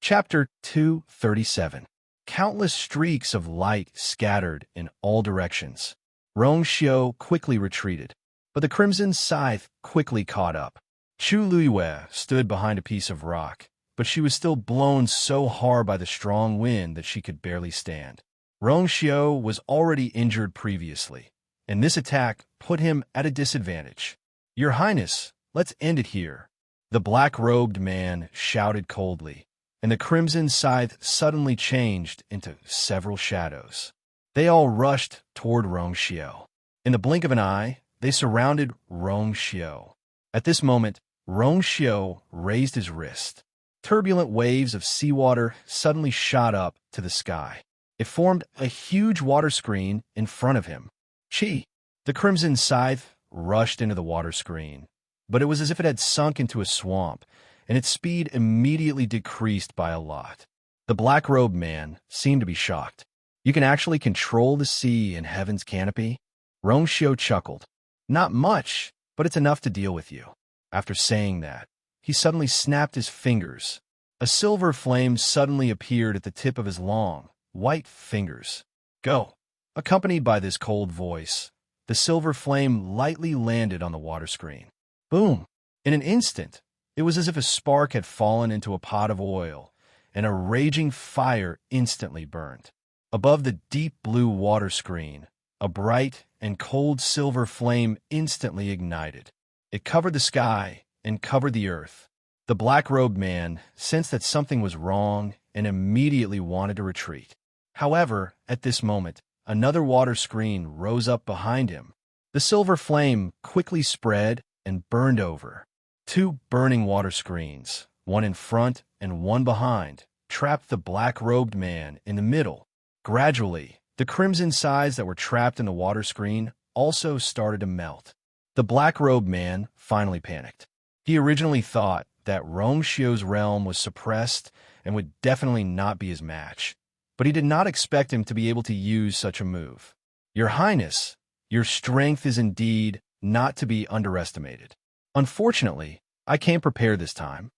Chapter 237. Countless streaks of light scattered in all directions. Rong Xiu quickly retreated, but the crimson scythe quickly caught up. Chu Luiyue stood behind a piece of rock, but she was still blown so hard by the strong wind that she could barely stand. Rong Xiu was already injured previously, and this attack put him at a disadvantage. "Your Highness, let's end it here," the black-robed man shouted coldly, and the crimson scythe suddenly changed into several shadows. They all rushed toward Rong Xiu. In the blink of an eye, they surrounded Rong Xiu. At this moment, Rong Xiu raised his wrist. Turbulent waves of seawater suddenly shot up to the sky. It formed a huge water screen in front of him. Chi! The crimson scythe rushed into the water screen, but it was as if it had sunk into a swamp, and its speed immediately decreased by a lot. The black-robed man seemed to be shocked. "You can actually control the sea in heaven's canopy?" Rong Xiu chuckled. "Not much, but it's enough to deal with you." After saying that, he suddenly snapped his fingers. A silver flame suddenly appeared at the tip of his long, white fingers. "Go!" Accompanied by this cold voice, the silver flame lightly landed on the water screen. Boom! In an instant, it was as if a spark had fallen into a pot of oil, and a raging fire instantly burned. Above the deep blue water screen, a bright and cold silver flame instantly ignited. It covered the sky and covered the earth. The black-robed man sensed that something was wrong and immediately wanted to retreat. However, at this moment, another water screen rose up behind him. The silver flame quickly spread and burned over. Two burning water screens, one in front and one behind, trapped the black-robed man in the middle. Gradually, the crimson sides that were trapped in the water screen also started to melt. The black-robed man finally panicked. He originally thought that Rong Xiu's realm was suppressed and would definitely not be his match, but he did not expect him to be able to use such a move. "Your Highness, your strength is indeed not to be underestimated. Unfortunately, I came prepared this time."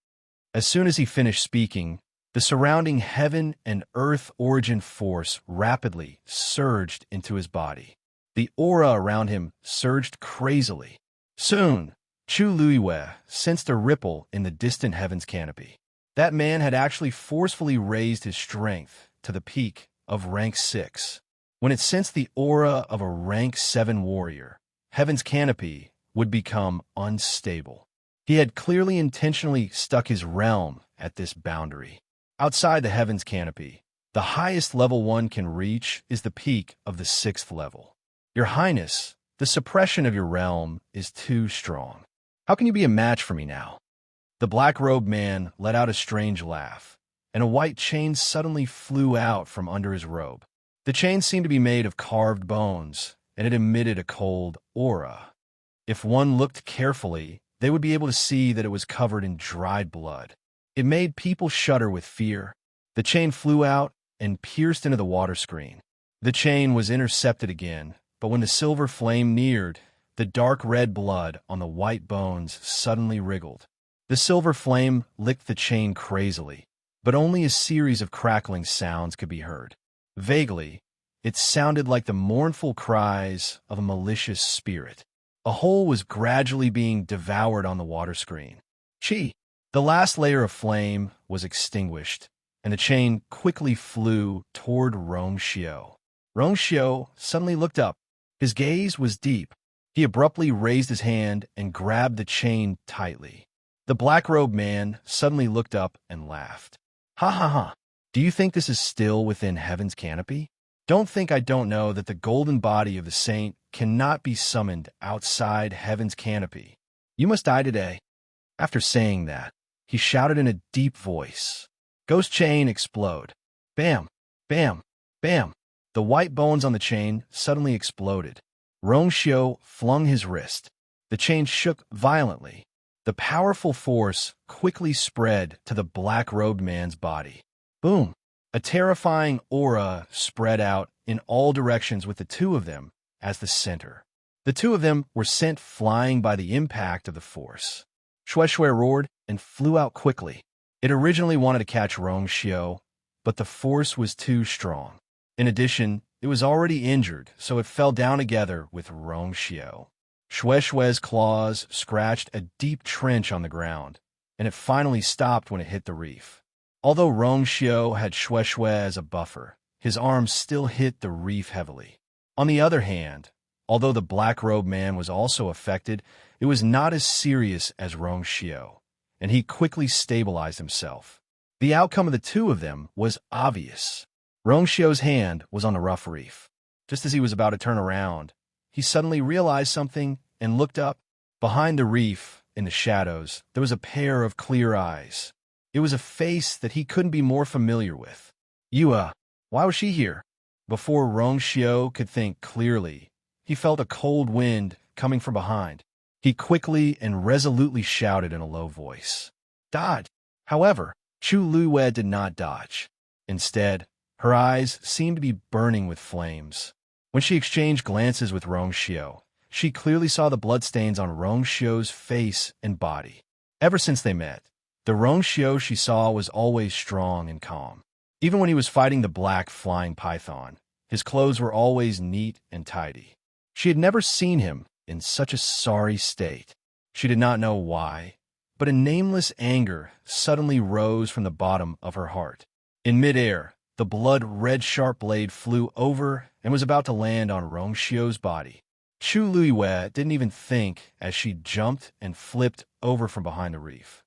As soon as he finished speaking, the surrounding heaven and earth origin force rapidly surged into his body. The aura around him surged crazily. Soon, Chu Luiyue sensed a ripple in the distant heaven's canopy. That man had actually forcefully raised his strength to the peak of rank 6. When it sensed the aura of a rank 7 warrior, heaven's canopy would become unstable. He had clearly intentionally stuck his realm at this boundary. Outside the heaven's canopy, the highest level one can reach is the peak of the 6th level. "Your Highness, the suppression of your realm is too strong. How can you be a match for me now?" The black-robed man let out a strange laugh, and a white chain suddenly flew out from under his robe. The chain seemed to be made of carved bones, and it emitted a cold aura. If one looked carefully, they would be able to see that it was covered in dried blood. It made people shudder with fear. The chain flew out and pierced into the water screen. The chain was intercepted again, but when the silver flame neared, the dark red blood on the white bones suddenly wriggled. The silver flame licked the chain crazily, but only a series of crackling sounds could be heard. Vaguely, it sounded like the mournful cries of a malicious spirit. A hole was gradually being devoured on the water screen. Chi! The last layer of flame was extinguished, and the chain quickly flew toward Rong Xiu. Rong Xiu suddenly looked up. His gaze was deep. He abruptly raised his hand and grabbed the chain tightly. The black-robed man suddenly looked up and laughed. "Ha ha ha! Do you think this is still within heaven's canopy? Don't think I don't know that the golden body of the saint cannot be summoned outside heaven's canopy. You must die today." After saying that, he shouted in a deep voice. Ghost chain explode. Bam! Bam! Bam! The white bones on the chain suddenly exploded. Rong Xiu flung his wrist. The chain shook violently. The powerful force quickly spread to the black-robed man's body. Boom! A terrifying aura spread out in all directions with the two of them as the center. The two of them were sent flying by the impact of the force. Shui Shui roared and flew out quickly. It originally wanted to catch Rong Xiao, but the force was too strong. In addition, it was already injured, so it fell down together with Rong Xiao. Shue's claws scratched a deep trench on the ground, and it finally stopped when it hit the reef. Although Rong Xiao had Shui as a buffer, his arms still hit the reef heavily. On the other hand, although the black-robed man was also affected, it was not as serious as Rong Xiao, and he quickly stabilized himself. The outcome of the two of them was obvious. Rong Xiao's hand was on the rough reef. Just as he was about to turn around, he suddenly realized something and looked up. Behind the reef, in the shadows, there was a pair of clear eyes. It was a face that he couldn't be more familiar with. Yua, why was she here? Before Rong Xiao could think clearly, he felt a cold wind coming from behind. He quickly and resolutely shouted in a low voice, "Dodge!" However, Chu Luiyue did not dodge. Instead, her eyes seemed to be burning with flames. When she exchanged glances with Rong Xiao, she clearly saw the bloodstains on Rong Xiao's face and body. Ever since they met, the Rong Xiao she saw was always strong and calm. Even when he was fighting the black flying python, his clothes were always neat and tidy. She had never seen him in such a sorry state. She did not know why, but a nameless anger suddenly rose from the bottom of her heart. In midair, the blood-red sharp blade flew over and was about to land on Rong Xiao's body. Chu Luiyue didn't even think as she jumped and flipped over from behind the reef.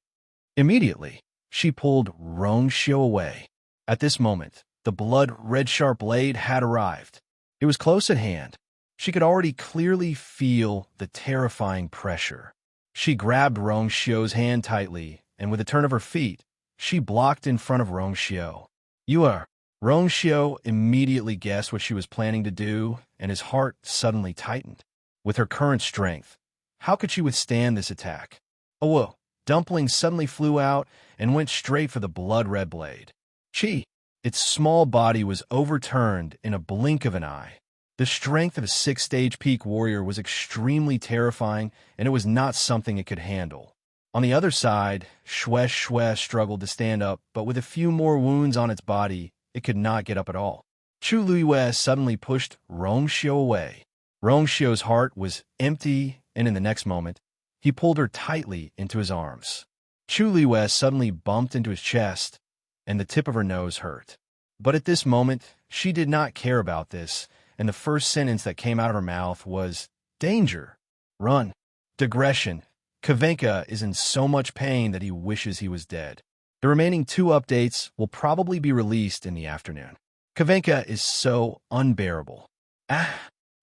Immediately, she pulled Rong Xiao away. At this moment, the blood-red sharp blade had arrived. It was close at hand. She could already clearly feel the terrifying pressure. She grabbed Rong Xiao's hand tightly, and with a turn of her feet, she blocked in front of Rong Xiao. "You are." Rong Xiao immediately guessed what she was planning to do, and his heart suddenly tightened. With her current strength, how could she withstand this attack? Oh, whoa! Dumpling suddenly flew out and went straight for the blood-red blade. Chi! Its small body was overturned in a blink of an eye. The strength of a six-stage peak warrior was extremely terrifying, and it was not something it could handle. On the other side, Shui struggled to stand up, but with a few more wounds on its body, it could not get up at all. Chu Luiyue suddenly pushed Rong Xiao away. Rong Xiao's heart was empty, and in the next moment, he pulled her tightly into his arms. Chu Luiyue suddenly bumped into his chest, and the tip of her nose hurt. But at this moment, she did not care about this, and the first sentence that came out of her mouth was, "Danger! Run!" Digression. Kavenka is in so much pain that he wishes he was dead. The remaining 2 updates will probably be released in the afternoon. Kavenka is so unbearable.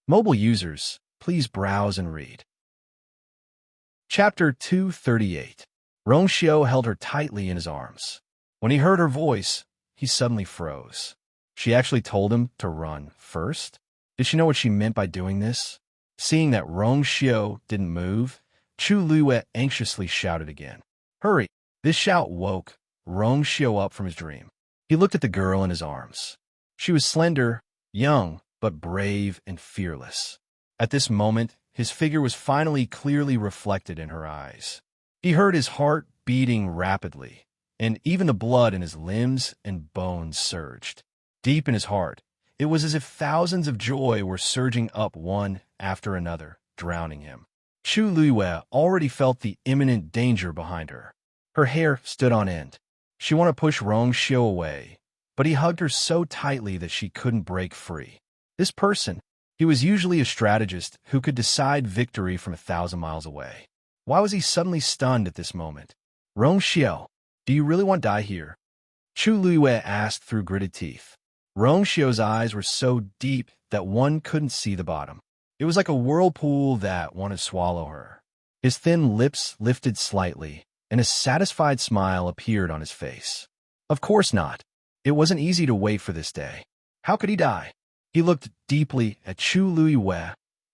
Mobile users, please browse and read. Chapter 238. Rong Xiao held her tightly in his arms. When he heard her voice, he suddenly froze. She actually told him to run first? Did she know what she meant by doing this? Seeing that Rong Xiao didn't move, Chu Luiyue anxiously shouted again. "Hurry!" This shout woke Rong Xiao up from his dream. He looked at the girl in his arms. She was slender, young, but brave and fearless. At this moment, his figure was finally clearly reflected in her eyes. He heard his heart beating rapidly, and even the blood in his limbs and bones surged. Deep in his heart, it was as if thousands of joy were surging up one after another, drowning him. Chu Luiyue already felt the imminent danger behind her. Her hair stood on end. She wanted to push Rong Xiao away, but he hugged her so tightly that she couldn't break free. This person, he was usually a strategist who could decide victory from 1,000 miles away. Why was he suddenly stunned at this moment? "Rong Xiao, do you really want to die here?" Chu Luiyue asked through gritted teeth. Rong Xiao's eyes were so deep that one couldn't see the bottom. It was like a whirlpool that wanted to swallow her. His thin lips lifted slightly, and a satisfied smile appeared on his face. Of course not. It wasn't easy to wait for this day. How could he die? He looked deeply at Chu Luiyue,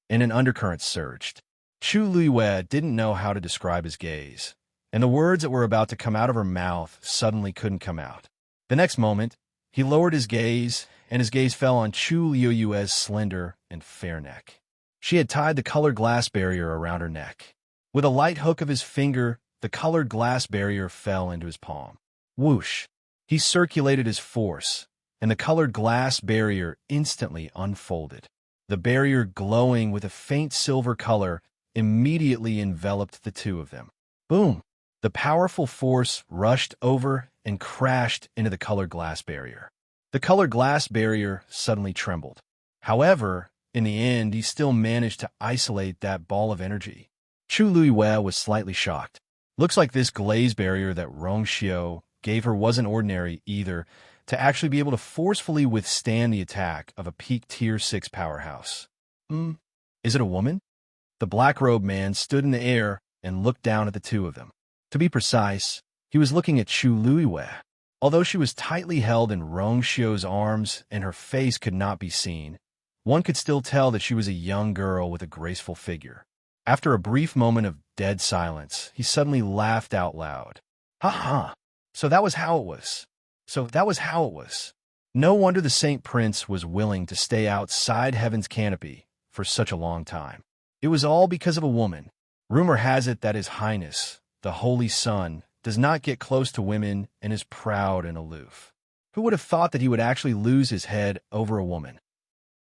and an undercurrent surged. Chu Luiyue didn't know how to describe his gaze, and the words that were about to come out of her mouth suddenly couldn't come out. The next moment, he lowered his gaze, and his gaze fell on Chu Luiyue's slender and fair neck. She had tied the colored glass barrier around her neck. With a light hook of his finger, the colored glass barrier fell into his palm. Whoosh! He circulated his force, and the colored glass barrier instantly unfolded. The barrier, glowing with a faint silver color, immediately enveloped the two of them. Boom! The powerful force rushed over and crashed into the colored glass barrier. The colored glass barrier suddenly trembled. However, in the end, he still managed to isolate that ball of energy. Chu Luiwei was slightly shocked. Looks like this glaze barrier that Rongxiu gave her wasn't ordinary either, to actually be able to forcefully withstand the attack of a peak Tier 6 powerhouse. Is it a woman? The black-robed man stood in the air and looked down at the two of them. To be precise, he was looking at Chu Luiwei. Although she was tightly held in Rongxiu's arms and her face could not be seen, one could still tell that she was a young girl with a graceful figure. After a brief moment of dead silence, he suddenly laughed out loud. Ha ha! So that was how it was. No wonder the Saint Prince was willing to stay outside Heaven's canopy for such a long time. It was all because of a woman. Rumor has it that His Highness, the Holy Sun, does not get close to women and is proud and aloof. Who would have thought that he would actually lose his head over a woman?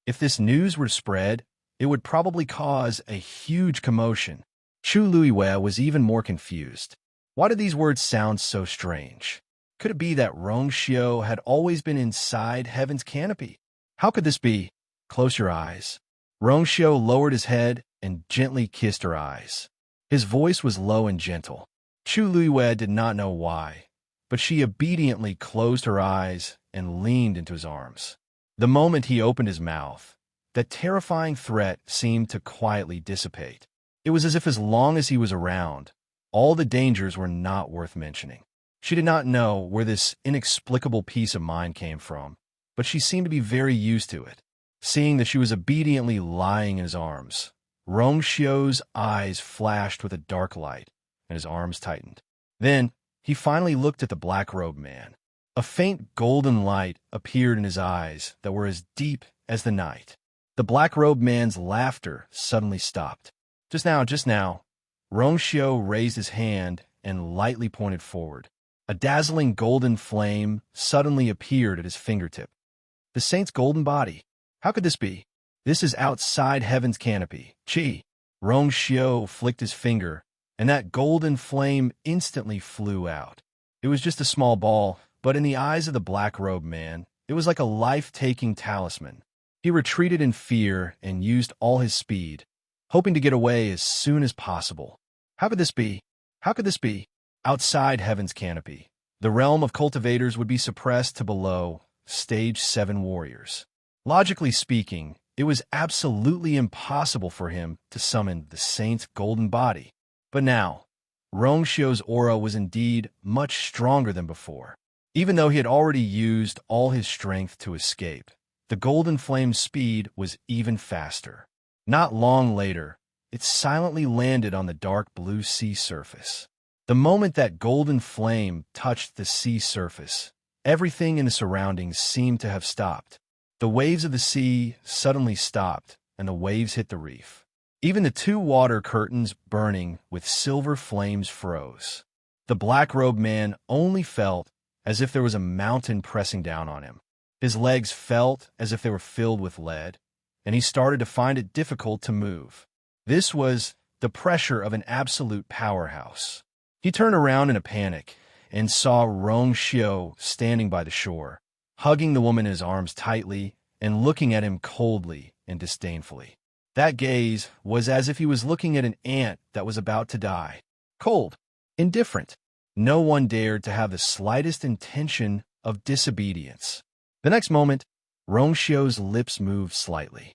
If this news were spread, it would probably cause a huge commotion. Chu Luiwei was even more confused. Why did these words sound so strange? Could it be that Rongxiu had always been inside Heaven's canopy? How could this be? Close your eyes. Rongxiu lowered his head and gently kissed her eyes. His voice was low and gentle. Chu Luiwei did not know why, but she obediently closed her eyes and leaned into his arms. The moment he opened his mouth, that terrifying threat seemed to quietly dissipate. It was as long as he was around, all the dangers were not worth mentioning. She did not know where this inexplicable peace of mind came from, but she seemed to be very used to it. Seeing that she was obediently lying in his arms, Rongxiu's eyes flashed with a dark light, and his arms tightened. Then, he finally looked at the black-robed man. A faint golden light appeared in his eyes that were as deep as the night. The black-robed man's laughter suddenly stopped. Just now, Rongxiu raised his hand and lightly pointed forward. A dazzling golden flame suddenly appeared at his fingertip. The saint's golden body. How could this be? This is outside Heaven's canopy. Chi! Rongxiu flicked his finger, and that golden flame instantly flew out. It was just a small ball, but in the eyes of the black-robed man, it was like a life-taking talisman. He retreated in fear and used all his speed, hoping to get away as soon as possible. How could this be? Outside Heaven's canopy, the realm of cultivators would be suppressed to below Stage 7 warriors. Logically speaking, it was absolutely impossible for him to summon the saint's golden body. But now, Rongxiu's aura was indeed much stronger than before. Even though he had already used all his strength to escape, the golden flame's speed was even faster. Not long later, it silently landed on the dark blue sea surface. The moment that golden flame touched the sea surface, everything in the surroundings seemed to have stopped. The waves of the sea suddenly stopped, and the waves hit the reef. Even the two water curtains burning with silver flames froze. The black-robed man only felt as if there was a mountain pressing down on him. His legs felt as if they were filled with lead, and he started to find it difficult to move. This was the pressure of an absolute powerhouse. He turned around in a panic and saw Rongxiu standing by the shore, hugging the woman in his arms tightly and looking at him coldly and disdainfully. That gaze was as if he was looking at an ant that was about to die. Cold, indifferent. No one dared to have the slightest intention of disobedience. The next moment, Rongxiu's lips moved slightly.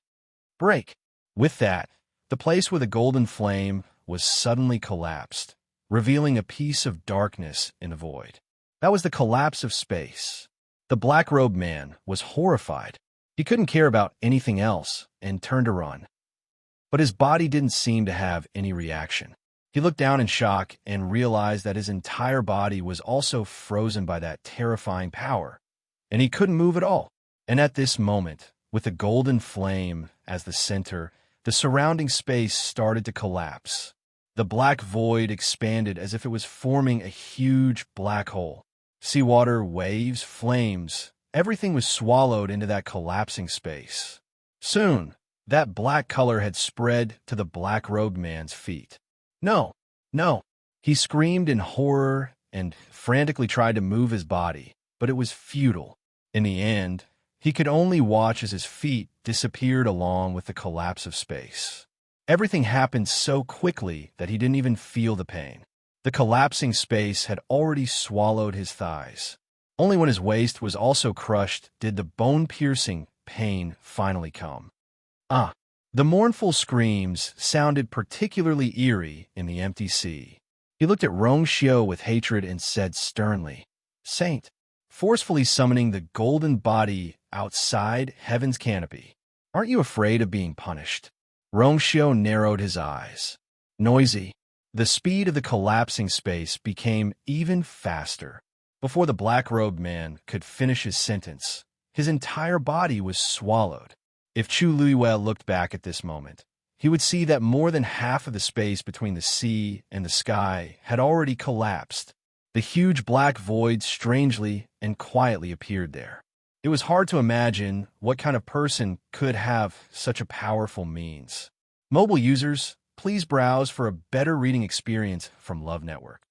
Break. With that, the place where the golden flame was suddenly collapsed, revealing a piece of darkness in the void. That was the collapse of space. The black-robed man was horrified. He couldn't care about anything else and turned to run. But his body didn't seem to have any reaction. He looked down in shock and realized that his entire body was also frozen by that terrifying power, and he couldn't move at all. And at this moment, with the golden flame as the center, the surrounding space started to collapse. The black void expanded as if it was forming a huge black hole. Seawater, waves, flames, everything was swallowed into that collapsing space. Soon, that black color had spread to the black-robed man's feet. No, no, he screamed in horror and frantically tried to move his body, but it was futile. In the end, he could only watch as his feet disappeared along with the collapse of space. Everything happened so quickly that he didn't even feel the pain. The collapsing space had already swallowed his thighs. Only when his waist was also crushed did the bone-piercing pain finally come. The mournful screams sounded particularly eerie in the empty sea. He looked at Rongxiu with hatred and said sternly, "Saint," forcefully summoning the golden body outside heaven's canopy. "Aren't you afraid of being punished?" Rongxiu narrowed his eyes. Noisy. The speed of the collapsing space became even faster. Before the black-robed man could finish his sentence, his entire body was swallowed. If Chu Luiyue looked back at this moment, he would see that more than half of the space between the sea and the sky had already collapsed. The huge black void strangely and quietly appeared there. It was hard to imagine what kind of person could have such a powerful means. Mobile users, please browse for a better reading experience from Love Network.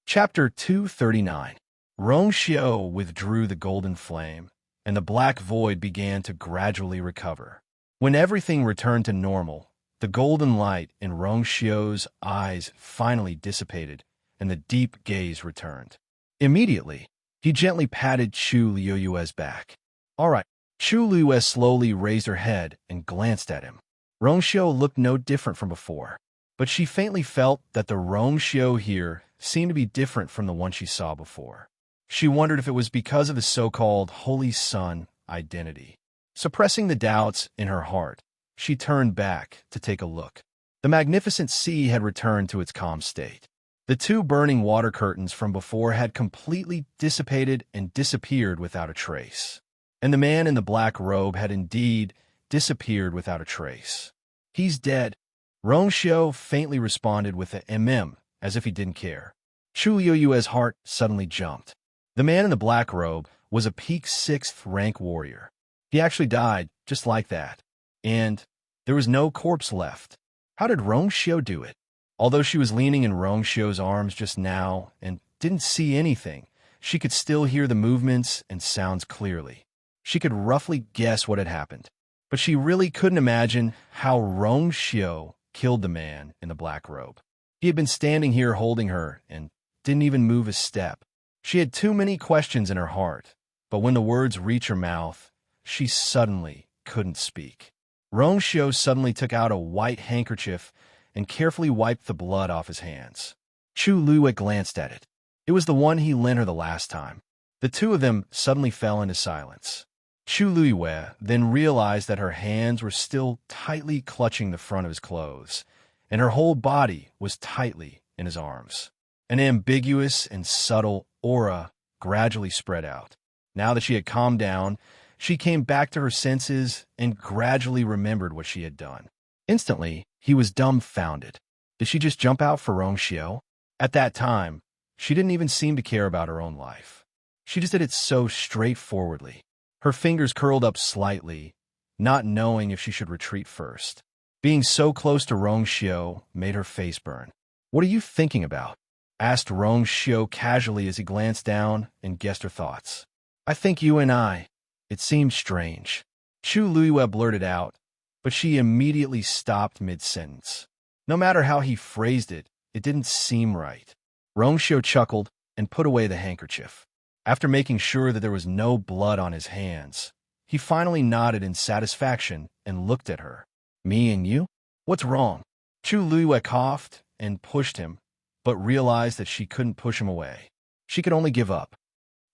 Chapter 239. Rongxiu withdrew the golden flame, and the black void began to gradually recover. When everything returned to normal, the golden light in Rongxiu's eyes finally dissipated, and the deep gaze returned. Immediately, he gently patted Chu Luiyue's back. "All right." Chu Luiyue slowly raised her head and glanced at him. Rongxiu looked no different from before, but she faintly felt that the Rongxiu here seemed to be different from the one she saw before. She wondered if it was because of the so-called Holy Sun identity. Suppressing the doubts in her heart, she turned back to take a look. The magnificent sea had returned to its calm state. The two burning water curtains from before had completely dissipated and disappeared without a trace. And the man in the black robe had indeed disappeared without a trace. "He's dead," Rongxiu faintly responded with a as if he didn't care. Chu Luiyue's heart suddenly jumped. The man in the black robe was a peak 6th rank warrior. He actually died just like that. And there was no corpse left. How did Rongxiu do it? Although she was leaning in Rongxiu's arms just now and didn't see anything, she could still hear the movements and sounds clearly. She could roughly guess what had happened, but she really couldn't imagine how Rongxiu killed the man in the black robe. He had been standing here holding her and didn't even move a step. She had too many questions in her heart, but when the words reached her mouth, she suddenly couldn't speak. Rongxiu suddenly took out a white handkerchief and carefully wiped the blood off his hands. Chu Luiyue glanced at it. It was the one he lent her the last time. The two of them suddenly fell into silence. Chu Luiyue then realized that her hands were still tightly clutching the front of his clothes, and her whole body was tightly in his arms. An ambiguous and subtle aura gradually spread out. Now that she had calmed down, she came back to her senses and gradually remembered what she had done. Instantly, he was dumbfounded. Did she just jump out for Rongxiu? At that time, she didn't even seem to care about her own life. She just did it so straightforwardly. Her fingers curled up slightly, not knowing if she should retreat first. Being so close to Rongxiu made her face burn. "What are you thinking about?" asked Rongxiu casually as he glanced down and guessed her thoughts. "I think you and I." It seemed strange. Chu Luiyue blurted out, but she immediately stopped mid-sentence. No matter how he phrased it, it didn't seem right. Rongxiu chuckled and put away the handkerchief. After making sure that there was no blood on his hands, he finally nodded in satisfaction and looked at her. "Me and you? What's wrong?" Chu Luiyue coughed and pushed him, but realized that she couldn't push him away. She could only give up.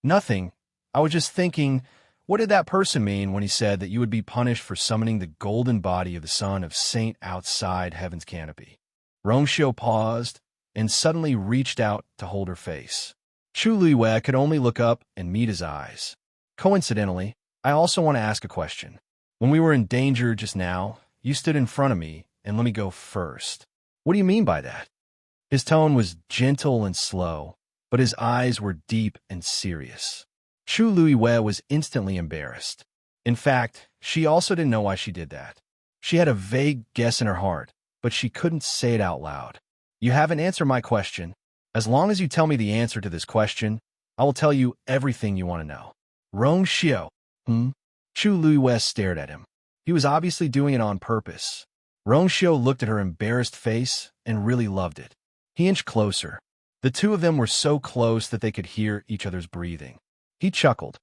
"Nothing. I was just thinking, what did that person mean when he said that you would be punished for summoning the golden body of the son of Saint outside heaven's canopy?" Rongxiu paused and suddenly reached out to hold her face. Chu Luiyue could only look up and meet his eyes. "Coincidentally, I also want to ask a question. When we were in danger just now, you stood in front of me and let me go first. What do you mean by that?" His tone was gentle and slow, but his eyes were deep and serious. Chu Luiwei was instantly embarrassed. In fact, she also didn't know why she did that. She had a vague guess in her heart, but she couldn't say it out loud. You haven't answered my question. As long as you tell me the answer to this question, I will tell you everything you want to know. Rong Xiao. Chu Luiwei stared at him. He was obviously doing it on purpose. Rong Xiao looked at her embarrassed face and really loved it. He inched closer. The two of them were so close that they could hear each other's breathing. He chuckled.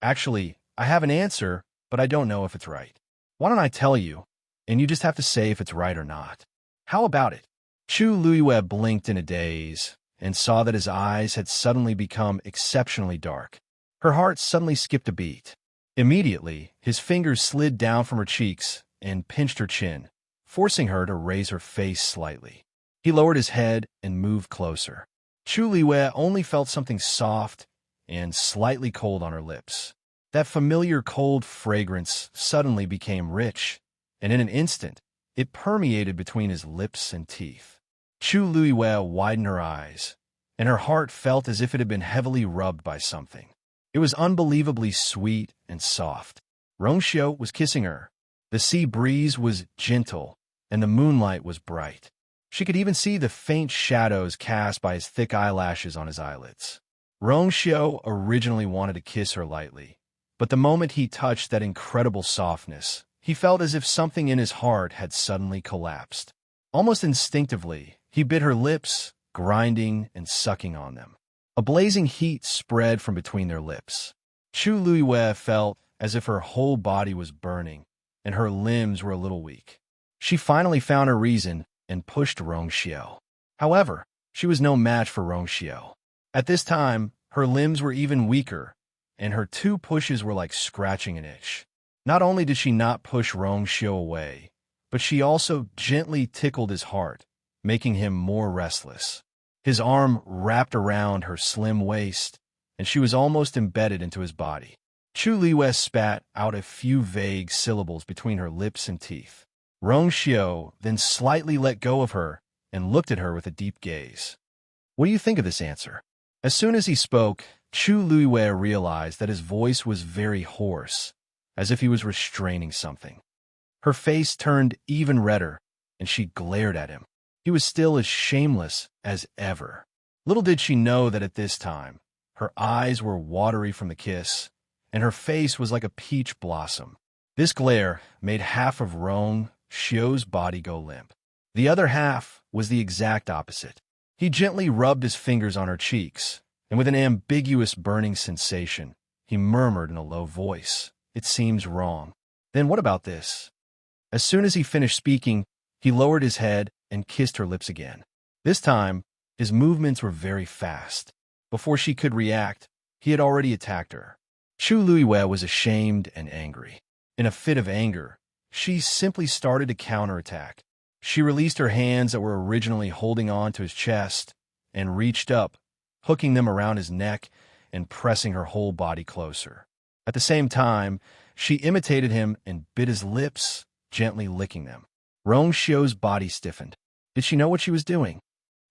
Actually, I have an answer, but I don't know if it's right. Why don't I tell you, and you just have to say if it's right or not. How about it? Chu Luiwei blinked in a daze and saw that his eyes had suddenly become exceptionally dark. Her heart suddenly skipped a beat. Immediately, his fingers slid down from her cheeks and pinched her chin, forcing her to raise her face slightly. He lowered his head and moved closer. Chu Luiwei only felt something soft and slightly cold on her lips. That familiar cold fragrance suddenly became rich, and in an instant, it permeated between his lips and teeth. Chu Luiwei widened her eyes, and her heart felt as if it had been heavily rubbed by something. It was unbelievably sweet and soft. Rong Xiao was kissing her. The sea breeze was gentle, and the moonlight was bright. She could even see the faint shadows cast by his thick eyelashes on his eyelids. Rong Xiao originally wanted to kiss her lightly, but the moment he touched that incredible softness, he felt as if something in his heart had suddenly collapsed. Almost instinctively, he bit her lips, grinding and sucking on them. A blazing heat spread from between their lips. Chu Luiwei felt as if her whole body was burning, and her limbs were a little weak. She finally found her reason and pushed Rong Xiao. However, she was no match for Rong Xiao. At this time, her limbs were even weaker, and her two pushes were like scratching an itch. Not only did she not push Rong Xiao away, but she also gently tickled his heart, making him more restless. His arm wrapped around her slim waist, and she was almost embedded into his body. Chu Luiwei spat out a few vague syllables between her lips and teeth. Rong Xiao then slightly let go of her and looked at her with a deep gaze. What do you think of this answer? As soon as he spoke, Chu Luiwei realized that his voice was very hoarse, as if he was restraining something. Her face turned even redder, and she glared at him. He was still as shameless as ever. Little did she know that at this time, her eyes were watery from the kiss, and her face was like a peach blossom. This glare made half of Rong Xiao's body go limp. The other half was the exact opposite. He gently rubbed his fingers on her cheeks, and with an ambiguous burning sensation, he murmured in a low voice, "It seems wrong." "Then what about this?" As soon as he finished speaking, he lowered his head and kissed her lips again. This time, his movements were very fast. Before she could react, he had already attacked her. Chu Luiwei was ashamed and angry. In a fit of anger, she simply started to counterattack. She released her hands that were originally holding on to his chest and reached up, hooking them around his neck and pressing her whole body closer. At the same time, she imitated him and bit his lips, gently licking them. Rong Xiao's body stiffened. Did she know what she was doing?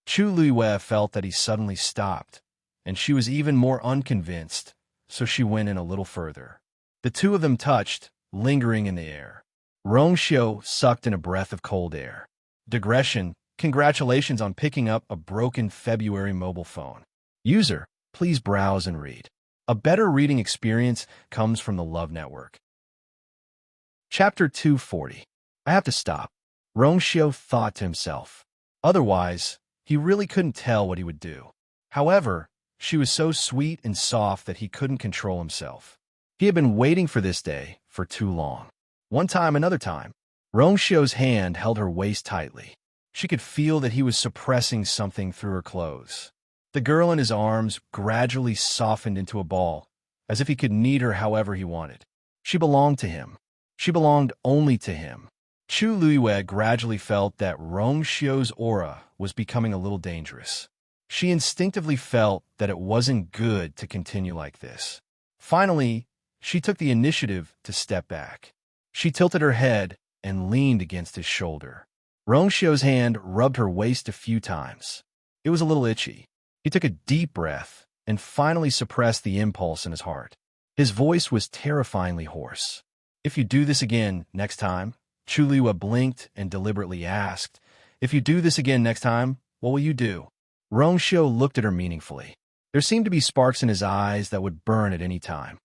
Chu Luiwei felt that he suddenly stopped, and she was even more unconvinced, so she went in a little further. The two of them touched, lingering in the air. Rong Xiao sucked in a breath of cold air. Digression, congratulations on picking up a broken February mobile phone. User, please browse and read. A better reading experience comes from the Love Network. Chapter 240. I have to stop. Rong Xiao thought to himself. Otherwise, he really couldn't tell what he would do. However, she was so sweet and soft that he couldn't control himself. He had been waiting for this day for too long. One time, another time, Rong Xiao's hand held her waist tightly. She could feel that he was suppressing something through her clothes. The girl in his arms gradually softened into a ball, as if he could knead her however he wanted. She belonged to him. She belonged only to him. Chu Luiwei gradually felt that Rong Xiao's aura was becoming a little dangerous. She instinctively felt that it wasn't good to continue like this. Finally, she took the initiative to step back. She tilted her head and leaned against his shoulder. Rong Xiao's hand rubbed her waist a few times. It was a little itchy. He took a deep breath and finally suppressed the impulse in his heart. His voice was terrifyingly hoarse. "If you do this again next time," Chu Liwa blinked and deliberately asked, "If you do this again next time, what will you do?" Rongxiu looked at her meaningfully. There seemed to be sparks in his eyes that would burn at any time.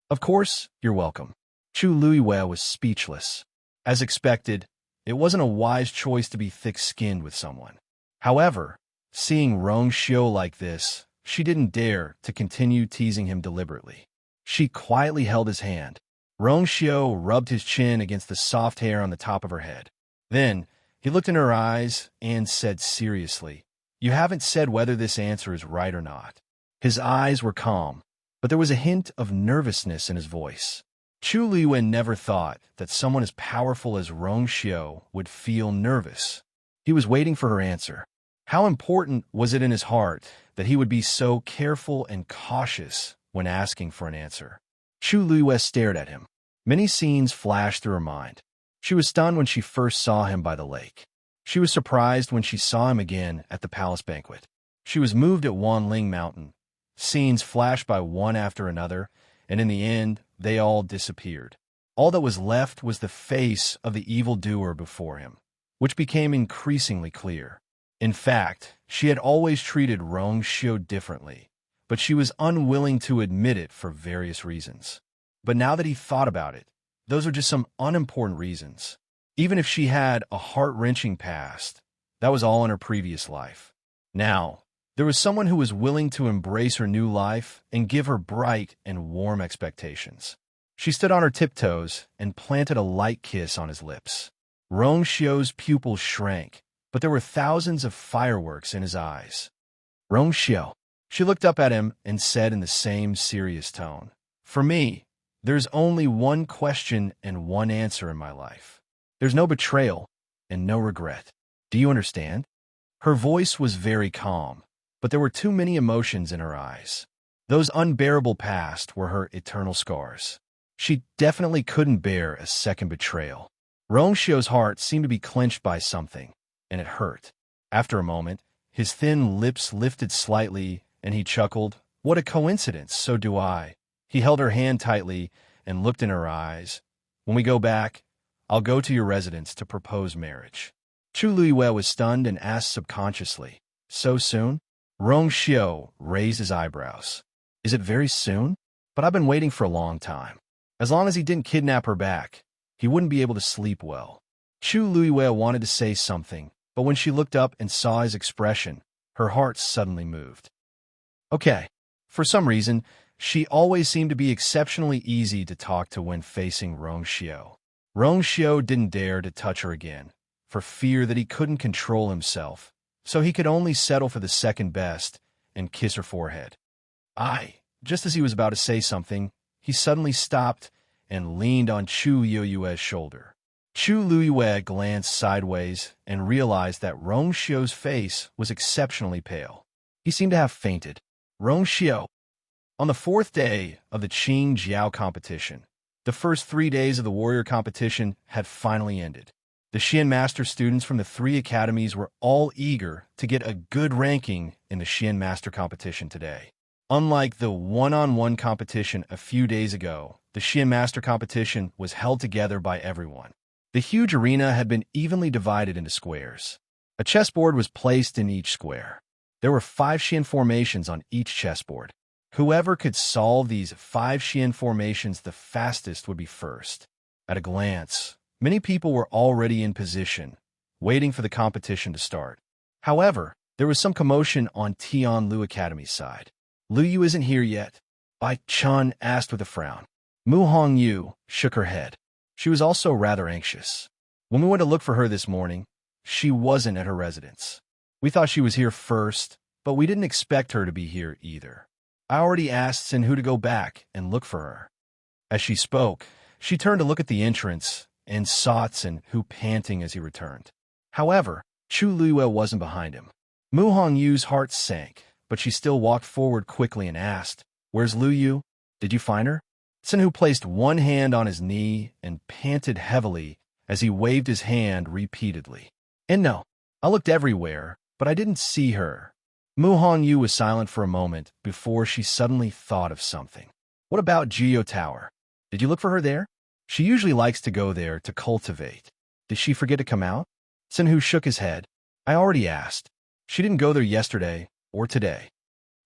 "Of course, you're welcome." Chu Liwa was speechless. As expected, it wasn't a wise choice to be thick-skinned with someone. However, seeing Rongxiu like this, she didn't dare to continue teasing him deliberately. She quietly held his hand. Rongxiu rubbed his chin against the soft hair on the top of her head. Then, he looked in her eyes and said seriously, "You haven't said whether this answer is right or not." His eyes were calm, but there was a hint of nervousness in his voice. Chu Liwen never thought that someone as powerful as Rongxiu would feel nervous. He was waiting for her answer. How important was it in his heart that he would be so careful and cautious when asking for an answer? Chu Liwen stared at him. Many scenes flashed through her mind. She was stunned when she first saw him by the lake. She was surprised when she saw him again at the palace banquet. She was moved at Wanling Mountain. Scenes flashed by one after another, and in the end, they all disappeared. All that was left was the face of the evildoer before him, which became increasingly clear. In fact, she had always treated Rongxiu differently, but she was unwilling to admit it for various reasons. But now that he thought about it, those were just some unimportant reasons. Even if she had a heart-wrenching past, that was all in her previous life. Now, there was someone who was willing to embrace her new life and give her bright and warm expectations. She stood on her tiptoes and planted a light kiss on his lips. Rongxiu's pupils shrank, but there were thousands of fireworks in his eyes. "Rongxiu," she looked up at him and said in the same serious tone, "For me, there's only one question and one answer in my life. There's no betrayal and no regret. Do you understand?" Her voice was very calm, but there were too many emotions in her eyes. Those unbearable past were her eternal scars. She definitely couldn't bear a second betrayal. Rongxiu's heart seemed to be clenched by something, and it hurt. After a moment, his thin lips lifted slightly, and he chuckled, "What a coincidence, so do I." He held her hand tightly and looked in her eyes. "When we go back, I'll go to your residence to propose marriage." Chu Liwen was stunned and asked subconsciously, "So soon?" Rongxiu raised his eyebrows. "Is it very soon? But I've been waiting for a long time." As long as he didn't kidnap her back, he wouldn't be able to sleep well. Chu Liwen wanted to say something, but when she looked up and saw his expression, her heart suddenly moved. Okay. For some reason, she always seemed to be exceptionally easy to talk to when facing Rongxiu. Rongxiu didn't dare to touch her again, for fear that he couldn't control himself, so he could only settle for the second best and kiss her forehead. Just as he was about to say something, he suddenly stopped and leaned on Chu Liu's shoulder. Chu Liu glanced sideways and realized that Rongxiu's face was exceptionally pale. He seemed to have fainted. Rongxiu. On the fourth day of the Qing Jiao competition, the first 3 days of the warrior competition had finally ended. The Xian Master students from the 3 academies were all eager to get a good ranking in the Xian Master competition today. Unlike the one-on-one competition a few days ago, the Xian Master competition was held together by everyone. The huge arena had been evenly divided into squares. A chessboard was placed in each square. There were 5 Xian formations on each chessboard. Whoever could solve these 5 Xian formations the fastest would be first. At a glance, many people were already in position, waiting for the competition to start. However, there was some commotion on Tianlu Academy's side. "Lu Yu isn't here yet?" Bai Chun asked with a frown. Mu Hongyu shook her head. She was also rather anxious. "When we went to look for her this morning, she wasn't at her residence. We thought she was here first, but we didn't expect her to be here either. I already asked Sinhu to go back and look for her." As she spoke, she turned to look at the entrance and saw Sinhu panting as he returned. However, Chu Liu wasn't behind him. Mu Hongyu's heart sank, but she still walked forward quickly and asked, "Where's Lu Yu? Did you find her?" Sinhu placed one hand on his knee and panted heavily as he waved his hand repeatedly. "And no, I looked everywhere, but I didn't see her. Mu Hongyu was silent for a moment before she suddenly thought of something. What about Geo Tower? Did you look for her there? She usually likes to go there to cultivate. Did she forget to come out? Senhu shook his head. I already asked. She didn't go there yesterday or today.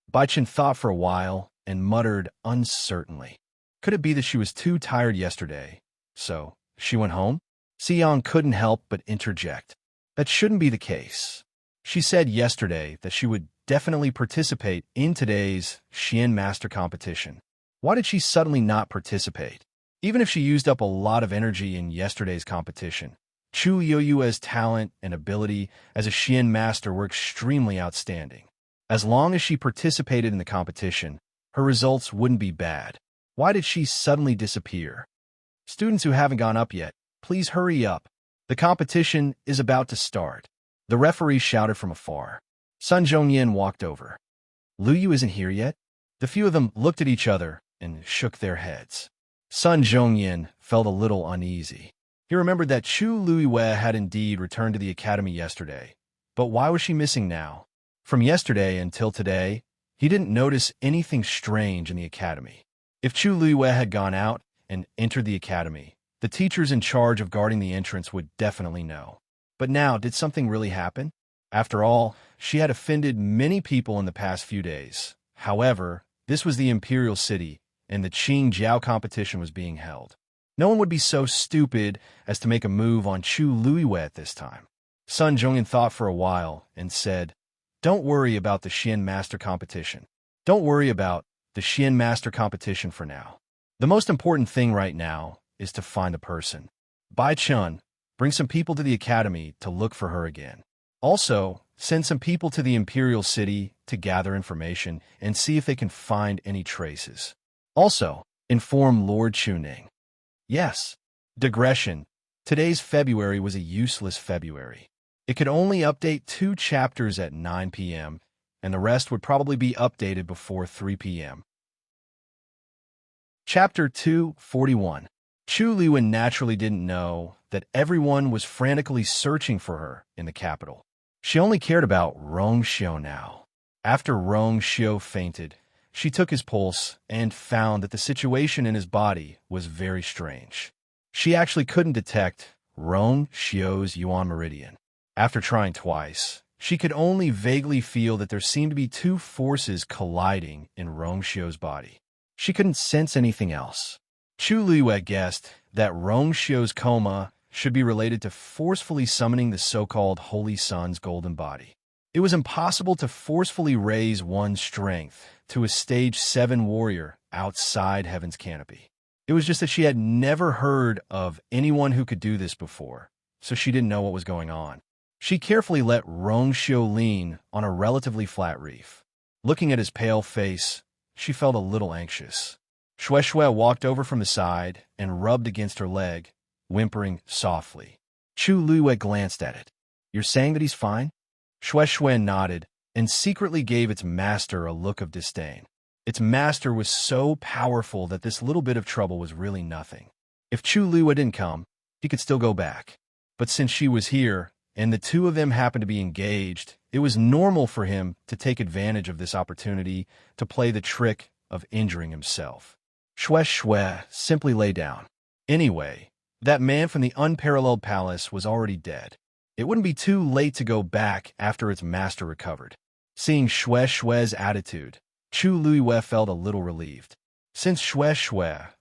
Baichin thought for a while and muttered uncertainly. Could it be that she was too tired yesterday? So, she went home? Xiang couldn't help but interject. That shouldn't be the case. She said yesterday that she would definitely participate in today's Xian Master competition. Why did she suddenly not participate? Even if she used up a lot of energy in yesterday's competition, Chu Yoyue's talent and ability as a Xian Master were extremely outstanding. As long as she participated in the competition, her results wouldn't be bad. Why did she suddenly disappear? Students who haven't gone up yet, please hurry up. The competition is about to start. The referee shouted from afar. Sun Zhongyan walked over. Lu Yu isn't here yet? The few of them looked at each other and shook their heads. Sun Zhongyan felt a little uneasy. He remembered that Chu Luiyue had indeed returned to the academy yesterday. But why was she missing now? From yesterday until today, he didn't notice anything strange in the academy. If Chu Luiyue had gone out and entered the academy, the teachers in charge of guarding the entrance would definitely know. But now, did something really happen? After all, she had offended many people in the past few days. However, this was the Imperial City, and the Qing Jiao competition was being held. No one would be so stupid as to make a move on Chu Luiyue at this time. Sun Zhongyan thought for a while and said, Don't worry about the Xian Master competition. Don't worry about the Xian Master competition for now. The most important thing right now is to find the person. Bai Chun, bring some people to the academy to look for her again. Also, send some people to the Imperial City to gather information and see if they can find any traces. Also, inform Lord Chuning. Yes. Digression. Today's February was a useless February. It could only update 2 chapters at 9 p.m., and the rest would probably be updated before 3 p.m. Chapter 241. Chu Liwen naturally didn't know that everyone was frantically searching for her in the capital. She only cared about Rong Xiu now. After Rong Xiu fainted, she took his pulse and found that the situation in his body was very strange. She actually couldn't detect Rong Xiu's Yuan meridian. After trying twice, she could only vaguely feel that there seemed to be 2 forces colliding in Rong Xiu's body. She couldn't sense anything else. Chu Liwei guessed that Rong Xiu's coma should be related to forcefully summoning the so-called Holy Sun's golden body. It was impossible to forcefully raise one's strength to a stage 7 warrior outside Heaven's canopy. It was just that she had never heard of anyone who could do this before, so she didn't know what was going on. She carefully let Rong Xiu lean on a relatively flat reef. Looking at his pale face, she felt a little anxious. Shui walked over from the side and rubbed against her leg, whimpering softly. Chu Luiwei glanced at it. You're saying that he's fine? Shui nodded and secretly gave its master a look of disdain. Its master was so powerful that this little bit of trouble was really nothing. If Chu Luiwei didn't come, he could still go back. But since she was here, and the 2 of them happened to be engaged, it was normal for him to take advantage of this opportunity to play the trick of injuring himself. Shui simply lay down. Anyway, that man from the unparalleled palace was already dead. It wouldn't be too late to go back after its master recovered. Seeing Shui's attitude, Chu Luiwei felt a little relieved. Since Shui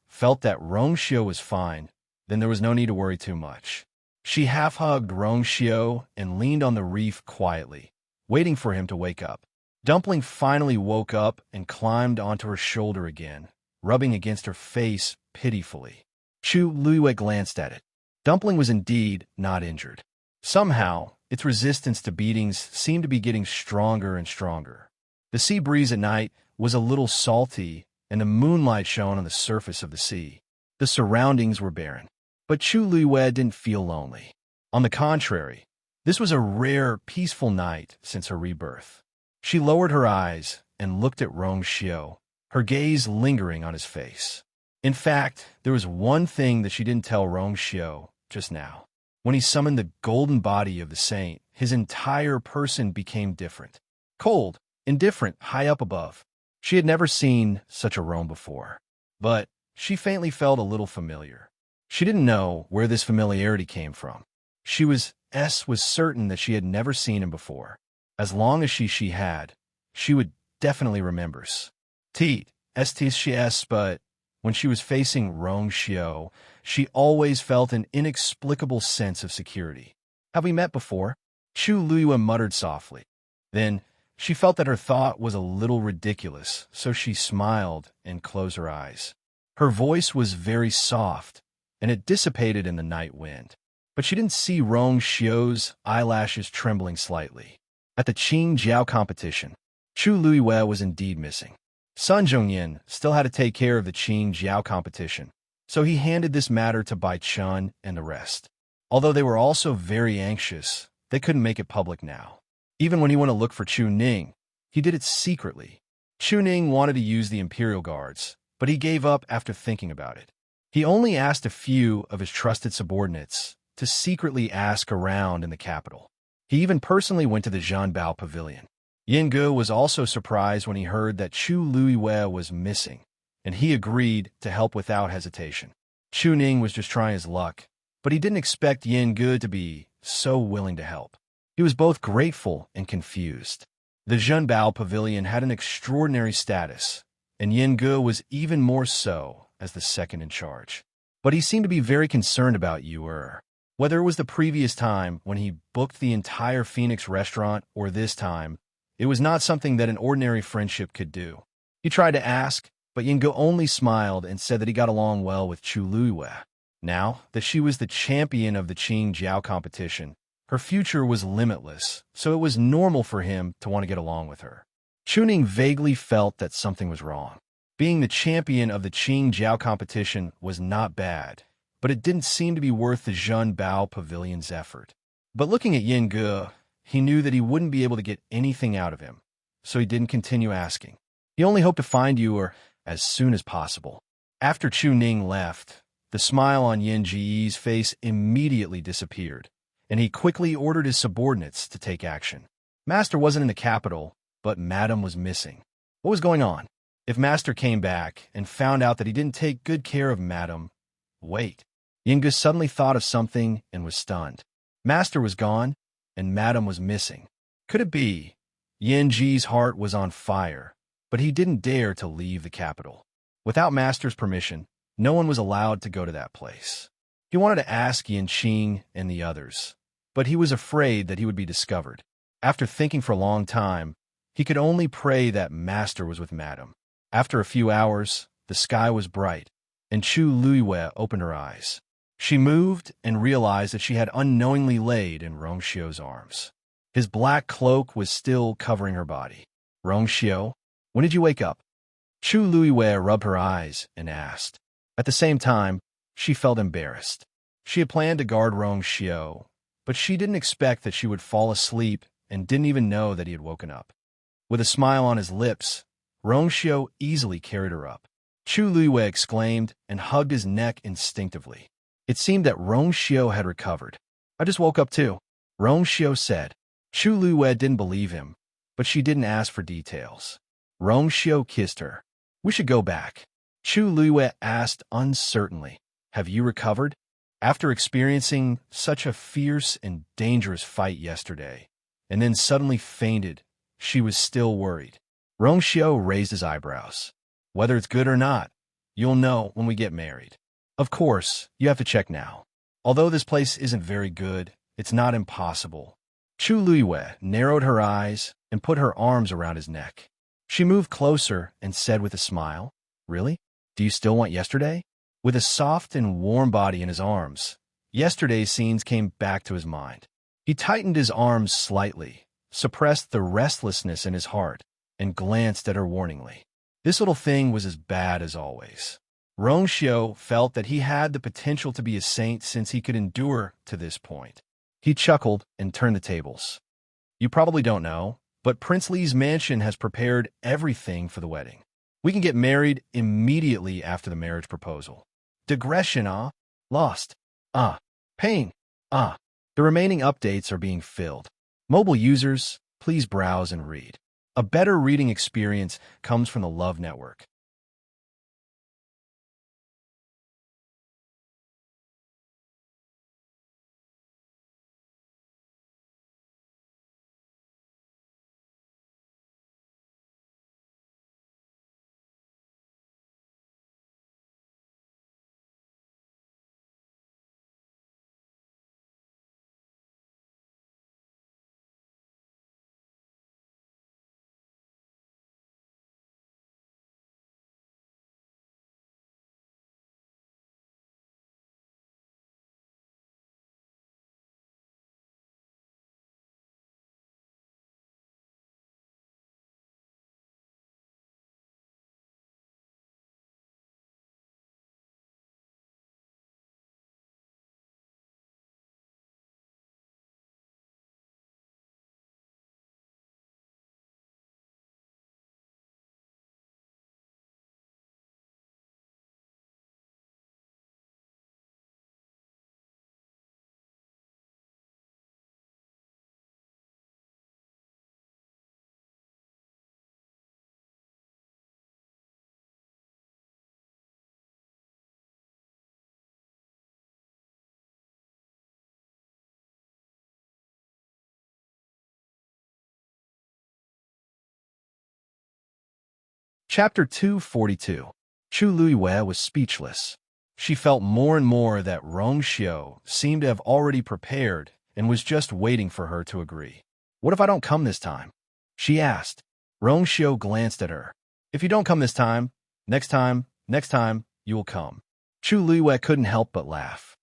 felt that Rong Xiu was fine, then there was no need to worry too much. She half-hugged Rong Xiu and leaned on the reef quietly, waiting for him to wake up. Dumpling finally woke up and climbed onto her shoulder again, rubbing against her face pitifully. Chu Luiwei glanced at it. Dumpling was indeed not injured. Somehow, its resistance to beatings seemed to be getting stronger and stronger. The sea breeze at night was a little salty, and the moonlight shone on the surface of the sea. The surroundings were barren. But Chu Luiwei didn't feel lonely. On the contrary, this was a rare, peaceful night since her rebirth. She lowered her eyes and looked at Rong Xiu, her gaze lingering on his face. In fact, there was one thing that she didn't tell Rong Xiu just now. When he summoned the golden body of the saint, his entire person became different. Cold, indifferent, high up above. She had never seen such a roam before, but she faintly felt a little familiar. She didn't know where this familiarity came from. She was certain that she had never seen him before. As long as she had, she would definitely remembers. But when she was facing Rong Xiao, she always felt an inexplicable sense of security. Have we met before? Chu Luiyue muttered softly. Then she felt that her thought was a little ridiculous, so she smiled and closed her eyes. Her voice was very soft, and it dissipated in the night wind. But she didn't see Rong Xiao's eyelashes trembling slightly. At the Qing Jiao competition, Chu Luiyue was indeed missing. Sun Zhongyan still had to take care of the Qing Jiao competition, so he handed this matter to Bai Chun and the rest. Although they were also very anxious, they couldn't make it public now. Even when he went to look for Chu Ning, he did it secretly. Chu Ning wanted to use the Imperial Guards, but he gave up after thinking about it. He only asked a few of his trusted subordinates to secretly ask around in the capital. He even personally went to the Zhanbao Pavilion. Yin Ge was also surprised when he heard that Chu Luiyue was missing, and he agreed to help without hesitation. Chu Ning was just trying his luck, but he didn't expect Yin Ge to be so willing to help. He was both grateful and confused. The Zhanbao Pavilion had an extraordinary status, and Yin Ge was even more so as the second in charge. But he seemed to be very concerned about Yu. Whether it was the previous time when he booked the entire Phoenix restaurant or this time, it was not something that an ordinary friendship could do. He tried to ask, but Yin Ge only smiled and said that he got along well with Chu Luiyue. Now that she was the champion of the Qing Jiao competition, her future was limitless, so it was normal for him to want to get along with her. Chu Ning vaguely felt that something was wrong. Being the champion of the Qing Jiao competition was not bad, but it didn't seem to be worth the Zhanbao Pavilion's effort. But looking at Yin Ge, he knew that he wouldn't be able to get anything out of him, so he didn't continue asking. He only hoped to find you as soon as possible. After Chu Ning left, the smile on Yin Ji's face immediately disappeared, and he quickly ordered his subordinates to take action. Master wasn't in the capital, but Madam was missing. What was going on? If Master came back and found out that he didn't take good care of Madam... Wait. Yin Ge suddenly thought of something and was stunned. Master was gone, and Madam was missing. Could it be? Yin Ji's heart was on fire, but he didn't dare to leave the capital. Without Master's permission, no one was allowed to go to that place. He wanted to ask Yin Qing and the others, but he was afraid that he would be discovered. After thinking for a long time, he could only pray that Master was with Madam. After a few hours, the sky was bright, and Chu Luiyue opened her eyes. She moved and realized that she had unknowingly laid in Rong Xiao's arms. His black cloak was still covering her body. Rong Xiao, when did you wake up? Chu Luiyue rubbed her eyes and asked. At the same time, she felt embarrassed. She had planned to guard Rong Xiao, but she didn't expect that she would fall asleep and didn't even know that he had woken up. With a smile on his lips, Rong Xiao easily carried her up. Chu Luiyue exclaimed and hugged his neck instinctively. It seemed that Rong Xiao had recovered. I just woke up too, Rong Xiao said. Chu Luiyue didn't believe him, but she didn't ask for details. Rong Xiao kissed her. We should go back. Chu Luiyue asked uncertainly. Have you recovered? After experiencing such a fierce and dangerous fight yesterday, and then suddenly fainted, she was still worried. Rong Xiao raised his eyebrows. Whether it's good or not, you'll know when we get married. Of course, you have to check now. Although this place isn't very good, it's not impossible. Chu Luiyue narrowed her eyes and put her arms around his neck. She moved closer and said with a smile, Really? Do you still want yesterday? With a soft and warm body in his arms, yesterday's scenes came back to his mind. He tightened his arms slightly, suppressed the restlessness in his heart, and glanced at her warningly. This little thing was as bad as always. Rong Xiao felt that he had the potential to be a saint since he could endure to this point. He chuckled and turned the tables. You probably don't know, but Prince Li's mansion has prepared everything for the wedding. We can get married immediately after the marriage proposal. Digression, Lost. Pain. The remaining updates are being filled. Mobile users, please browse and read. A better reading experience comes from the Love Network. Chapter 242. Chu Luiyue was speechless. She felt more and more that Rong Xiu seemed to have already prepared and was just waiting for her to agree. What if I don't come this time? She asked. Rong Xiu glanced at her. If you don't come this time, next time, you will come. Chu Luiyue couldn't help but laugh.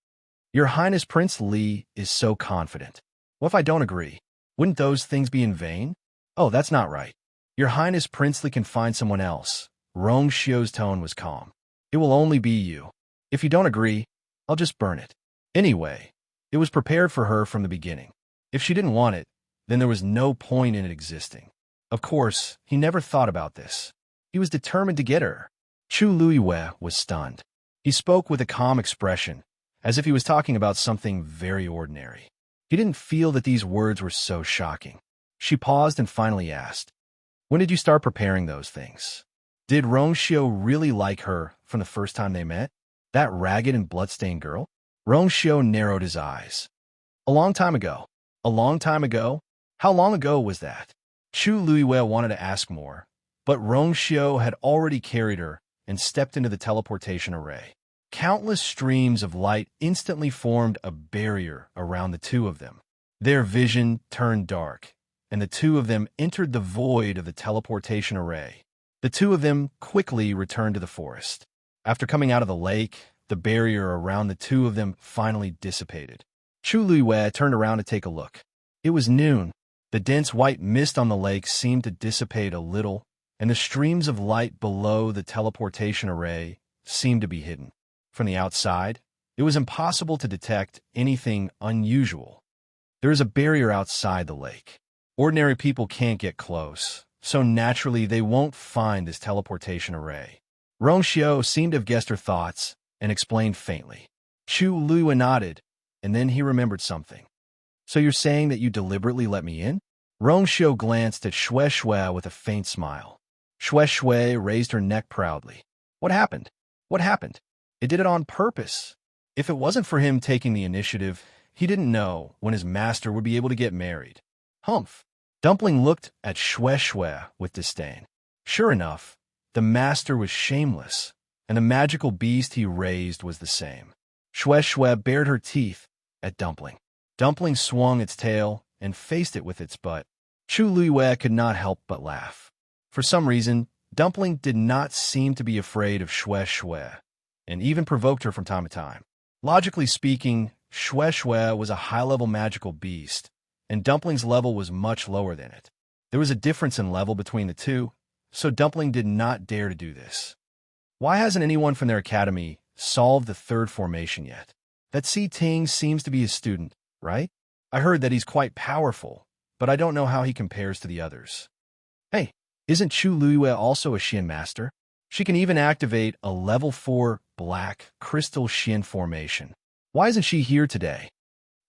Your Highness Prince Li is so confident. What if I don't agree? Wouldn't those things be in vain? Oh, that's not right. Your Highness Princely can find someone else. Rong Xiu's tone was calm. It will only be you. If you don't agree, I'll just burn it. Anyway, it was prepared for her from the beginning. If she didn't want it, then there was no point in it existing. Of course, he never thought about this. He was determined to get her. Chu Luiyue was stunned. He spoke with a calm expression, as if he was talking about something very ordinary. He didn't feel that these words were so shocking. She paused and finally asked, when did you start preparing those things? Did Rong Xiu really like her from the first time they met? That ragged and bloodstained girl? Rong Xiu narrowed his eyes. A long time ago. A long time ago? How long ago was that? Chu Luiyue wanted to ask more, but Rong Xiu had already carried her and stepped into the teleportation array. Countless streams of light instantly formed a barrier around the two of them. Their vision turned dark, and the two of them entered the void of the teleportation array. The two of them quickly returned to the forest. After coming out of the lake, the barrier around the two of them finally dissipated. Chu Luiyue turned around to take a look. It was noon. The dense white mist on the lake seemed to dissipate a little, and the streams of light below the teleportation array seemed to be hidden. From the outside, it was impossible to detect anything unusual. There is a barrier outside the lake. Ordinary people can't get close, so naturally they won't find this teleportation array. Rong Xiu seemed to have guessed her thoughts and explained faintly. Chu Luiyue nodded, and then he remembered something. So you're saying that you deliberately let me in? Rong Xiu glanced at Xue Xue with a faint smile. Xue Xue raised her neck proudly. What happened? What happened? It did it on purpose. If it wasn't for him taking the initiative, he didn't know when his master would be able to get married. Humph. Dumpling looked at Xue Xue with disdain. Sure enough, the master was shameless, and the magical beast he raised was the same. Xue Xue bared her teeth at Dumpling. Dumpling swung its tail and faced it with its butt. Chu Luiyue could not help but laugh. For some reason, Dumpling did not seem to be afraid of Xue Xue, and even provoked her from time to time. Logically speaking, Xue Xue was a high-level magical beast, and Dumpling's level was much lower than it. There was a difference in level between the two, so Dumpling did not dare to do this. Why hasn't anyone from their academy solved the third formation yet? That Si Ting seems to be his student, right? I heard that he's quite powerful, but I don't know how he compares to the others. Hey, isn't Chu Luiyue also a Xian master? She can even activate a level 4 black crystal Xian formation. Why isn't she here today?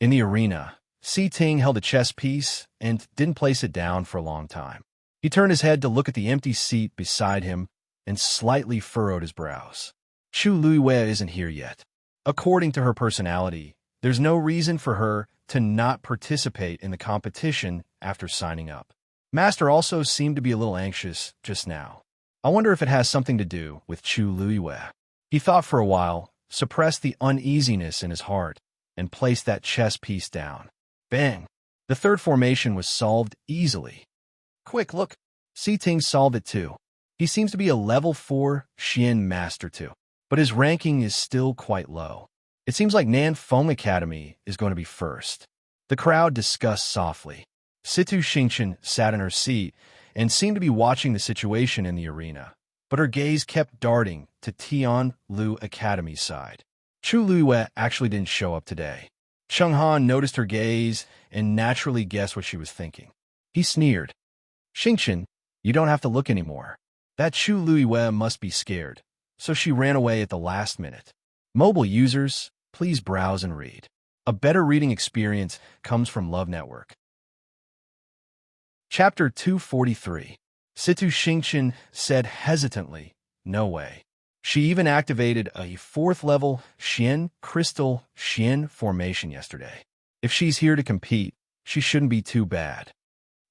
In the arena, Si Ting held a chess piece and didn't place it down for a long time. He turned his head to look at the empty seat beside him and slightly furrowed his brows. Chu Luiwei isn't here yet. According to her personality, there's no reason for her to not participate in the competition after signing up. Master also seemed to be a little anxious just now. I wonder if it has something to do with Chu Luiwei. He thought for a while, suppressed the uneasiness in his heart, and placed that chess piece down. Bang! The third formation was solved easily. Quick, look. Si Ting solved it too. He seems to be a level 4 Xian master too, but his ranking is still quite low. It seems like Nan Feng Academy is going to be first. The crowd discussed softly. Situ Xingchen sat in her seat and seemed to be watching the situation in the arena, but her gaze kept darting to Tian Lu Academy's side. Chu Luiwei actually didn't show up today. Cheng Han noticed her gaze and naturally guessed what she was thinking. He sneered. Xingchen, you don't have to look anymore. That Chu Luiwei must be scared, so she ran away at the last minute. Mobile users, please browse and read. A better reading experience comes from Love Network. Chapter 243. Situ Xingchen said hesitantly, no way. She even activated a 4th level Xian Crystal Xian formation yesterday. If she's here to compete, she shouldn't be too bad.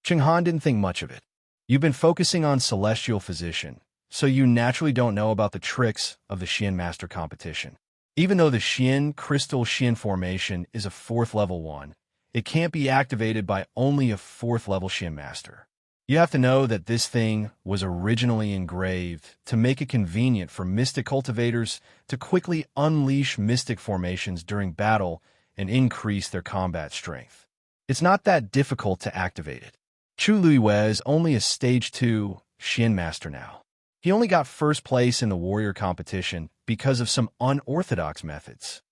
Cheng Han didn't think much of it. You've been focusing on Celestial Physician, so you naturally don't know about the tricks of the Xian Master competition. Even though the Xian Crystal Xian formation is a 4th level one, it can't be activated by only a 4th level Xian Master. You have to know that this thing was originally engraved to make it convenient for mystic cultivators to quickly unleash mystic formations during battle and increase their combat strength. It's not that difficult to activate it. Chu Luiwei is only a stage 2 Xian Master now. He only got first place in the warrior competition because of some unorthodox methods.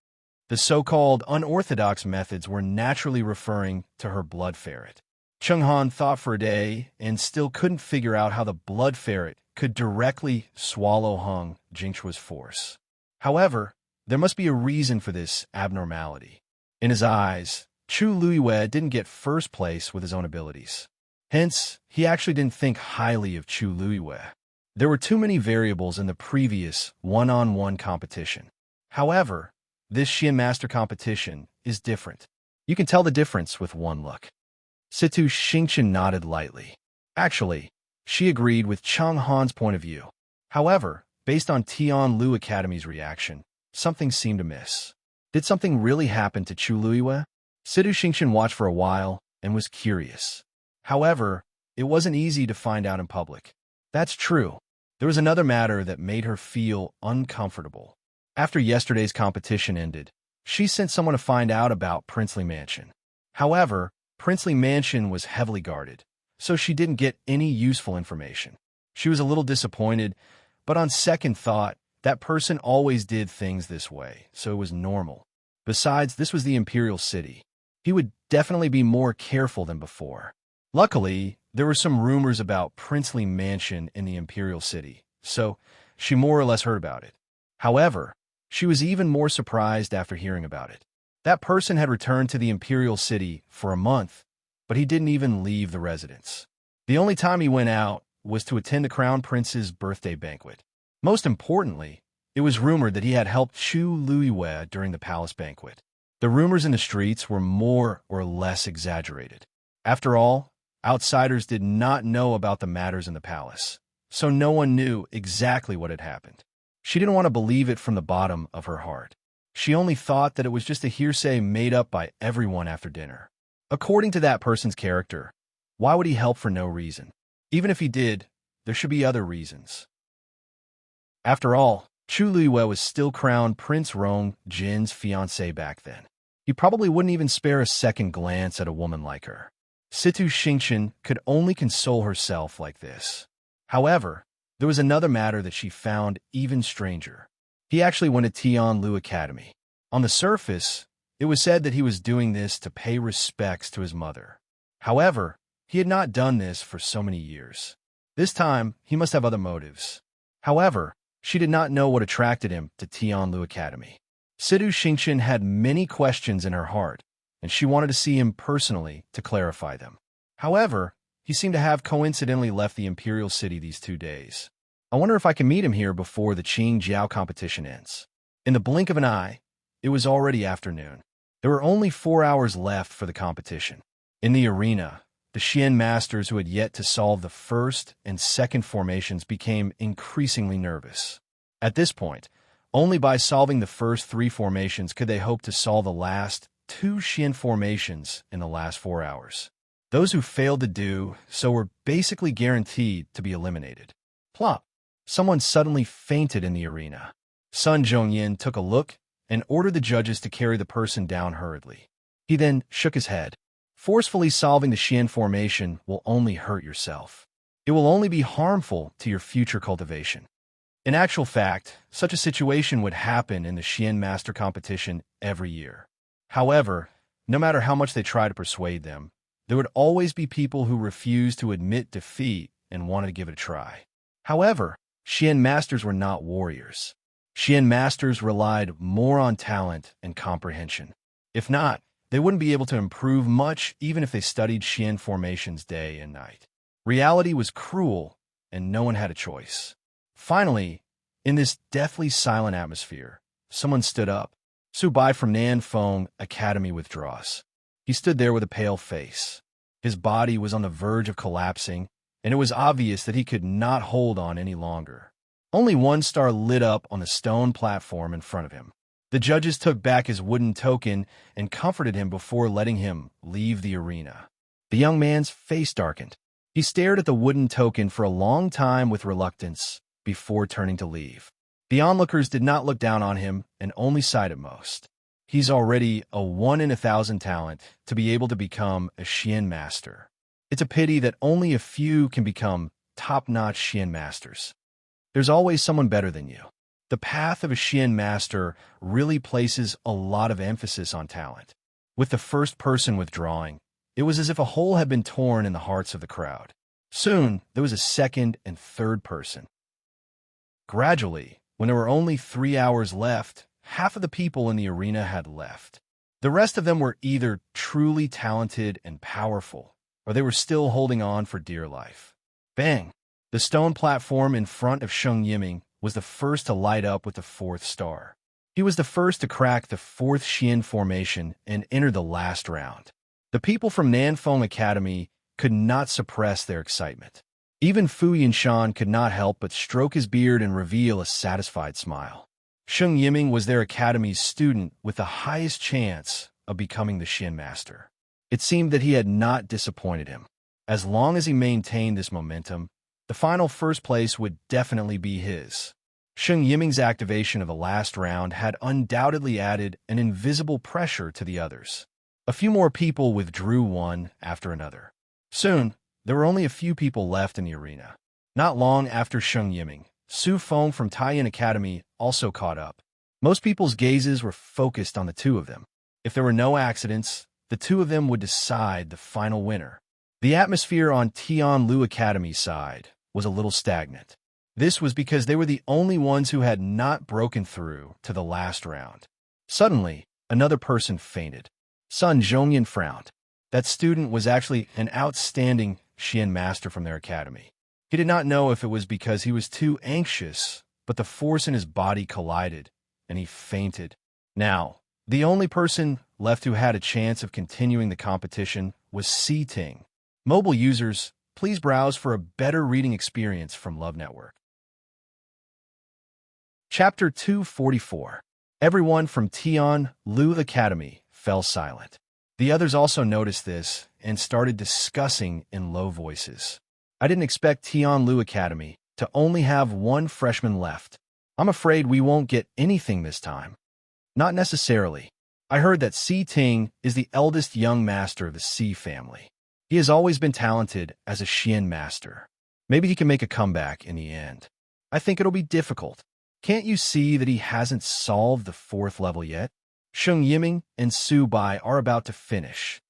The so-called unorthodox methods were naturally referring to her blood ferret. Cheng Han thought for a day and still couldn't figure out how the blood ferret could directly swallow Hung Jingchua's force. However, there must be a reason for this abnormality. In his eyes, Chu Luiwei didn't get first place with his own abilities. Hence, he actually didn't think highly of Chu Luiwei. There were too many variables in the previous one-on-one competition. However, this Xian Master competition is different. You can tell the difference with one look. Situ Xingchen nodded lightly. Actually, she agreed with Cheng Han's point of view. However, based on Tian Lu Academy's reaction, something seemed amiss. Did something really happen to Chu Luiwei? Situ Xingchen watched for a while and was curious. However, it wasn't easy to find out in public. That's true. There was another matter that made her feel uncomfortable. After yesterday's competition ended, she sent someone to find out about Princely Mansion. However, Princely Mansion was heavily guarded, so she didn't get any useful information. She was a little disappointed, but on second thought, that person always did things this way, so it was normal. Besides, this was the Imperial City. He would definitely be more careful than before. Luckily, there were some rumors about Princely Mansion in the Imperial City, so she more or less heard about it. However, she was even more surprised after hearing about it. That person had returned to the Imperial City for a month, but he didn't even leave the residence. The only time he went out was to attend the Crown Prince's birthday banquet. Most importantly, it was rumored that he had helped Chu Luiwei during the palace banquet. The rumors in the streets were more or less exaggerated. After all, outsiders did not know about the matters in the palace, so no one knew exactly what had happened. She didn't want to believe it from the bottom of her heart. She only thought that it was just a hearsay made up by everyone after dinner. According to that person's character, why would he help for no reason? Even if he did, there should be other reasons. After all, Chu Luiwei was still crowned Prince Rong Jin's fiancé back then. He probably wouldn't even spare a second glance at a woman like her. Situ Xingchen could only console herself like this. However, there was another matter that she found even stranger. He actually went to Tian Lu Academy. On the surface, it was said that he was doing this to pay respects to his mother. However, he had not done this for so many years. This time, he must have other motives. However, she did not know what attracted him to Tian Lu Academy. Situ Xingchen had many questions in her heart, and she wanted to see him personally to clarify them. However, He seemed to have coincidentally left the Imperial city these 2 days. I wonder if I can meet him here before the Qing Jiao competition ends. In the blink of an eye, it was already afternoon. There were only 4 hours left for the competition. In the arena, the Xian masters who had yet to solve the first and second formations became increasingly nervous. At this point, only by solving the first 3 formations could they hope to solve the last 2 Xian formations in the last 4 hours. Those who failed to do so were basically guaranteed to be eliminated. Plop! Someone suddenly fainted in the arena. Sun Zhongyin took a look and ordered the judges to carry the person down hurriedly. He then shook his head. Forcefully solving the Xian formation will only hurt yourself. It will only be harmful to your future cultivation. In actual fact, such a situation would happen in the Xian Master competition every year. However, no matter how much they try to persuade them, there would always be people who refused to admit defeat and wanted to give it a try. However, Xian Masters were not warriors. Xian Masters relied more on talent and comprehension. If not, they wouldn't be able to improve much even if they studied Xian formations day and night. Reality was cruel, and no one had a choice. Finally, in this deathly silent atmosphere, someone stood up. Su Bai from Nanfeng Academy withdraws. He stood there with a pale face. His body was on the verge of collapsing, and it was obvious that he could not hold on any longer. Only one star lit up on the stone platform in front of him. The judges took back his wooden token and comforted him before letting him leave the arena. The young man's face darkened. He stared at the wooden token for a long time with reluctance before turning to leave. The onlookers did not look down on him and only sighed at most. He's already a 1 in 1,000 talent to be able to become a Xian Master. It's a pity that only a few can become top-notch Xian Masters. There's always someone better than you. The path of a Xian Master really places a lot of emphasis on talent. With the first person withdrawing, it was as if a hole had been torn in the hearts of the crowd. Soon, there was a second and third person. Gradually, when there were only 3 hours left, half of the people in the arena had left. The rest of them were either truly talented and powerful, or they were still holding on for dear life. Bang! The stone platform in front of Sheng Yiming was the first to light up with the 4th star. He was the first to crack the 4th Xian formation and enter the last round. The people from Nanfeng Academy could not suppress their excitement. Even Fu Yinshan could not help but stroke his beard and reveal a satisfied smile. Sheng Yiming was their academy's student with the highest chance of becoming the Xian Master. It seemed that he had not disappointed him. As long as he maintained this momentum, the final first place would definitely be his. Sheng Yiming's activation of the last round had undoubtedly added an invisible pressure to the others. A few more people withdrew one after another. Soon, there were only a few people left in the arena. Not long after Sheng Yiming, Su Feng from Taiyan Academy also caught up. Most people's gazes were focused on the two of them. If there were no accidents, the two of them would decide the final winner. The atmosphere on Tianlu Academy's side was a little stagnant. This was because they were the only ones who had not broken through to the last round. Suddenly, another person fainted. Sun Zhongyin frowned. That student was actually an outstanding Xian Master from their academy. He did not know if it was because he was too anxious, but the force in his body collided, and he fainted. Now, the only person left who had a chance of continuing the competition was Si Ting. Mobile users, please browse for a better reading experience from Love Network. Chapter 244. Everyone from Tianlu Academy fell silent. The others also noticed this and started discussing in low voices. I didn't expect Tianlu Academy to only have one freshman left. I'm afraid we won't get anything this time. Not necessarily. I heard that Si Ting is the eldest young master of the Si family. He has always been talented as a Xian Master. Maybe he can make a comeback in the end. I think it'll be difficult. Can't you see that he hasn't solved the 4th level yet? Sheng Yiming and Su Bai are about to finish.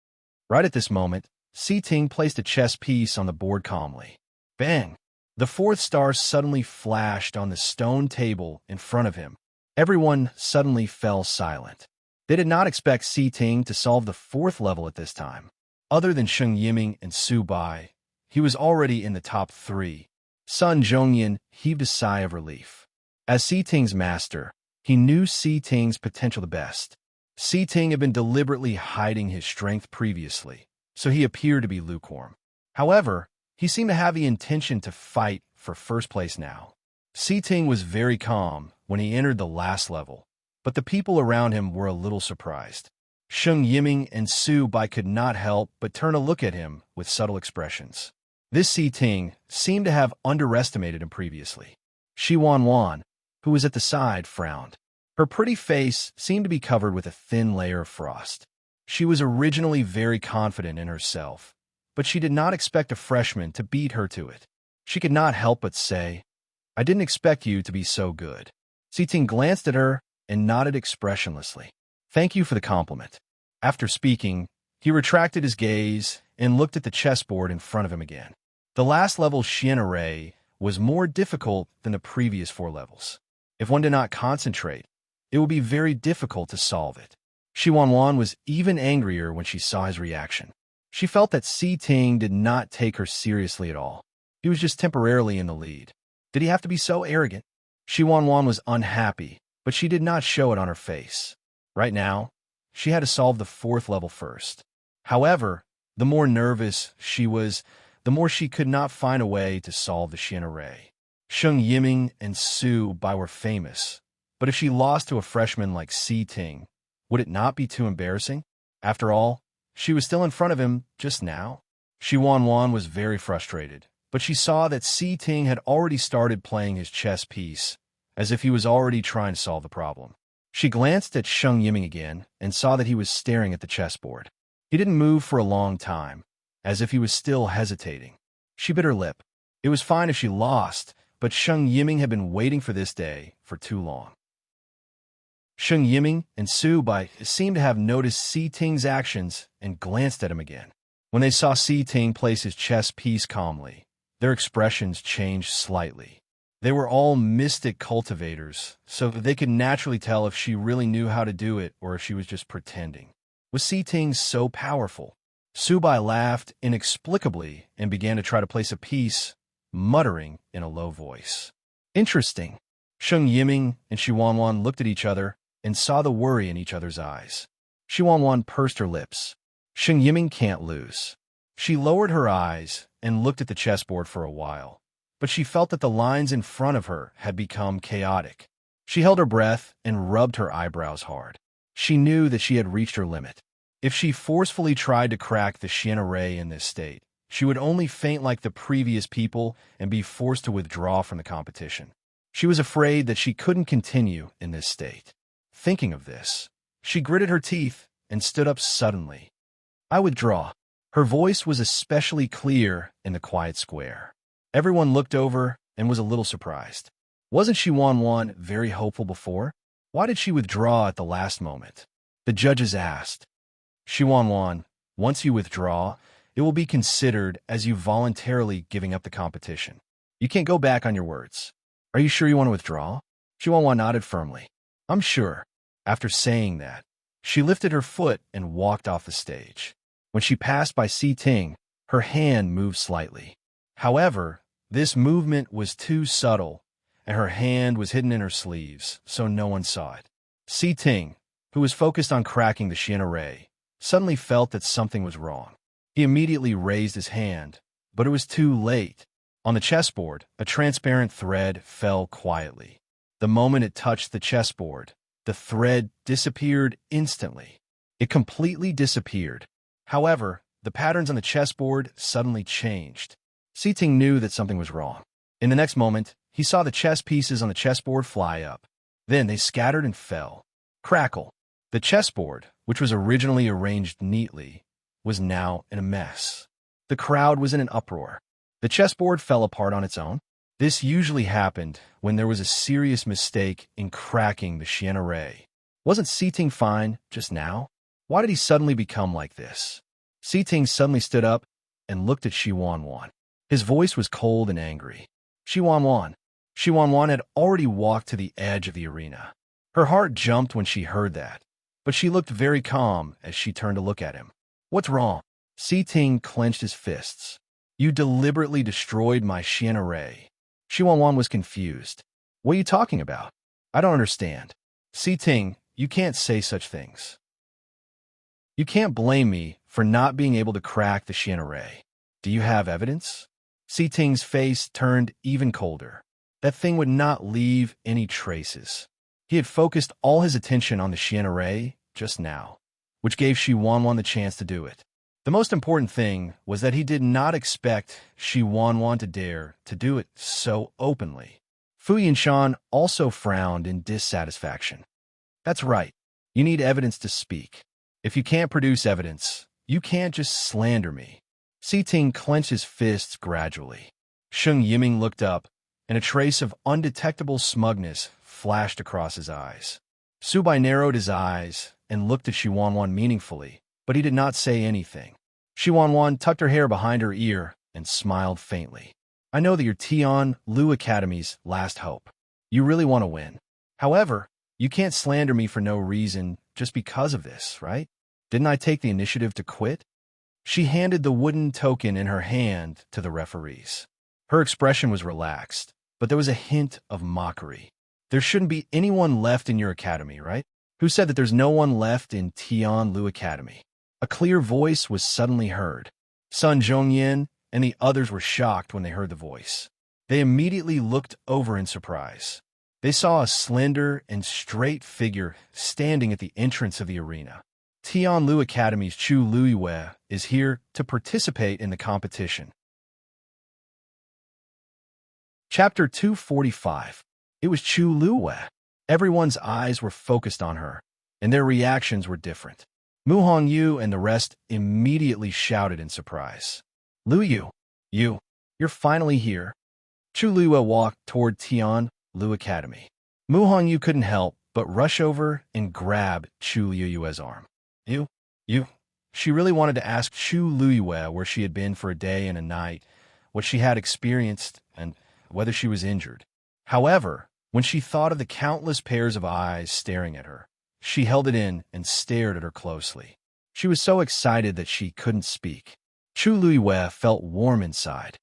Right at this moment, Si Ting placed a chess piece on the board calmly. Bang! The 4th star suddenly flashed on the stone table in front of him. Everyone suddenly fell silent. They did not expect Si Ting to solve the 4th level at this time. Other than Sheng Yiming and Su Bai, he was already in the top 3. Sun Zhongyan heaved a sigh of relief. As Si Ting's master, he knew Si Ting's potential the best. Si Ting had been deliberately hiding his strength previously, so he appeared to be lukewarm. However, he seemed to have the intention to fight for first place now. Si Ting was very calm when he entered the last level, but the people around him were a little surprised. Sheng Yiming and Su Bai could not help but turn a look at him with subtle expressions. This Si Ting seemed to have underestimated him previously. Shi Wanwan, who was at the side, frowned. Her pretty face seemed to be covered with a thin layer of frost. She was originally very confident in herself, but she did not expect a freshman to beat her to it. She could not help but say, "I didn't expect you to be so good." Si Ting glanced at her and nodded expressionlessly. "Thank you for the compliment." After speaking, he retracted his gaze and looked at the chessboard in front of him again. The last level Xian array was more difficult than the previous 4 levels. If one did not concentrate, it would be very difficult to solve it. Shi Wanwan was even angrier when she saw his reaction. She felt that Si Ting did not take her seriously at all. He was just temporarily in the lead. Did he have to be so arrogant? Shi Wanwan was unhappy, but she did not show it on her face. Right now, she had to solve the 4th level first. However, the more nervous she was, the more she could not find a way to solve the Xian array. Sheng Yiming and Su Bai were famous, but if she lost to a freshman like Si Ting, would it not be too embarrassing? After all, she was still in front of him just now. Shi Wanwan was very frustrated, but she saw that Si Ting had already started playing his chess piece, as if he was already trying to solve the problem. She glanced at Sheng Yiming again and saw that he was staring at the chessboard. He didn't move for a long time, as if he was still hesitating. She bit her lip. It was fine if she lost, but Sheng Yiming had been waiting for this day for too long. Sheng Yiming and Su Bai seemed to have noticed Si Ting's actions and glanced at him again. When they saw Si Ting place his chess piece calmly, their expressions changed slightly. They were all mystic cultivators, so they could naturally tell if she really knew how to do it or if she was just pretending. Was Si Ting so powerful? Su Bai laughed inexplicably and began to try to place a piece, muttering in a low voice. Interesting. Sheng Yiming and Shi Wanwan looked at each other and saw the worry in each other's eyes. Shi Wanwan pursed her lips. Sheng Yiming can't lose. She lowered her eyes and looked at the chessboard for a while, but she felt that the lines in front of her had become chaotic. She held her breath and rubbed her eyebrows hard. She knew that she had reached her limit. If she forcefully tried to crack the Xian array in this state, she would only faint like the previous people and be forced to withdraw from the competition. She was afraid that she couldn't continue in this state. Thinking of this, she gritted her teeth and stood up suddenly. "I withdraw." Her voice was especially clear in the quiet square. Everyone looked over and was a little surprised. Wasn't Shi Wanwan very hopeful before? Why did she withdraw at the last moment? The judges asked. Shi Wanwan, once you withdraw, it will be considered as you voluntarily giving up the competition. You can't go back on your words. Are you sure you want to withdraw? Shi Wanwan nodded firmly. I'm sure. After saying that, she lifted her foot and walked off the stage. When she passed by Si Ting, her hand moved slightly. However, this movement was too subtle, and her hand was hidden in her sleeves, so no one saw it. Si Ting, who was focused on cracking the Xian array, suddenly felt that something was wrong. He immediately raised his hand, but it was too late. On the chessboard, a transparent thread fell quietly. The moment it touched the chessboard, the thread disappeared instantly. It completely disappeared. However, the patterns on the chessboard suddenly changed. Si Ting knew that something was wrong. In the next moment, he saw the chess pieces on the chessboard fly up. Then they scattered and fell. Crackle. The chessboard, which was originally arranged neatly, was now in a mess. The crowd was in an uproar. The chessboard fell apart on its own. This usually happened when there was a serious mistake in cracking the Xian array. Wasn't Si Ting fine just now? Why did he suddenly become like this? Si Ting suddenly stood up and looked at Shi Wanwan. His voice was cold and angry. Shi Wanwan. Shi Wanwan had already walked to the edge of the arena. Her heart jumped when she heard that, but she looked very calm as she turned to look at him. What's wrong? Si Ting clenched his fists. You deliberately destroyed my Xian array. Xu Wanwan was confused. What are you talking about? I don't understand. Si Ting, you can't say such things. You can't blame me for not being able to crack the Xian array. Do you have evidence? Si Ting's face turned even colder. That thing would not leave any traces. He had focused all his attention on the Xian array just now, which gave Xu Wanwan the chance to do it. The most important thing was that he did not expect Xu Wanwan to dare to do it so openly. Fu Yinshan also frowned in dissatisfaction. That's right. You need evidence to speak. If you can't produce evidence, you can't just slander me. Si Ting clenched his fists gradually. Sheng Yiming looked up, and a trace of undetectable smugness flashed across his eyes. Su Bai narrowed his eyes and looked at Xu Wanwan meaningfully, but he did not say anything. Xu Wanwan tucked her hair behind her ear and smiled faintly. I know that you're Tian Lu Academy's last hope. You really want to win. However, you can't slander me for no reason just because of this, right? Didn't I take the initiative to quit? She handed the wooden token in her hand to the referees. Her expression was relaxed, but there was a hint of mockery. There shouldn't be anyone left in your academy, right? Who said that there's no one left in Tian Lu Academy? A clear voice was suddenly heard. Sun Zhongyan and the others were shocked when they heard the voice. They immediately looked over in surprise. They saw a slender and straight figure standing at the entrance of the arena. Tian Lu Academy's Chu Luiyue is here to participate in the competition. Chapter 245. It was Chu Luiyue. Everyone's eyes were focused on her, and their reactions were different. Mu Hongyu and the rest immediately shouted in surprise. Lu Yu, you're finally here. Chu Luiyue walked toward Tian Lu Academy. Mu Hongyu couldn't help but rush over and grab Chu Luiyue's arm. You. She really wanted to ask Chu Luiyue where she had been for a day and a night, what she had experienced, and whether she was injured. However, when she thought of the countless pairs of eyes staring at her, she held it in and stared at her closely. She was so excited that she couldn't speak. Chu Luiyue felt warm inside.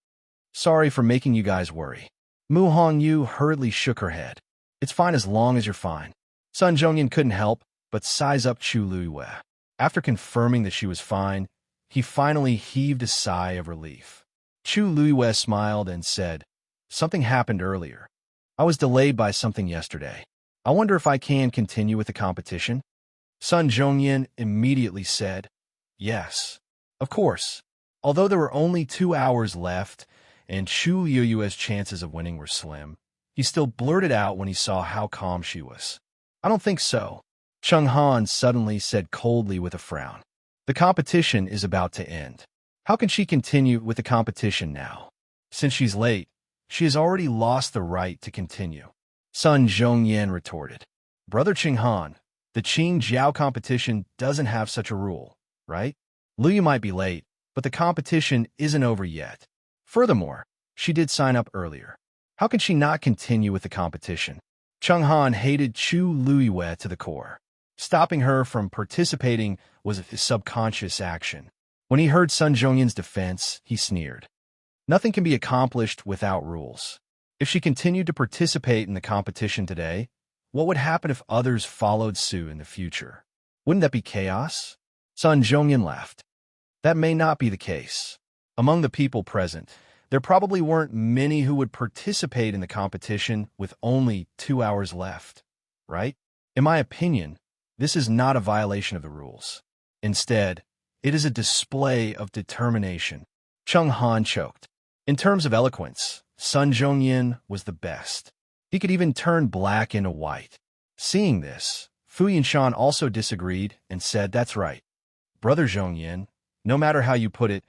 Sorry for making you guys worry. Mu Hongyu hurriedly shook her head. It's fine as long as you're fine. Sun Zhongyan couldn't help but size up Chu Luiyue. After confirming that she was fine, he finally heaved a sigh of relief. Chu Luiyue smiled and said, Something happened earlier. I was delayed by something yesterday. I wonder if I can continue with the competition? Sun Zhongyan immediately said, Yes, of course. Although there were only 2 hours left and Chu Luiyue's chances of winning were slim, he still blurted out when he saw how calm she was. I don't think so. Cheng Han suddenly said coldly with a frown. The competition is about to end. How can she continue with the competition now? Since she's late, she has already lost the right to continue. Sun Zhongyan retorted. Brother Cheng Han, the Qing Jiao competition doesn't have such a rule, right? Lu Yu might be late, but the competition isn't over yet. Furthermore, she did sign up earlier. How can she not continue with the competition? Cheng Han hated Chu Luiyue to the core. Stopping her from participating was a subconscious action. When he heard Sun Zhongyan's defense, he sneered. Nothing can be accomplished without rules. If she continued to participate in the competition today, what would happen if others followed suit in the future? Wouldn't that be chaos? Sun Zhongyan laughed. That may not be the case. Among the people present, there probably weren't many who would participate in the competition with only 2 hours left, right? In my opinion, this is not a violation of the rules. Instead, it is a display of determination. Cheng Han choked. In terms of eloquence, Sun Zhongyan was the best. He could even turn black into white. Seeing this, Fu Yinshan also disagreed and said, That's right. Brother Zhongyan, no matter how you put it,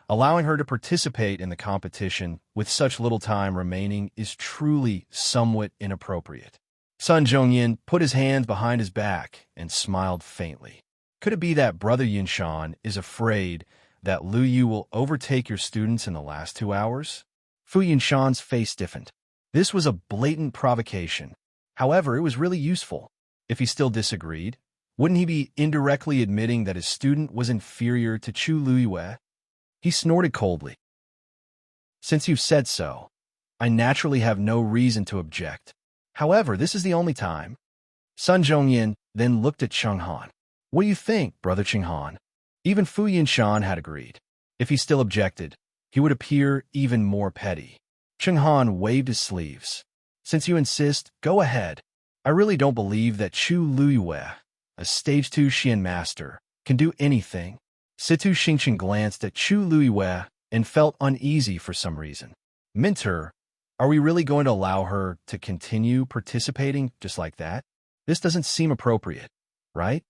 allowing her to participate in the competition with such little time remaining is truly somewhat inappropriate. Sun Zhongyan put his hands behind his back and smiled faintly. Could it be that Brother Yinshan is afraid that Lu Yu will overtake your students in the last 2 hours? Fu Yinshan's face stiffened. This was a blatant provocation. However, it was really useful. If he still disagreed, wouldn't he be indirectly admitting that his student was inferior to Chu Luiyue? He snorted coldly. Since you've said so, I naturally have no reason to object. However, this is the only time. Sun Zhongyin then looked at Cheng Han. What do you think, Brother Cheng Han? Even Fu Yinshan had agreed. If he still objected, he would appear even more petty. Cheng Han waved his sleeves. Since you insist, go ahead. I really don't believe that Chu Luiyue, a Stage 2 Xian master, can do anything. Situ Xingchen glanced at Chu Luiyue and felt uneasy for some reason. Minter, are we really going to allow her to continue participating just like that? This doesn't seem appropriate, right?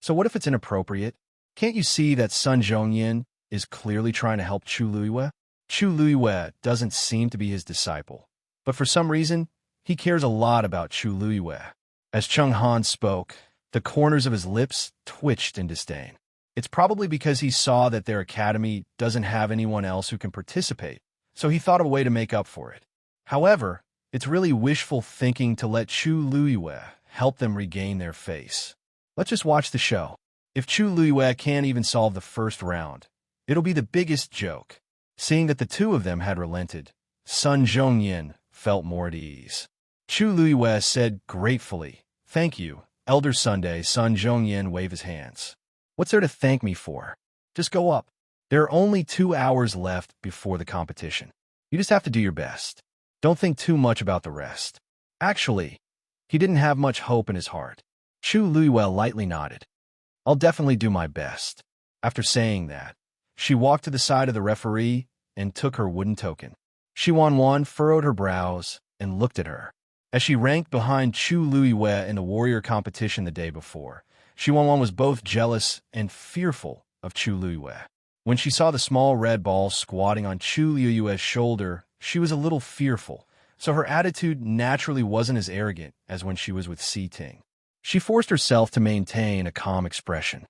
So what if it's inappropriate? Can't you see that Sun Zhongyin is clearly trying to help Chu Luiyue? Chu Luiyue doesn't seem to be his disciple, but for some reason, he cares a lot about Chu Luiyue. As Cheng Han spoke, the corners of his lips twitched in disdain. It's probably because he saw that their academy doesn't have anyone else who can participate, so he thought of a way to make up for it. However, it's really wishful thinking to let Chu Luiyue help them regain their face. Let's just watch the show. If Chu Luiyue can't even solve the first round, it'll be the biggest joke. Seeing that the two of them had relented, Sun Zhongyin felt more at ease. Chu Luiyue said gratefully, "Thank you, Elder Sunday." Sun Zhongyin waved his hands. "What's there to thank me for? Just go up. There are only 2 hours left before the competition. You just have to do your best. Don't think too much about the rest." Actually, he didn't have much hope in his heart. Chu Luiyue lightly nodded. "I'll definitely do my best." After saying that, she walked to the side of the referee and took her wooden token. Shi Wanwan furrowed her brows and looked at her. As she ranked behind Chu Luiyue in the warrior competition the day before, Shi Wanwan was both jealous and fearful of Chu Luiyue. When she saw the small red ball squatting on Chu Luiyue's shoulder, she was a little fearful, so her attitude naturally wasn't as arrogant as when she was with Si Ting. She forced herself to maintain a calm expression.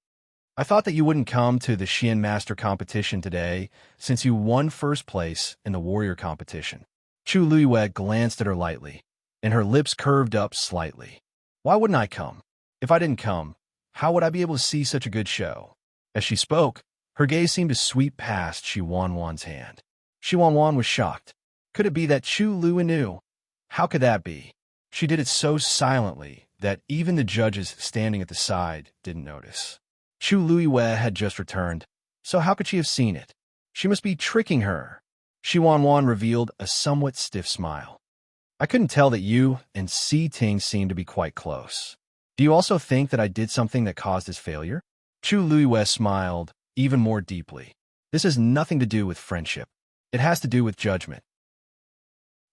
"I thought that you wouldn't come to the Xian Master competition today since you won first place in the warrior competition." Chu Luiyue glanced at her lightly, and her lips curved up slightly. "Why wouldn't I come? If I didn't come, how would I be able to see such a good show?" As she spoke, her gaze seemed to sweep past Shi Wanwan's hand. Shi Wanwan was shocked. Could it be that Chu Luiyue knew? How could that be? She did it so silently that even the judges standing at the side didn't notice. Chu Luiyue had just returned, so how could she have seen it? She must be tricking her. Shi Wanwan revealed a somewhat stiff smile. "I couldn't tell that you and Si Ting seemed to be quite close. Do you also think that I did something that caused his failure?" Chu Luiyue smiled even more deeply. "This has nothing to do with friendship. It has to do with judgment."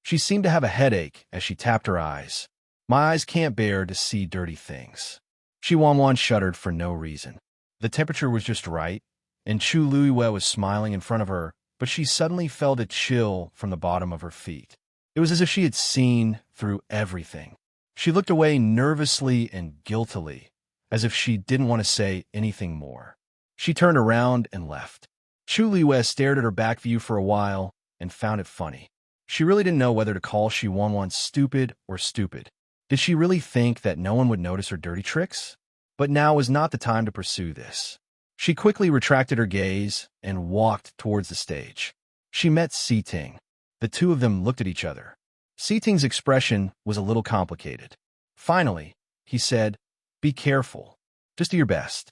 She seemed to have a headache as she tapped her eyes. "My eyes can't bear to see dirty things." Shi Wanwan shuddered for no reason. The temperature was just right, and Chu Luiyue was smiling in front of her, but she suddenly felt a chill from the bottom of her feet. It was as if she had seen through everything. She looked away nervously and guiltily, as if she didn't want to say anything more. She turned around and left. Chu Luiyue stared at her back view for a while and found it funny. She really didn't know whether to call Shi Wanwan stupid or stupid. Did she really think that no one would notice her dirty tricks? But now was not the time to pursue this. She quickly retracted her gaze and walked towards the stage. She met Si Ting. The two of them looked at each other. Si Ting's expression was a little complicated. Finally, he said, "Be careful. Just do your best."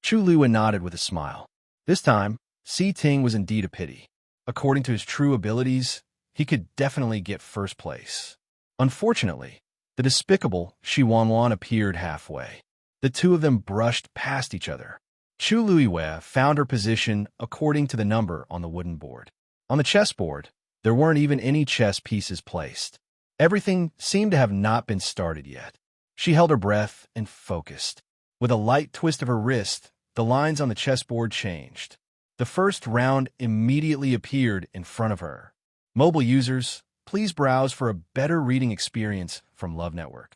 Chu Luiyue nodded with a smile. This time, Si Ting was indeed a pity. According to his true abilities, he could definitely get first place. Unfortunately, the despicable Shi Wanwan appeared halfway. The two of them brushed past each other. Chu Luiyue found her position according to the number on the wooden board. On the chessboard, there weren't even any chess pieces placed. Everything seemed to have not been started yet. She held her breath and focused. With a light twist of her wrist, the lines on the chessboard changed. The first round immediately appeared in front of her. Mobile users, please browse for a better reading experience from Love Network.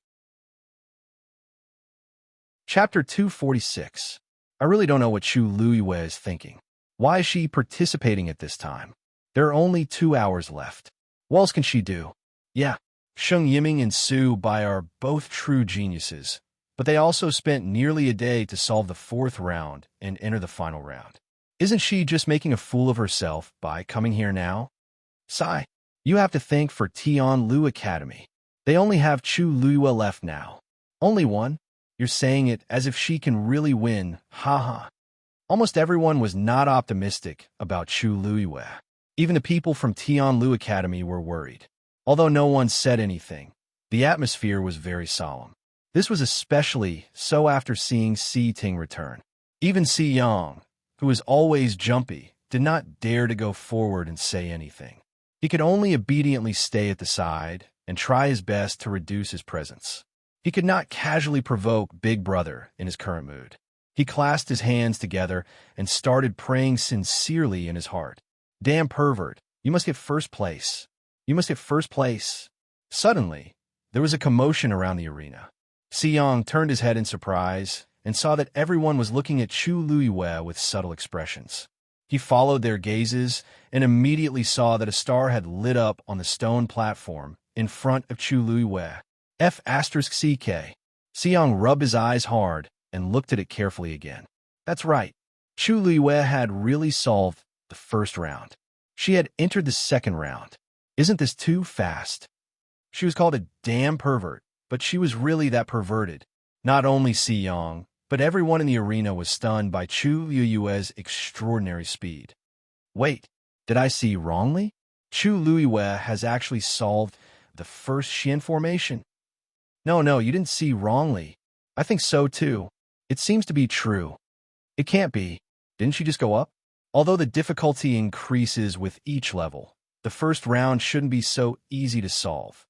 Chapter 246. I really don't know what Chu Luiyue is thinking. Why is she participating at this time? There are only 2 hours left. What else can she do? Yeah, Sheng Yiming and Su Bai are both true geniuses, but they also spent nearly a day to solve the 4th round and enter the final round. Isn't she just making a fool of herself by coming here now? Sigh. You have to think for Tianlu Academy. They only have Chu Luiyue left now. Only one? You're saying it as if she can really win, haha. Almost everyone was not optimistic about Chu Luiyue. Even the people from Tianlu Academy were worried. Although no one said anything, the atmosphere was very solemn. This was especially so after seeing Si Ting return. Even Si Yang, who was always jumpy, did not dare to go forward and say anything. He could only obediently stay at the side and try his best to reduce his presence. He could not casually provoke Big Brother in his current mood. He clasped his hands together and started praying sincerely in his heart. Damn pervert, you must get first place. You must get first place. Suddenly, there was a commotion around the arena. Si Yang turned his head in surprise and saw that everyone was looking at Chu Luiyue with subtle expressions. He followed their gazes and immediately saw that a star had lit up on the stone platform in front of Chu Luiyue. F***CK. Si Yang rubbed his eyes hard and looked at it carefully again. That's right. Chu Luiyue had really solved the first round. She had entered the second round. Isn't this too fast? She was called a damn pervert, but she was really that perverted. Not only Si Yang, but everyone in the arena was stunned by Chu Luiyue's extraordinary speed. Wait, did I see wrongly? Chu Luiyue has actually solved the first Xian formation. No, you didn't see wrongly. I think so too. It seems to be true. It can't be. Didn't she just go up? Although the difficulty increases with each level, the first round shouldn't be so easy to solve,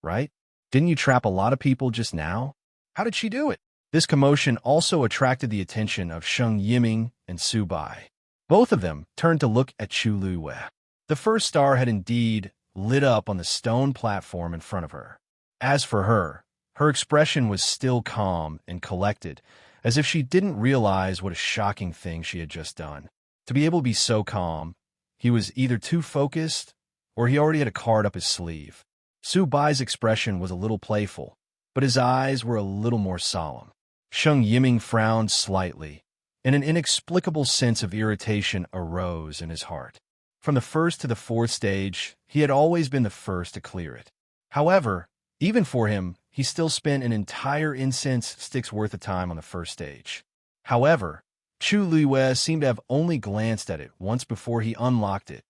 right? Didn't you trap a lot of people just now? How did she do it? This commotion also attracted the attention of Sheng Yiming and Su Bai. Both of them turned to look at Chu Luiyue. The first star had indeed lit up on the stone platform in front of her. As for her, her expression was still calm and collected, as if she didn't realize what a shocking thing she had just done. To be able to be so calm, he was either too focused or he already had a card up his sleeve. Su Bai's expression was a little playful, but his eyes were a little more solemn. Sheng Yiming frowned slightly, and an inexplicable sense of irritation arose in his heart. From the first to the fourth stage, he had always been the first to clear it. However, even for him, he still spent an entire incense stick's worth of time on the first stage. However, Chu Luiyue seemed to have only glanced at it once before he unlocked it.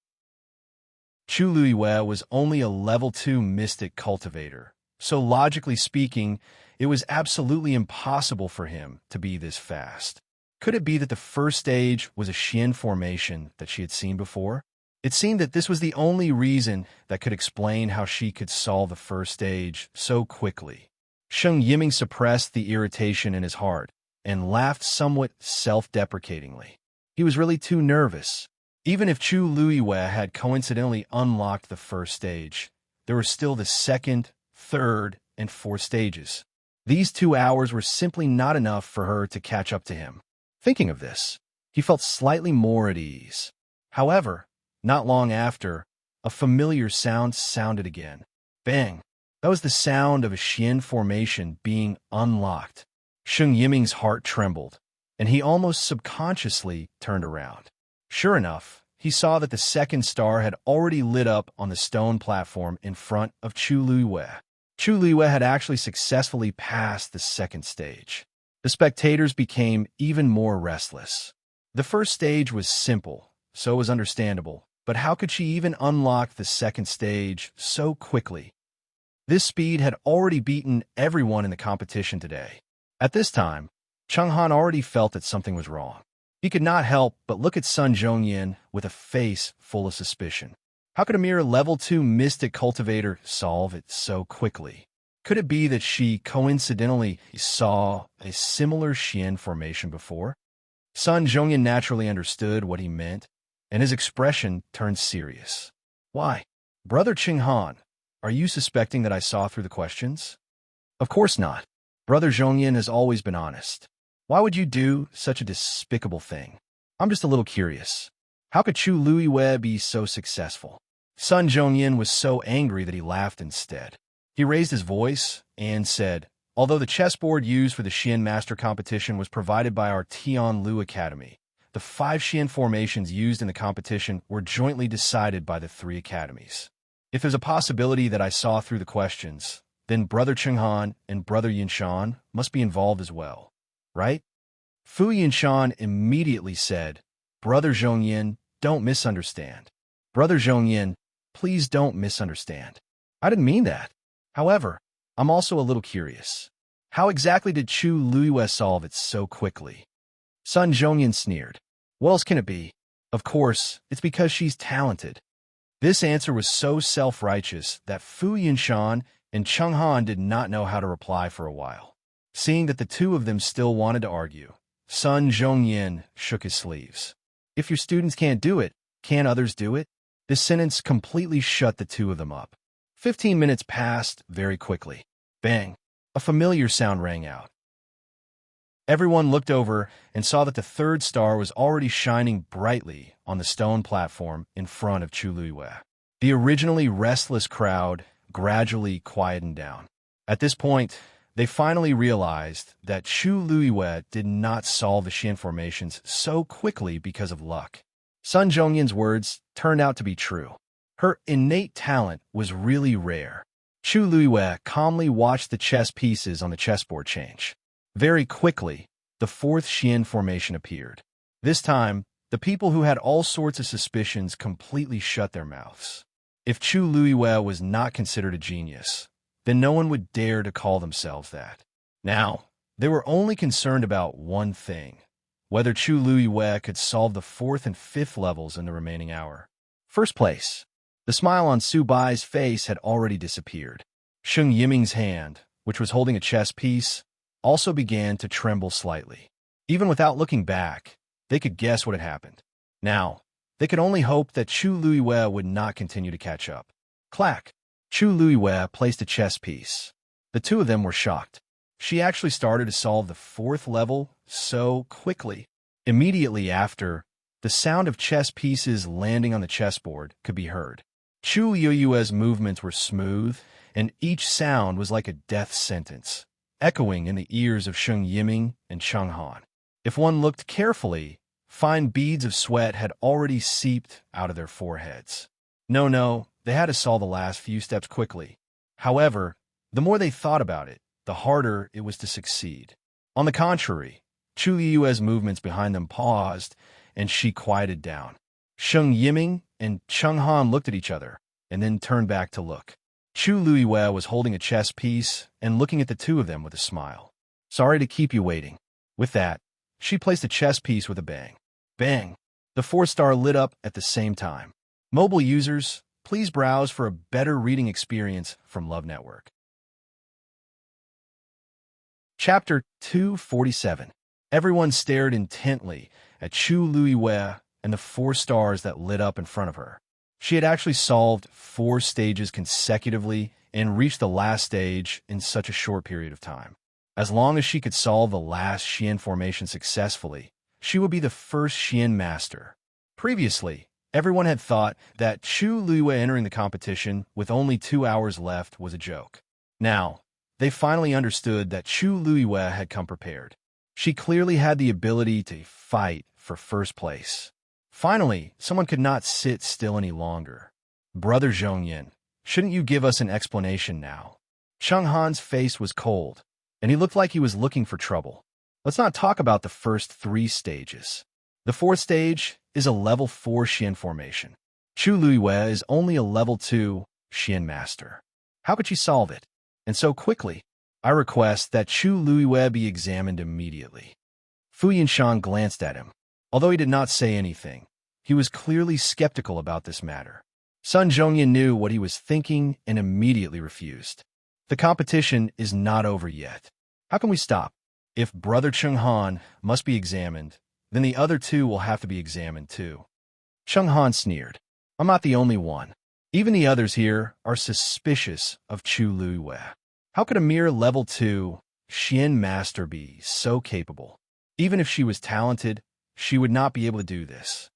Chu Luiyue was only a level 2 mystic cultivator, so logically speaking, it was absolutely impossible for him to be this fast. Could it be that the first stage was a Xian formation that she had seen before? It seemed that this was the only reason that could explain how she could solve the first stage so quickly. Sheng Yiming suppressed the irritation in his heart and laughed somewhat self-deprecatingly. He was really too nervous. Even if Chu Luiyue had coincidentally unlocked the first stage, there were still the second, third, and fourth stages. These 2 hours were simply not enough for her to catch up to him. Thinking of this, he felt slightly more at ease. However, not long after, a familiar sound sounded again. Bang! That was the sound of a Xian formation being unlocked. Sheng Yiming's heart trembled, and he almost subconsciously turned around. Sure enough, he saw that the second star had already lit up on the stone platform in front of Chu Luiyue. Chu Luiyue had actually successfully passed the second stage. The spectators became even more restless. The first stage was simple, so it was understandable, but how could she even unlock the second stage so quickly? This speed had already beaten everyone in the competition today. At this time, Cheng Han already felt that something was wrong. He could not help but look at Sun Zhongyan with a face full of suspicion. How could a mere level 2 mystic cultivator solve it so quickly? Could it be that she coincidentally saw a similar Xian formation before? Sun Zhongyan naturally understood what he meant, and his expression turned serious. Why? Brother Cheng Han, are you suspecting that I saw through the questions? Of course not. Brother Zhongyan has always been honest. Why would you do such a despicable thing? I'm just a little curious. How could Chu Luiyue be so successful? Sun Zhongyan was so angry that he laughed instead. He raised his voice and said, although the chessboard used for the Xian Master competition was provided by our Tianlu Academy, the 5 Xian formations used in the competition were jointly decided by the 3 academies. If there's a possibility that I saw through the questions, then Brother Chenghan and Brother Yinshan must be involved as well, right? Fu Yinshan immediately said, Brother Zhongyin, don't misunderstand. Brother Zhongyin, please don't misunderstand. I didn't mean that. However, I'm also a little curious. How exactly did Chu Luiyue solve it so quickly? Sun Zhongyin sneered. What else can it be? Of course, it's because she's talented. This answer was so self-righteous that Fu Yinshan and Chenghan did not know how to reply for a while. Seeing that the two of them still wanted to argue, Sun Zhongyin shook his sleeves. If your students can't do it, can't others do it? This sentence completely shut the two of them up. 15 minutes passed very quickly. Bang! A familiar sound rang out. Everyone looked over and saw that the 3rd star was already shining brightly on the stone platform in front of Chu Luiyue. The originally restless crowd gradually quietened down. At this point, they finally realized that Chu Luiyue did not solve the Xian formations so quickly because of luck. Sun Zhongyin's words turned out to be true. Her innate talent was really rare. Chu Luiyue calmly watched the chess pieces on the chessboard change. Very quickly, the 4th Xian formation appeared. This time, the people who had all sorts of suspicions completely shut their mouths. If Chu Luiyue was not considered a genius, then no one would dare to call themselves that. Now, they were only concerned about one thing, whether Chu Luiyue could solve the 4th and 5th levels in the remaining hour. First place. The smile on Su Bai's face had already disappeared. Sheng Yiming's hand, which was holding a chess piece, also began to tremble slightly. Even without looking back, they could guess what had happened. Now, they could only hope that Chu Luiyue would not continue to catch up. Clack! Chu Luiyue placed a chess piece. The two of them were shocked. She actually started to solve the 4th level so quickly. Immediately after, the sound of chess pieces landing on the chessboard could be heard. Chu Luiyue's movements were smooth, and each sound was like a death sentence, echoing in the ears of Sheng Yiming and Chenghan. If one looked carefully, fine beads of sweat had already seeped out of their foreheads. No, they had to solve the last few steps quickly. However, the more they thought about it, the harder it was to succeed. On the contrary, Chu Luiyue's movements behind them paused, and she quieted down. Sheng Yiming and Chenghan looked at each other, and then turned back to look. Chu Luiyue was holding a chess piece and looking at the two of them with a smile. Sorry to keep you waiting. With that, she placed the chess piece with a bang. Bang! The 4-star lit up at the same time. Mobile users, please browse for a better reading experience from Love Network. Chapter 247. Everyone stared intently at Chu Luiyue and the 4 stars that lit up in front of her. She had actually solved 4 stages consecutively and reached the last stage in such a short period of time. As long as she could solve the last Xian formation successfully, she would be the first Xian master. Previously, everyone had thought that Chu Luiyue entering the competition with only 2 hours left was a joke. Now, they finally understood that Chu Luiyue had come prepared. She clearly had the ability to fight for first place. Finally, someone could not sit still any longer. Brother Zhongyin, shouldn't you give us an explanation now? Chenghan's face was cold, and he looked like he was looking for trouble. Let's not talk about the first 3 stages. The 4th stage is a level 4 Xian formation. Chu Luiyue is only a level 2 Xian master. How could she solve it? And so quickly? I request that Chu Luiyue be examined immediately. Fu Yinshan glanced at him. Although he did not say anything, he was clearly skeptical about this matter. Sun Zhongyin knew what he was thinking and immediately refused. The competition is not over yet. How can we stop? If Brother Chenghan must be examined, then the other 2 will have to be examined too. Chenghan sneered. I'm not the only one. Even the others here are suspicious of Chu Luiyue. How could a mere level 2 Xian master be so capable? Even if she was talented, she would not be able to do this.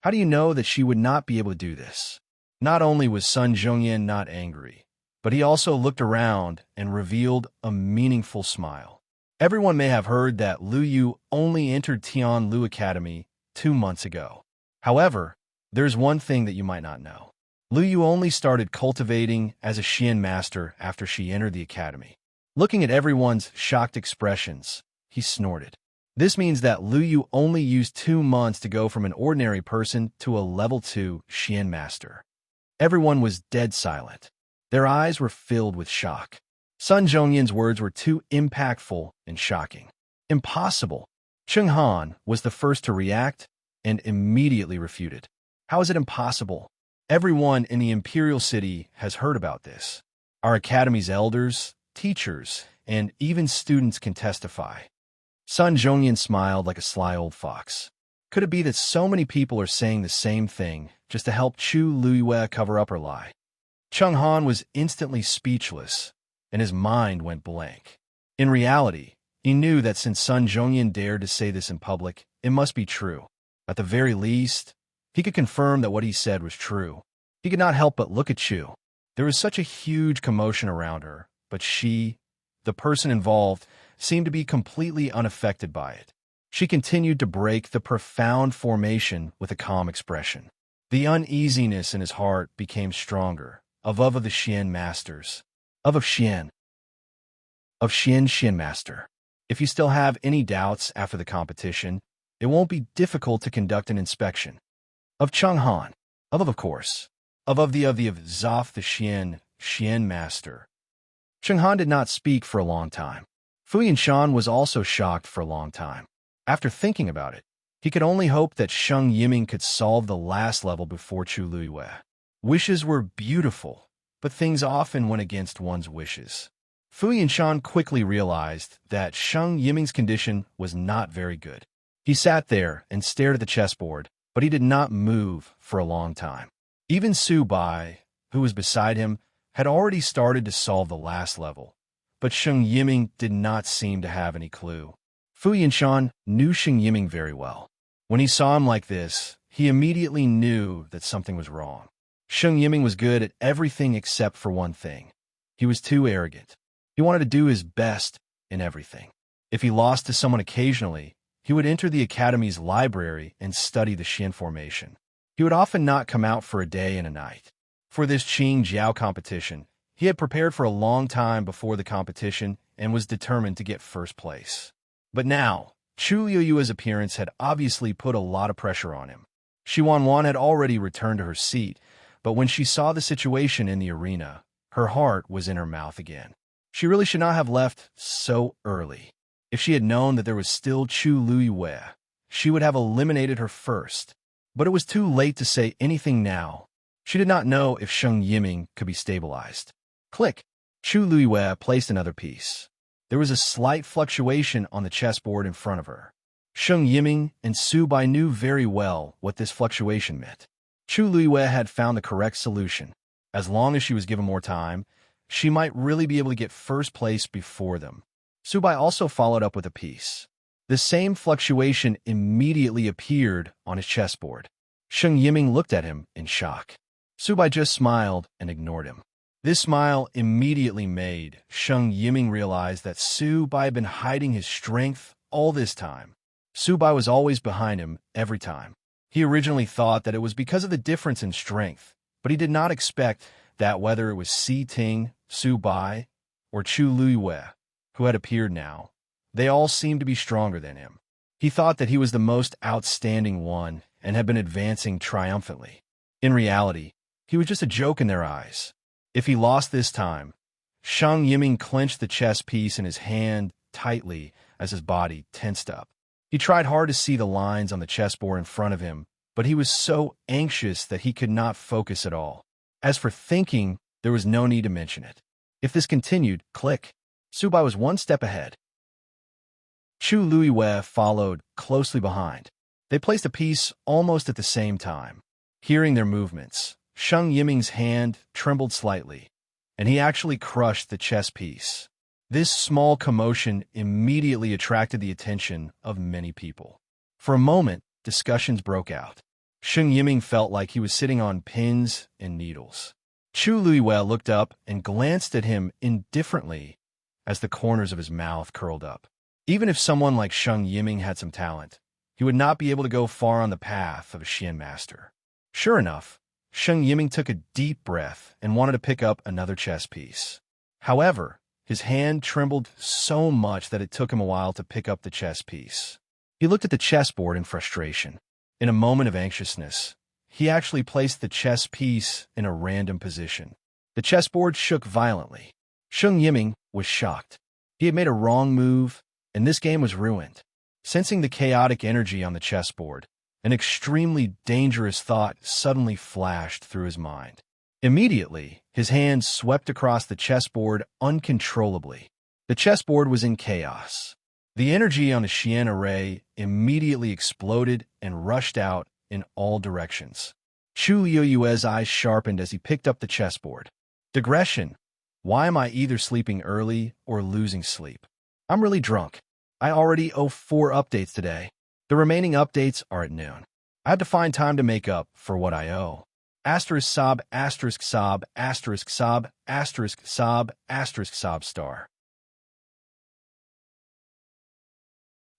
How do you know that she would not be able to do this? Not only was Sun Zhongyin not angry, but he also looked around and revealed a meaningful smile. Everyone may have heard that Lu Yu only entered Tianlu Academy 2 months ago. However, there's one thing that you might not know. Lu Yu only started cultivating as a Xian master after she entered the academy. Looking at everyone's shocked expressions, he snorted. This means that Lu Yu only used 2 months to go from an ordinary person to a level 2 Xian master. Everyone was dead silent. Their eyes were filled with shock. Sun Zhongyan's words were too impactful and shocking. Impossible. Cheng Han was the first to react and immediately refuted. How is it impossible? Everyone in the Imperial city has heard about this. Our academy's elders, teachers, and even students can testify. Sun Zhongyan smiled like a sly old fox. Could it be that so many people are saying the same thing just to help Chu Luyue cover up her lie? Cheng Han was instantly speechless, and his mind went blank. In reality, he knew that since Sun Zhongyan dared to say this in public, it must be true. At the very least, he could confirm that what he said was true. He could not help but look at Chu. There was such a huge commotion around her, but she, the person involved, seemed to be completely unaffected by it. She continued to break the profound formation with a calm expression. The uneasiness in his heart became stronger, of the Xian masters. Of Xian. Of Xian master. If you still have any doubts after the competition, it won't be difficult to conduct an inspection. Of Cheng Han. Of course. Of the Zoff the Xian master. Cheng Han did not speak for a long time. Fu Yinshan was also shocked for a long time. After thinking about it, he could only hope that Sheng Yiming could solve the last level before Chu Luyue. Wishes were beautiful, but things often went against one's wishes. Fu Yinshan quickly realized that Sheng Yiming's condition was not very good. He sat there and stared at the chessboard, but he did not move for a long time. Even Su Bai, who was beside him, had already started to solve the last level, but Sheng Yiming did not seem to have any clue. Fu Yinshan knew Sheng Yiming very well. When he saw him like this, he immediately knew that something was wrong. Sheng Yiming was good at everything except for one thing. He was too arrogant. He wanted to do his best in everything. If he lost to someone occasionally, he would enter the academy's library and study the Xian formation. He would often not come out for a day and a night. For this Qing Jiao competition, he had prepared for a long time before the competition and was determined to get first place. But now, Chu Luyue's appearance had obviously put a lot of pressure on him. Shi Wanwan had already returned to her seat, but when she saw the situation in the arena, her heart was in her mouth again. She really should not have left so early. If she had known that there was still Chu Luyue, she would have eliminated her first. But it was too late to say anything now. She did not know if Sheng Yiming could be stabilized. Click! Chu Luyue placed another piece. There was a slight fluctuation on the chessboard in front of her. Sheng Yiming and Su Bai knew very well what this fluctuation meant. Chu Luyue had found the correct solution. As long as she was given more time, she might really be able to get first place before them. Su Bai also followed up with a piece. The same fluctuation immediately appeared on his chessboard. Sheng Yiming looked at him in shock. Su Bai just smiled and ignored him. This smile immediately made Sheng Yiming realize that Su Bai had been hiding his strength all this time. Su Bai was always behind him every time. He originally thought that it was because of the difference in strength, but he did not expect that whether it was Si Ting, Su Bai, or Chu Luyue, who had appeared now, they all seemed to be stronger than him. He thought that he was the most outstanding one and had been advancing triumphantly. In reality, he was just a joke in their eyes. If he lost this time, Sheng Yiming clenched the chess piece in his hand tightly as his body tensed up. He tried hard to see the lines on the chessboard in front of him, but he was so anxious that he could not focus at all. As for thinking, there was no need to mention it. If this continued, click. Su Bai was one step ahead. Chu Luyue followed closely behind. They placed a piece almost at the same time. Hearing their movements, Sheng Yiming's hand trembled slightly, and he actually crushed the chess piece. This small commotion immediately attracted the attention of many people. For a moment, discussions broke out. Sheng Yiming felt like he was sitting on pins and needles. Chu Luyue looked up and glanced at him indifferently as the corners of his mouth curled up. Even if someone like Sheng Yiming had some talent, he would not be able to go far on the path of a Xian master. Sure enough, Sheng Yiming took a deep breath and wanted to pick up another chess piece. However, his hand trembled so much that it took him a while to pick up the chess piece. He looked at the chessboard in frustration. In a moment of anxiousness, he actually placed the chess piece in a random position. The chessboard shook violently. Sheng Yiming was shocked. He had made a wrong move, and this game was ruined. Sensing the chaotic energy on the chessboard, an extremely dangerous thought suddenly flashed through his mind. Immediately, his hand swept across the chessboard uncontrollably. The chessboard was in chaos. The energy on the Xian array immediately exploded and rushed out in all directions. Chu Yueyue's eyes sharpened as he picked up the chessboard. Digression. Why am I either sleeping early or losing sleep? I'm really drunk. I already owe 4 updates today. The remaining updates are at noon. I have to find time to make up for what I owe. Asterisk sob, asterisk sob, asterisk sob, asterisk sob, asterisk sob star.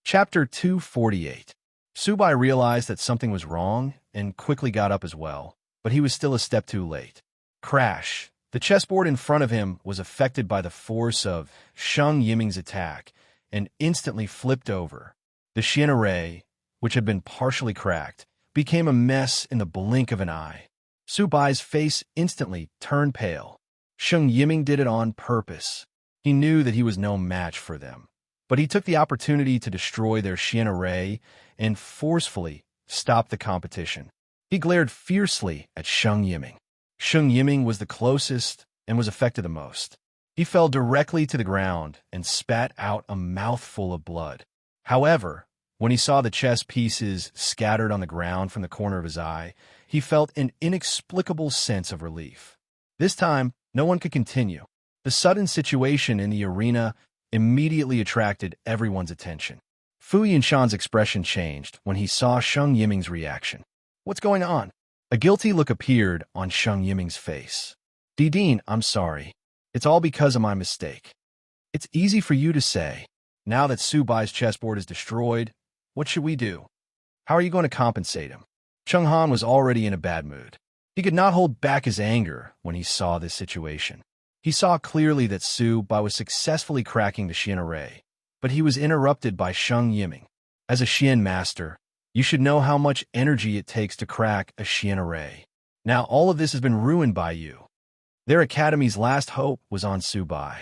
Chapter 248. Subai realized that something was wrong and quickly got up as well, but he was still a step too late. Crash. The chessboard in front of him was affected by the force of Sheng Yiming's attack and instantly flipped over. The Xian array, which had been partially cracked, became a mess in the blink of an eye. Subai's face instantly turned pale. Sheng Yiming did it on purpose. He knew that he was no match for them, but he took the opportunity to destroy their Xian array and forcefully stop the competition. He glared fiercely at Sheng Yiming. Sheng Yiming was the closest and was affected the most. He fell directly to the ground and spat out a mouthful of blood. However, when he saw the chess pieces scattered on the ground from the corner of his eye, he felt an inexplicable sense of relief. This time, no one could continue. The sudden situation in the arena immediately attracted everyone's attention. Fu Yinshan's expression changed when he saw Sheng Yiming's reaction. What's going on? A guilty look appeared on Sheng Yiming's face. Didin, I'm sorry. It's all because of my mistake. It's easy for you to say. Now that Subai's chessboard is destroyed, what should we do? How are you going to compensate him? Cheng Han was already in a bad mood. He could not hold back his anger when he saw this situation. He saw clearly that Subai was successfully cracking the Xian array, but he was interrupted by Sheng Yiming. As a Xian master, you should know how much energy it takes to crack a Xian array. Now all of this has been ruined by you. Their academy's last hope was on Subai.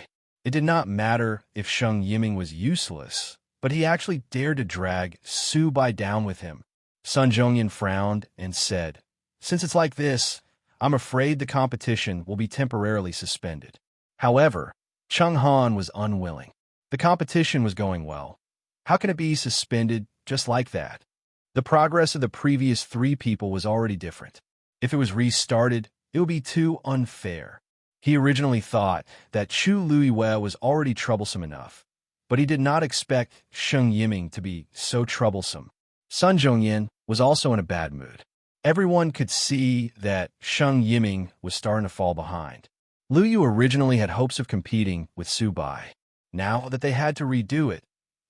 It did not matter if Sheng Yiming was useless, but he actually dared to drag Subai down with him. Sun Zhongyan frowned and said, Since it's like this, I'm afraid the competition will be temporarily suspended. However, Cheng Han was unwilling. The competition was going well. How can it be suspended just like that? The progress of the previous 3 people was already different. If it was restarted, it would be too unfair. He originally thought that Chu Luiyue was already troublesome enough, but he did not expect Sheng Yiming to be so troublesome. Sun Zhongyan was also in a bad mood. Everyone could see that Sheng Yiming was starting to fall behind. Lu Yu originally had hopes of competing with Subai. Now that they had to redo it,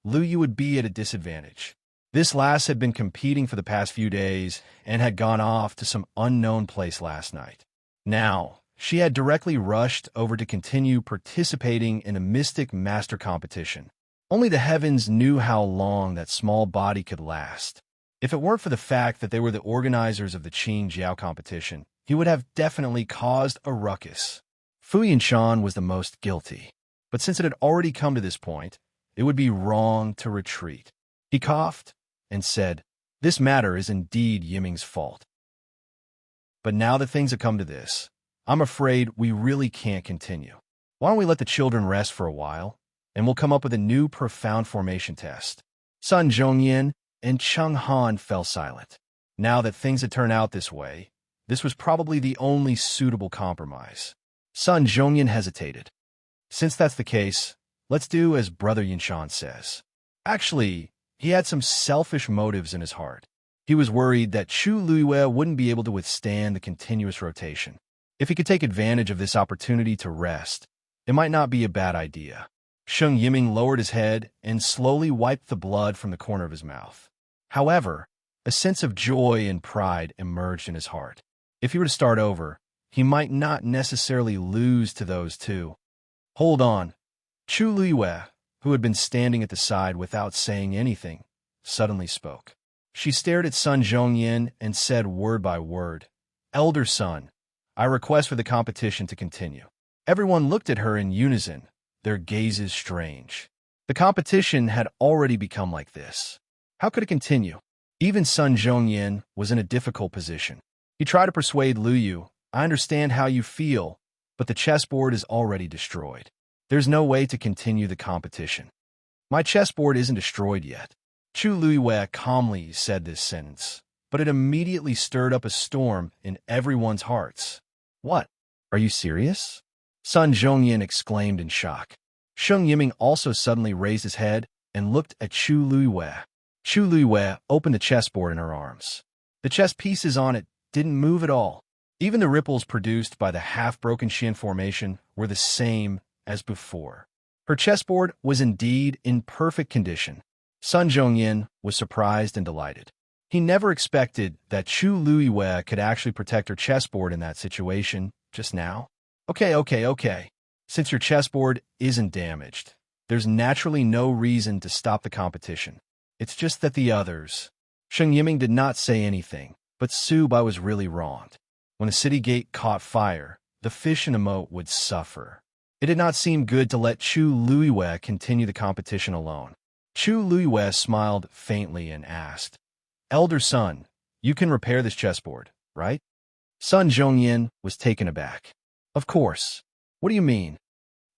Lu Yu would be at a disadvantage. This lass had been competing for the past few days and had gone off to some unknown place last night. Now, she had directly rushed over to continue participating in a mystic master competition. Only the heavens knew how long that small body could last. If it weren't for the fact that they were the organizers of the Qin Jiao competition, he would have definitely caused a ruckus. Fu Yinshan was the most guilty, but since it had already come to this point, it would be wrong to retreat. He coughed and said, This matter is indeed Yiming's fault. But now that things have come to this, I'm afraid we really can't continue. Why don't we let the children rest for a while, and we'll come up with a new profound formation test. Sun Zhongyan and Cheng Han fell silent. Now that things had turned out this way, this was probably the only suitable compromise. Sun Zhongyan hesitated. Since that's the case, let's do as Brother Yinshan says. Actually, he had some selfish motives in his heart. He was worried that Chu Luiyue wouldn't be able to withstand the continuous rotation. If he could take advantage of this opportunity to rest, it might not be a bad idea. Sheng Yiming lowered his head and slowly wiped the blood from the corner of his mouth. However, a sense of joy and pride emerged in his heart. If he were to start over, he might not necessarily lose to those two. Hold on. Chu Luiyue, who had been standing at the side without saying anything, suddenly spoke. She stared at Sun Zhongyin and said word by word, "Elder son, I request for the competition to continue." Everyone looked at her in unison, their gazes strange. The competition had already become like this. How could it continue? Even Sun Zhongyin was in a difficult position. He tried to persuade Lu Yu, "I understand how you feel, but the chessboard is already destroyed. There's no way to continue the competition." "My chessboard isn't destroyed yet." Chu Luiyue calmly said this sentence, but it immediately stirred up a storm in everyone's hearts. "What? Are you serious?" Sun Zhongyin exclaimed in shock. Sheng Yiming also suddenly raised his head and looked at Chu Luiyue. Chu Luiyue opened the chessboard in her arms. The chess pieces on it didn't move at all. Even the ripples produced by the half-broken Xian formation were the same as before. Her chessboard was indeed in perfect condition. Sun Zhongyin was surprised and delighted. He never expected that Chu Luiyue could actually protect her chessboard in that situation just now. Okay. Since your chessboard isn't damaged, there's naturally no reason to stop the competition. It's just that the others... Sheng Yiming did not say anything, but Su Bai was really wronged. When the city gate caught fire, the fish in a moat would suffer. It did not seem good to let Chu Luiyue continue the competition alone. Chu Luiyue smiled faintly and asked, "Elder son, you can repair this chessboard, right?" Sun Zhongyin was taken aback. "Of course. What do you mean?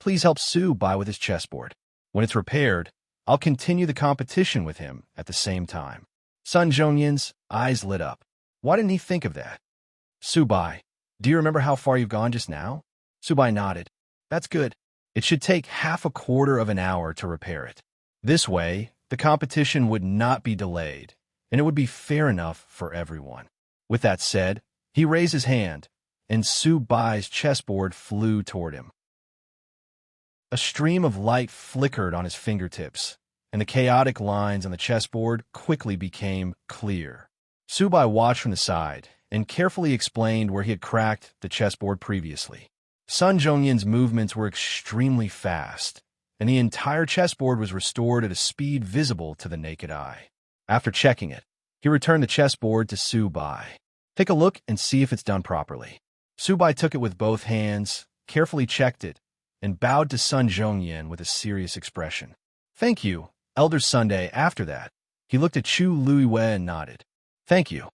Please help Su Bai with his chessboard. When it's repaired, I'll continue the competition with him at the same time." Sun Zhongyin's eyes lit up. Why didn't he think of that? "Su Bai, do you remember how far you've gone just now?" Su Bai nodded. "That's good. It should take half a quarter of an hour to repair it. This way, the competition would not be delayed, and it would be fair enough for everyone." With that said, he raised his hand, and Su Bai's chessboard flew toward him. A stream of light flickered on his fingertips, and the chaotic lines on the chessboard quickly became clear. Su Bai watched from the side and carefully explained where he had cracked the chessboard previously. Sun Zhongyin's movements were extremely fast, and the entire chessboard was restored at a speed visible to the naked eye. After checking it, he returned the chessboard to Su Bai. "Take a look and see if it's done properly." Su Bai took it with both hands, carefully checked it, and bowed to Sun Zhongyin with a serious expression. "Thank you, Elder Sunday." After that, he looked at Chu Luiyue and nodded. "Thank you.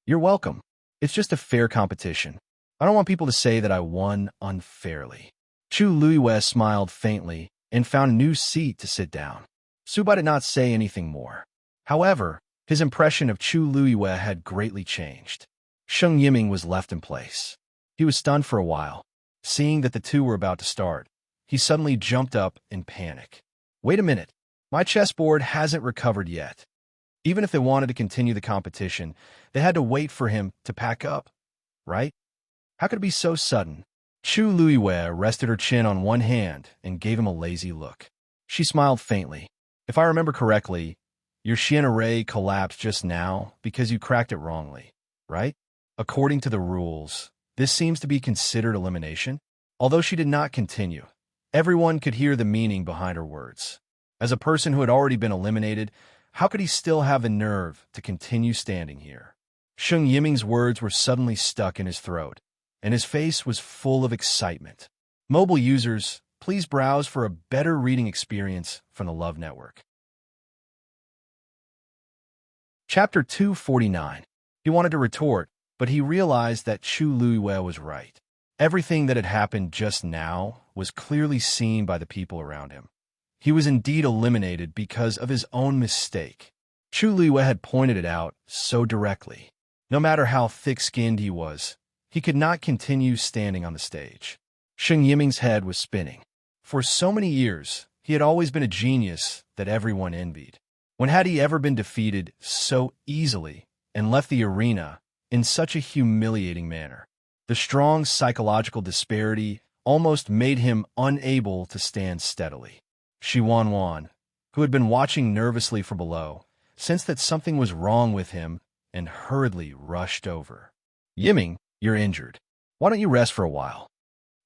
You're welcome. It's just a fair competition. I don't want people to say that I won unfairly." Chu Luiyue smiled faintly and found a new seat to sit down. Su Bai did not say anything more. However, his impression of Chu Luiyue had greatly changed. Sheng Yiming was left in place. He was stunned for a while. Seeing that the two were about to start, he suddenly jumped up in panic. "Wait a minute. My chessboard hasn't recovered yet." Even if they wanted to continue the competition, they had to wait for him to pack up, right? How could it be so sudden? Chu Luiyue rested her chin on one hand and gave him a lazy look. She smiled faintly. "If I remember correctly, your Xian array collapsed just now because you cracked it wrongly, right? According to the rules, this seems to be considered elimination." Although she did not continue, everyone could hear the meaning behind her words. As a person who had already been eliminated, how could he still have the nerve to continue standing here? Sheng Yiming's words were suddenly stuck in his throat, and his face was full of excitement. Mobile users, please browse for a better reading experience from the Love Network. Chapter 249. He wanted to retort, but he realized that Chu Luiyue was right. Everything that had happened just now was clearly seen by the people around him. He was indeed eliminated because of his own mistake. Chu Luiyue had pointed it out so directly. No matter how thick-skinned he was, he could not continue standing on the stage. Sheng Yiming's head was spinning. For so many years, he had always been a genius that everyone envied. When had he ever been defeated so easily and left the arena in such a humiliating manner? The strong psychological disparity almost made him unable to stand steadily. Shi Wanwan, who had been watching nervously from below, sensed that something was wrong with him, and hurriedly rushed over. Yiming, you're injured. Why don't you rest for a while?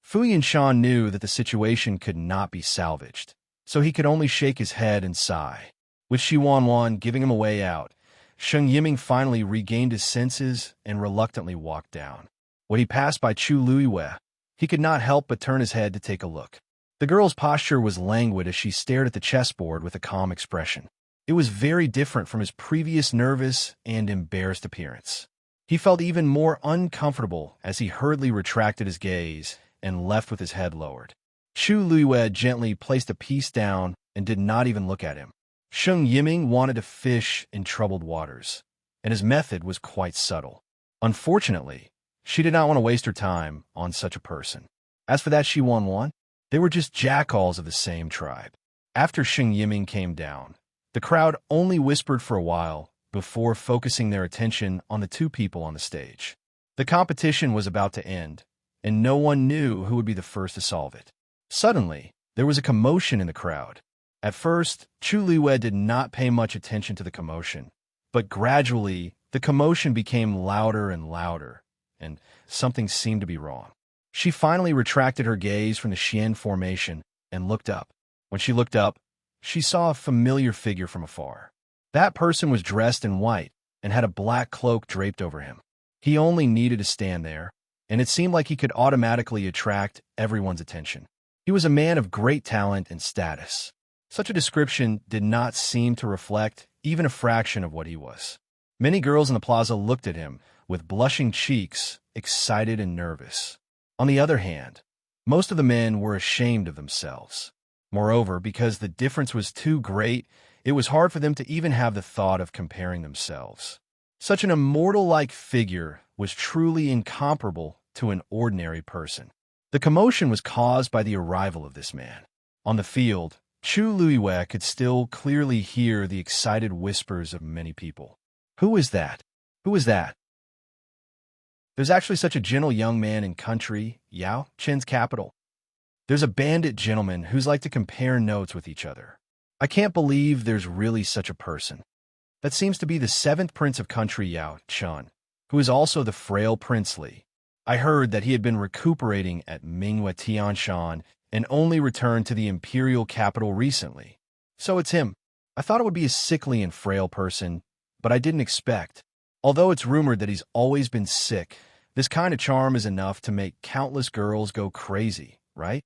Fu Yinshan knew that the situation could not be salvaged, so he could only shake his head and sigh. With Shi Wanwan giving him a way out, Sheng Yiming finally regained his senses and reluctantly walked down. When he passed by Chu Luiwei, he could not help but turn his head to take a look. The girl's posture was languid as she stared at the chessboard with a calm expression. It was very different from his previous nervous and embarrassed appearance. He felt even more uncomfortable as he hurriedly retracted his gaze and left with his head lowered. Chu Luiwei gently placed a piece down and did not even look at him. Sheng Yiming wanted to fish in troubled waters, and his method was quite subtle. Unfortunately, she did not want to waste her time on such a person. As for that Shi Wanwan, they were just jackals of the same tribe. After Sheng Yiming came down, the crowd only whispered for a while before focusing their attention on the two people on the stage. The competition was about to end, and no one knew who would be the first to solve it. Suddenly, there was a commotion in the crowd. At first, Chu Luiwei did not pay much attention to the commotion, but gradually, the commotion became louder and louder, and something seemed to be wrong. She finally retracted her gaze from the Xian formation and looked up. When she looked up, she saw a familiar figure from afar. That person was dressed in white and had a black cloak draped over him. He only needed to stand there, and it seemed like he could automatically attract everyone's attention. He was a man of great talent and status. Such a description did not seem to reflect even a fraction of what he was. Many girls in the plaza looked at him with blushing cheeks, excited and nervous. On the other hand, most of the men were ashamed of themselves. Moreover, because the difference was too great, it was hard for them to even have the thought of comparing themselves. Such an immortal-like figure was truly incomparable to an ordinary person. The commotion was caused by the arrival of this man. On the field, Chu Luiwei could still clearly hear the excited whispers of many people. Who is that? Who is that? There's actually such a gentle young man in country, Yao, Chen's capital. There's a bandit gentleman who's like to compare notes with each other. I can't believe there's really such a person. That seems to be the 7th prince of country, Yao Chun, who is also the frail Prince Li. I heard that he had been recuperating at Mingyue Tianshan and only returned to the Imperial capital recently. So it's him. I thought it would be a sickly and frail person, but I didn't expect. Although it's rumored that he's always been sick, this kind of charm is enough to make countless girls go crazy, right?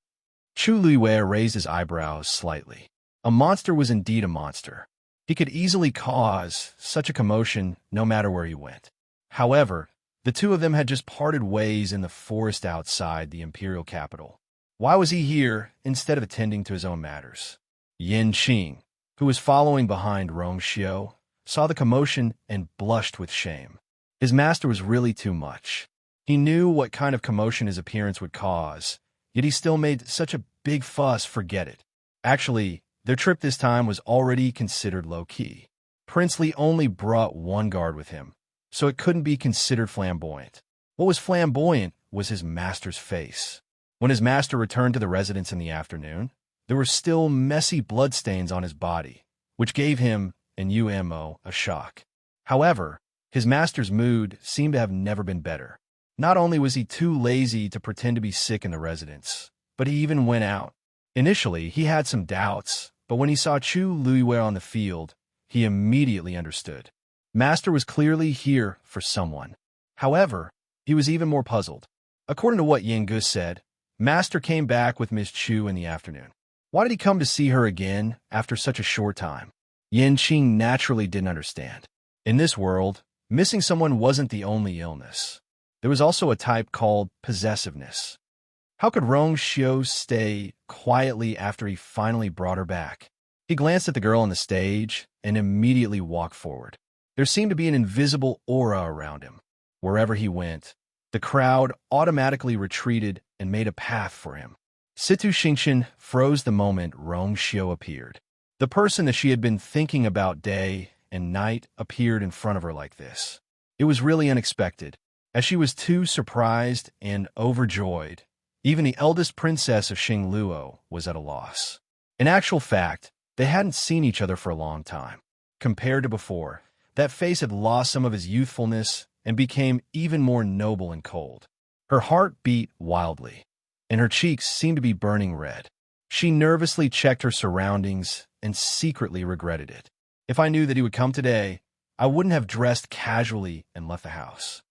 Chu Luiwei raised his eyebrows slightly. A monster was indeed a monster. He could easily cause such a commotion no matter where he went. However, the two of them had just parted ways in the forest outside the Imperial capital. Why was he here instead of attending to his own matters? Yin Qing, who was following behind Rong Xiu, saw the commotion and blushed with shame. His master was really too much. He knew what kind of commotion his appearance would cause, yet he still made such a big fuss. Forget it. Actually, their trip this time was already considered low-key. Prince Li only brought one guard with him, so it couldn't be considered flamboyant. What was flamboyant was his master's face. When his master returned to the residence in the afternoon, there were still messy bloodstains on his body, which gave him and UMO a shock. However, his master's mood seemed to have never been better. Not only was he too lazy to pretend to be sick in the residence, but he even went out. Initially, he had some doubts, but when he saw Chu Luiwei on the field, he immediately understood. Master was clearly here for someone. However, he was even more puzzled. According to what Yin Gus said, Master came back with Miss Chu in the afternoon. Why did he come to see her again after such a short time? Yin Qing naturally didn't understand. In this world, missing someone wasn't the only illness. There was also a type called possessiveness. How could Rong Xiu stay quietly after he finally brought her back? He glanced at the girl on the stage and immediately walked forward. There seemed to be an invisible aura around him. Wherever he went, the crowd automatically retreated and made a path for him. Situ Xingqian froze the moment Rong Xiu appeared. The person that she had been thinking about day and night appeared in front of her like this. It was really unexpected, as she was too surprised and overjoyed. Even the eldest princess of Xingluo was at a loss. In actual fact, they hadn't seen each other for a long time. Compared to before, that face had lost some of his youthfulness and became even more noble and cold. Her heart beat wildly, and her cheeks seemed to be burning red. She nervously checked her surroundings and secretly regretted it. If I knew that he would come today, I wouldn't have dressed casually and left the house.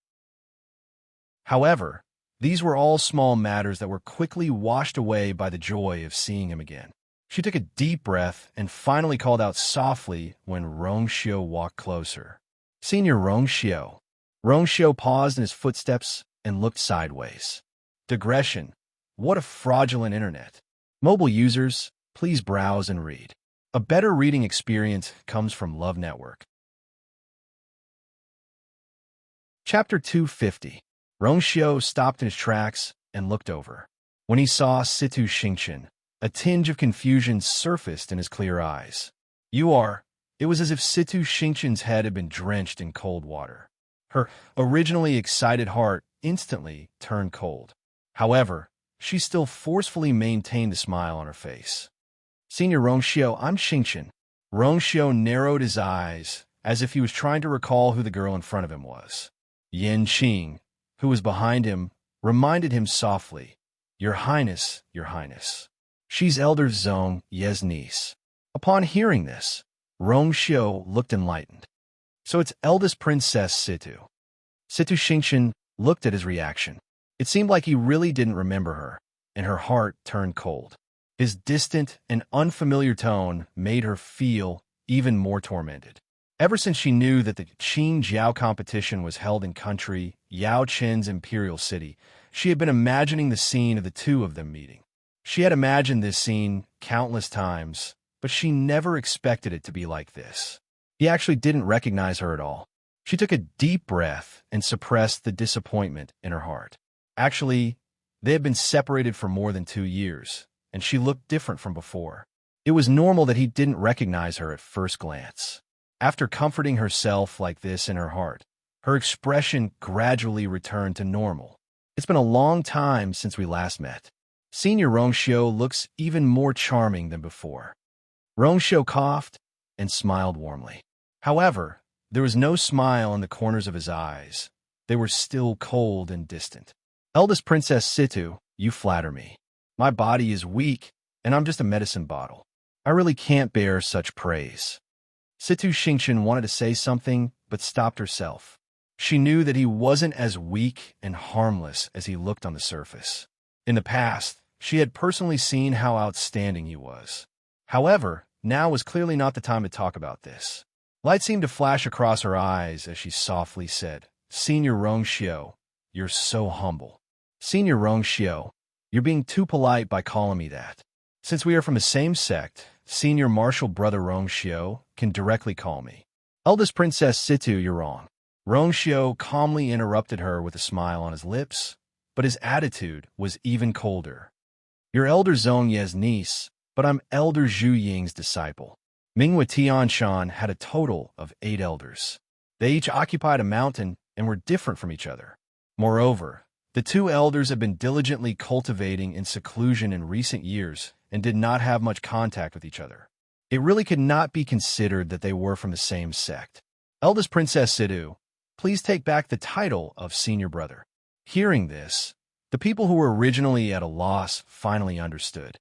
However, these were all small matters that were quickly washed away by the joy of seeing him again. She took a deep breath and finally called out softly when Rongxiu walked closer. "Senior Rongxiu." Rongxiu paused in his footsteps and looked sideways. Digression. What a fraudulent internet. Mobile users, please browse and read. A better reading experience comes from Love Network. Chapter 250. Rongxiu stopped in his tracks and looked over. When he saw Situ Xingqian, a tinge of confusion surfaced in his clear eyes. "You are..." It was as if Situ Xingqian's head had been drenched in cold water. Her originally excited heart instantly turned cold. However, she still forcefully maintained a smile on her face. "Senior Rongxiu, I'm Xingqian." Rongxiu narrowed his eyes as if he was trying to recall who the girl in front of him was. Yan Qing, who was behind him, reminded him softly, "Your Highness, Your Highness. She's Elder Zong Ye's niece." Upon hearing this, Rongxiu looked enlightened. "So it's eldest Princess Situ." Situ Xingqian looked at his reaction. It seemed like he really didn't remember her, and her heart turned cold. His distant and unfamiliar tone made her feel even more tormented. Ever since she knew that the Qing Jiao competition was held in country Yao Chen's Imperial city, she had been imagining the scene of the two of them meeting. She had imagined this scene countless times, but she never expected it to be like this. He actually didn't recognize her at all. She took a deep breath and suppressed the disappointment in her heart. Actually, they had been separated for more than 2 years, and she looked different from before. It was normal that he didn't recognize her at first glance. After comforting herself like this in her heart, her expression gradually returned to normal. "It's been a long time since we last met. Senior Rongxiu looks even more charming than before." Rongxiu coughed and smiled warmly. However, there was no smile in the corners of his eyes. They were still cold and distant. "Eldest Princess Situ, you flatter me. My body is weak, and I'm just a medicine bottle. I really can't bear such praise." Situ Xingqian wanted to say something, but stopped herself. She knew that he wasn't as weak and harmless as he looked on the surface. In the past, she had personally seen how outstanding he was. However, now was clearly not the time to talk about this. Light seemed to flash across her eyes as she softly said, "Senior Rongxiu, you're so humble. Senior Rongxiu, you're being too polite by calling me that. Since we are from the same sect, Senior Martial Brother Rongxiu can directly call me." "Eldest Princess Situ, you're wrong." Rongxiu calmly interrupted her with a smile on his lips, but his attitude was even colder. "You're Elder Zong Ye's niece, but I'm Elder Zhu Ying's disciple." Minghua Tianshan had a total of 8 elders. They each occupied a mountain and were different from each other. Moreover, the 2 elders had been diligently cultivating in seclusion in recent years and did not have much contact with each other. It really could not be considered that they were from the same sect. "Eldest Princess Situ, please take back the title of Senior Brother." Hearing this, the people who were originally at a loss finally understood.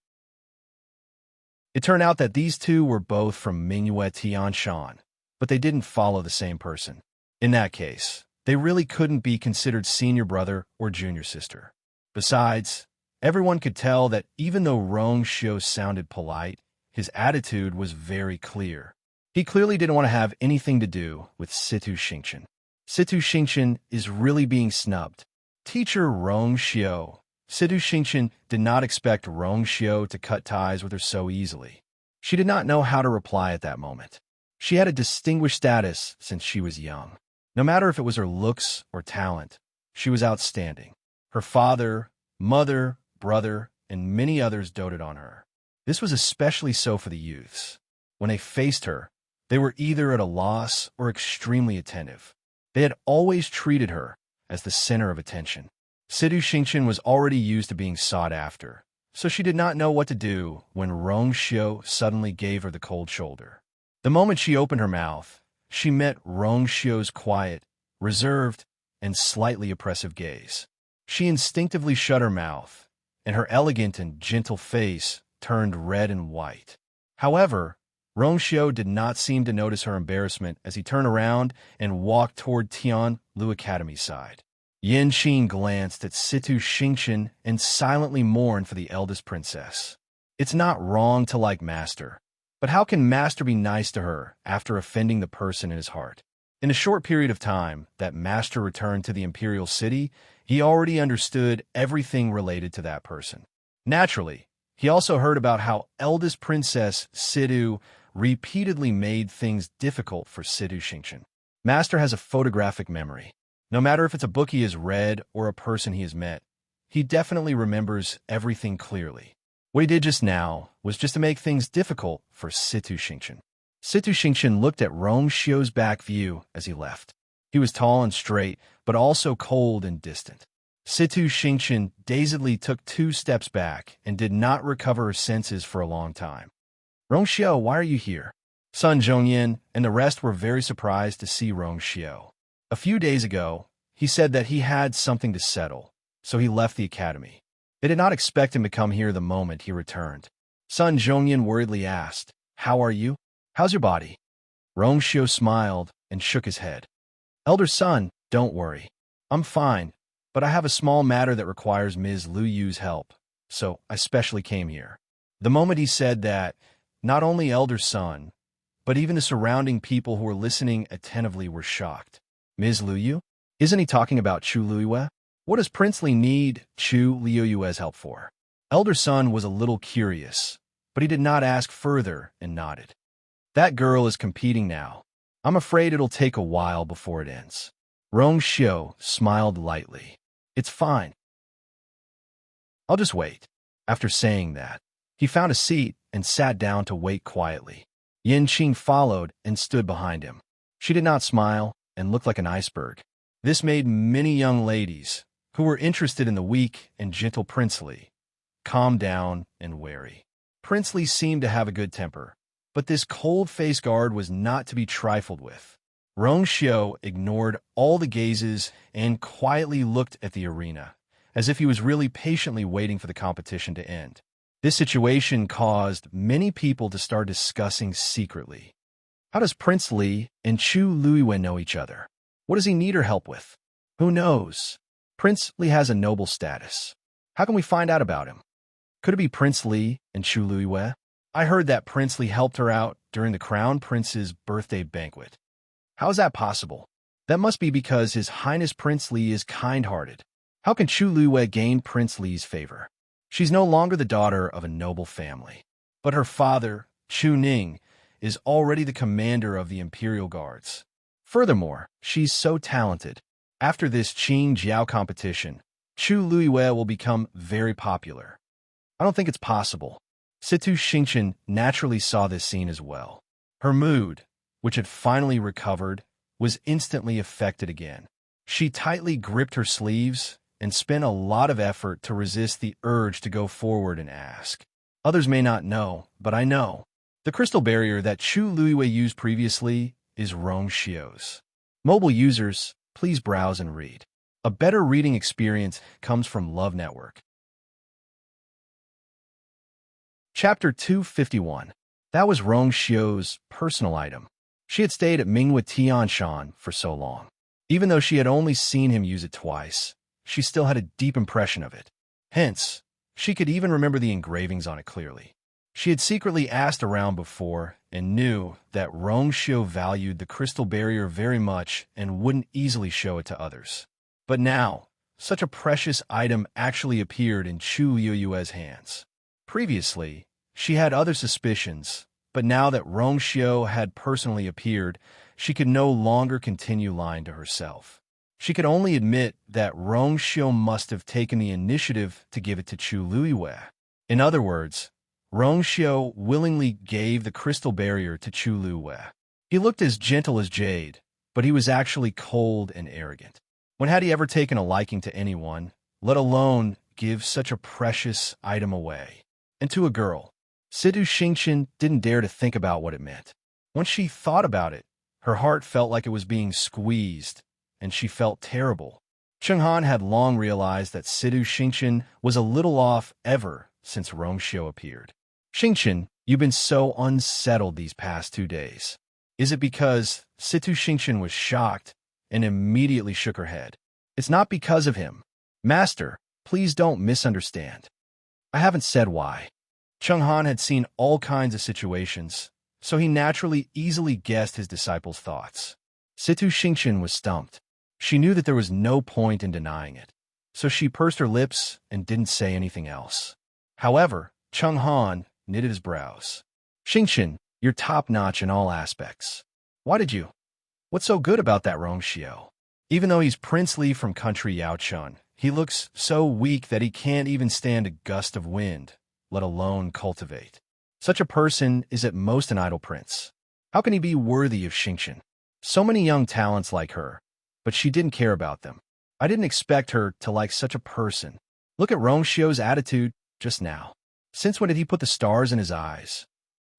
It turned out that these two were both from Minghua Tianshan, but they didn't follow the same person. In that case, they really couldn't be considered senior brother or junior sister. Besides, everyone could tell that even though Rongxiu sounded polite, his attitude was very clear. He clearly didn't want to have anything to do with Situ Xingqian. Situ Xingqian is really being snubbed. Teacher Rongxiu. Situ Xingqian did not expect Rongxiu to cut ties with her so easily. She did not know how to reply at that moment. She had a distinguished status since she was young. No matter if it was her looks or talent, she was outstanding. Her father, mother, brother, and many others doted on her. This was especially so for the youths. When they faced her, they were either at a loss or extremely attentive. They had always treated her as the center of attention. Situ Xingqian was already used to being sought after, so she did not know what to do when Rongxiu suddenly gave her the cold shoulder. The moment she opened her mouth, she met Rongshio's quiet, reserved, and slightly oppressive gaze. She instinctively shut her mouth, and her elegant and gentle face turned red and white. However, Rongshio did not seem to notice her embarrassment as he turned around and walked toward Tianlu Academy's side. Yan Qing glanced at Situ Xingqian and silently mourned for the eldest princess. It's not wrong to like Master, but how can Master be nice to her after offending the person in his heart? In a short period of time that Master returned to the Imperial City, he already understood everything related to that person. Naturally, he also heard about how eldest princess Situ repeatedly made things difficult for Situ Xingqian. Master has a photographic memory. No matter if it's a book he has read or a person he has met, he definitely remembers everything clearly. What he did just now was just to make things difficult for Situ Xingqian. Situ Xingqian looked at Rongshio's back view as he left. He was tall and straight, but also cold and distant. Situ Xingqian dazedly took 2 steps back and did not recover her senses for a long time. Rongshio, why are you here? Sun Zhongyan and the rest were very surprised to see Rongshio. A few days ago, he said that he had something to settle, so he left the academy. They did not expect him to come here the moment he returned. Sun Zhongyan worriedly asked, "How are you? How's your body?" Rongshio smiled and shook his head. "Elder son, don't worry. I'm fine, but I have a small matter that requires Ms. Lu Yu's help, so I specially came here." The moment he said that, not only Elder Son, but even the surrounding people who were listening attentively were shocked. Ms. Lu Yu? Isn't he talking about Chu Luiyue? What does Princely need Chu Luiyue's help for? Elder Son was a little curious, but he did not ask further and nodded. That girl is competing now. I'm afraid it'll take a while before it ends. Rongshio smiled lightly. It's fine. I'll just wait. After saying that, he found a seat and sat down to wait quietly. Yan Qing followed and stood behind him. She did not smile and looked like an iceberg. This made many young ladies, who were interested in the weak and gentle Princely, calm down and wary. Princely seemed to have a good temper, but this cold-faced guard was not to be trifled with. Rongshio ignored all the gazes and quietly looked at the arena, as if he was really patiently waiting for the competition to end. This situation caused many people to start discussing secretly. How does Prince Li and Chu Luiyue know each other? What does he need her help with? Who knows? Prince Li has a noble status. How can we find out about him? Could it be Prince Li and Chu Luiyue? I heard that Prince Li helped her out during the Crown Prince's birthday banquet. How is that possible? That must be because His Highness Prince Li is kind-hearted. How can Chu Luiyue gain Prince Li's favor? She's no longer the daughter of a noble family, but her father, Chu Ning, is already the commander of the Imperial Guards. Furthermore, she's so talented. After this Qing Jiao competition, Chu Luiyue will become very popular. I don't think it's possible. Situ Xingqian naturally saw this scene as well. Her mood, which had finally recovered, was instantly affected again. She tightly gripped her sleeves and spent a lot of effort to resist the urge to go forward and ask. Others may not know, but I know. The crystal barrier that Chu Luiyue used previously is Rongshio's. Mobile users, please browse and read. A better reading experience comes from Love Network. Chapter 251. That was Rongshio's personal item. She had stayed at Minghua Tianshan for so long. Even though she had only seen him use it twice, she still had a deep impression of it. Hence, she could even remember the engravings on it clearly. She had secretly asked around before and knew that Rongshio valued the crystal barrier very much and wouldn't easily show it to others. But now, such a precious item actually appeared in Chu Luiyue's hands. Previously, she had other suspicions, but now that Rongshio had personally appeared, she could no longer continue lying to herself. She could only admit that Rongshio must have taken the initiative to give it to Chu Luiyue. In other words, Rongshio willingly gave the crystal barrier to Chu Luiyue. He looked as gentle as jade, but he was actually cold and arrogant. When had he ever taken a liking to anyone, let alone give such a precious item away? And to a girl. Situ Xingqian didn't dare to think about what it meant. Once she thought about it, her heart felt like it was being squeezed, and she felt terrible. Chenghan had long realized that Situ Xingqian was a little off ever since Rongxiu appeared. Xingqian, you've been so unsettled these past 2 days. Is it because Situ Xingqian was shocked and immediately shook her head? It's not because of him. Master, please don't misunderstand. I haven't said why. Chenghan had seen all kinds of situations, so he naturally easily guessed his disciple's thoughts. Situ Xingqian was stumped. She knew that there was no point in denying it, so she pursed her lips and didn't say anything else. However, Chenghan knitted his brows. Xingqian, you're top-notch in all aspects. Why did you? What's so good about that Rongxiu? Even though he's princely from country Yaochun, he looks so weak that he can't even stand a gust of wind, let alone cultivate. Such a person is at most an idle prince. How can he be worthy of Xingqian? So many young talents like her, but she didn't care about them. I didn't expect her to like such a person. Look at Rongxiu's attitude just now. Since when did he put the stars in his eyes?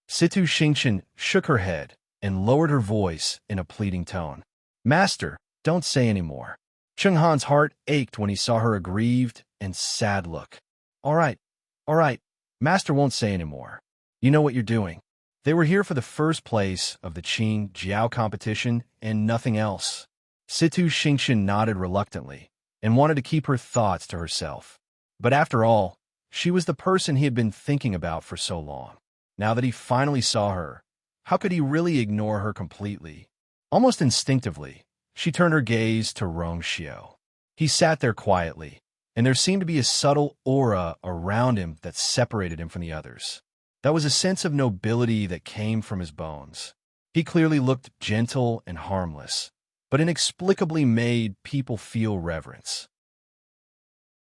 Situ Xingqian shook her head and lowered her voice in a pleading tone. Master, don't say any more. Chenghan's heart ached when he saw her aggrieved and sad look. All right. Master won't say any more. You know what you're doing. They were here for the first place of the Qin Jiao competition and nothing else. Situ Xingqian nodded reluctantly and wanted to keep her thoughts to herself. But after all, she was the person he had been thinking about for so long. Now that he finally saw her, how could he really ignore her completely? Almost instinctively, she turned her gaze to Rongxiu. He sat there quietly, and there seemed to be a subtle aura around him that separated him from the others. That was a sense of nobility that came from his bones. He clearly looked gentle and harmless, but inexplicably made people feel reverence.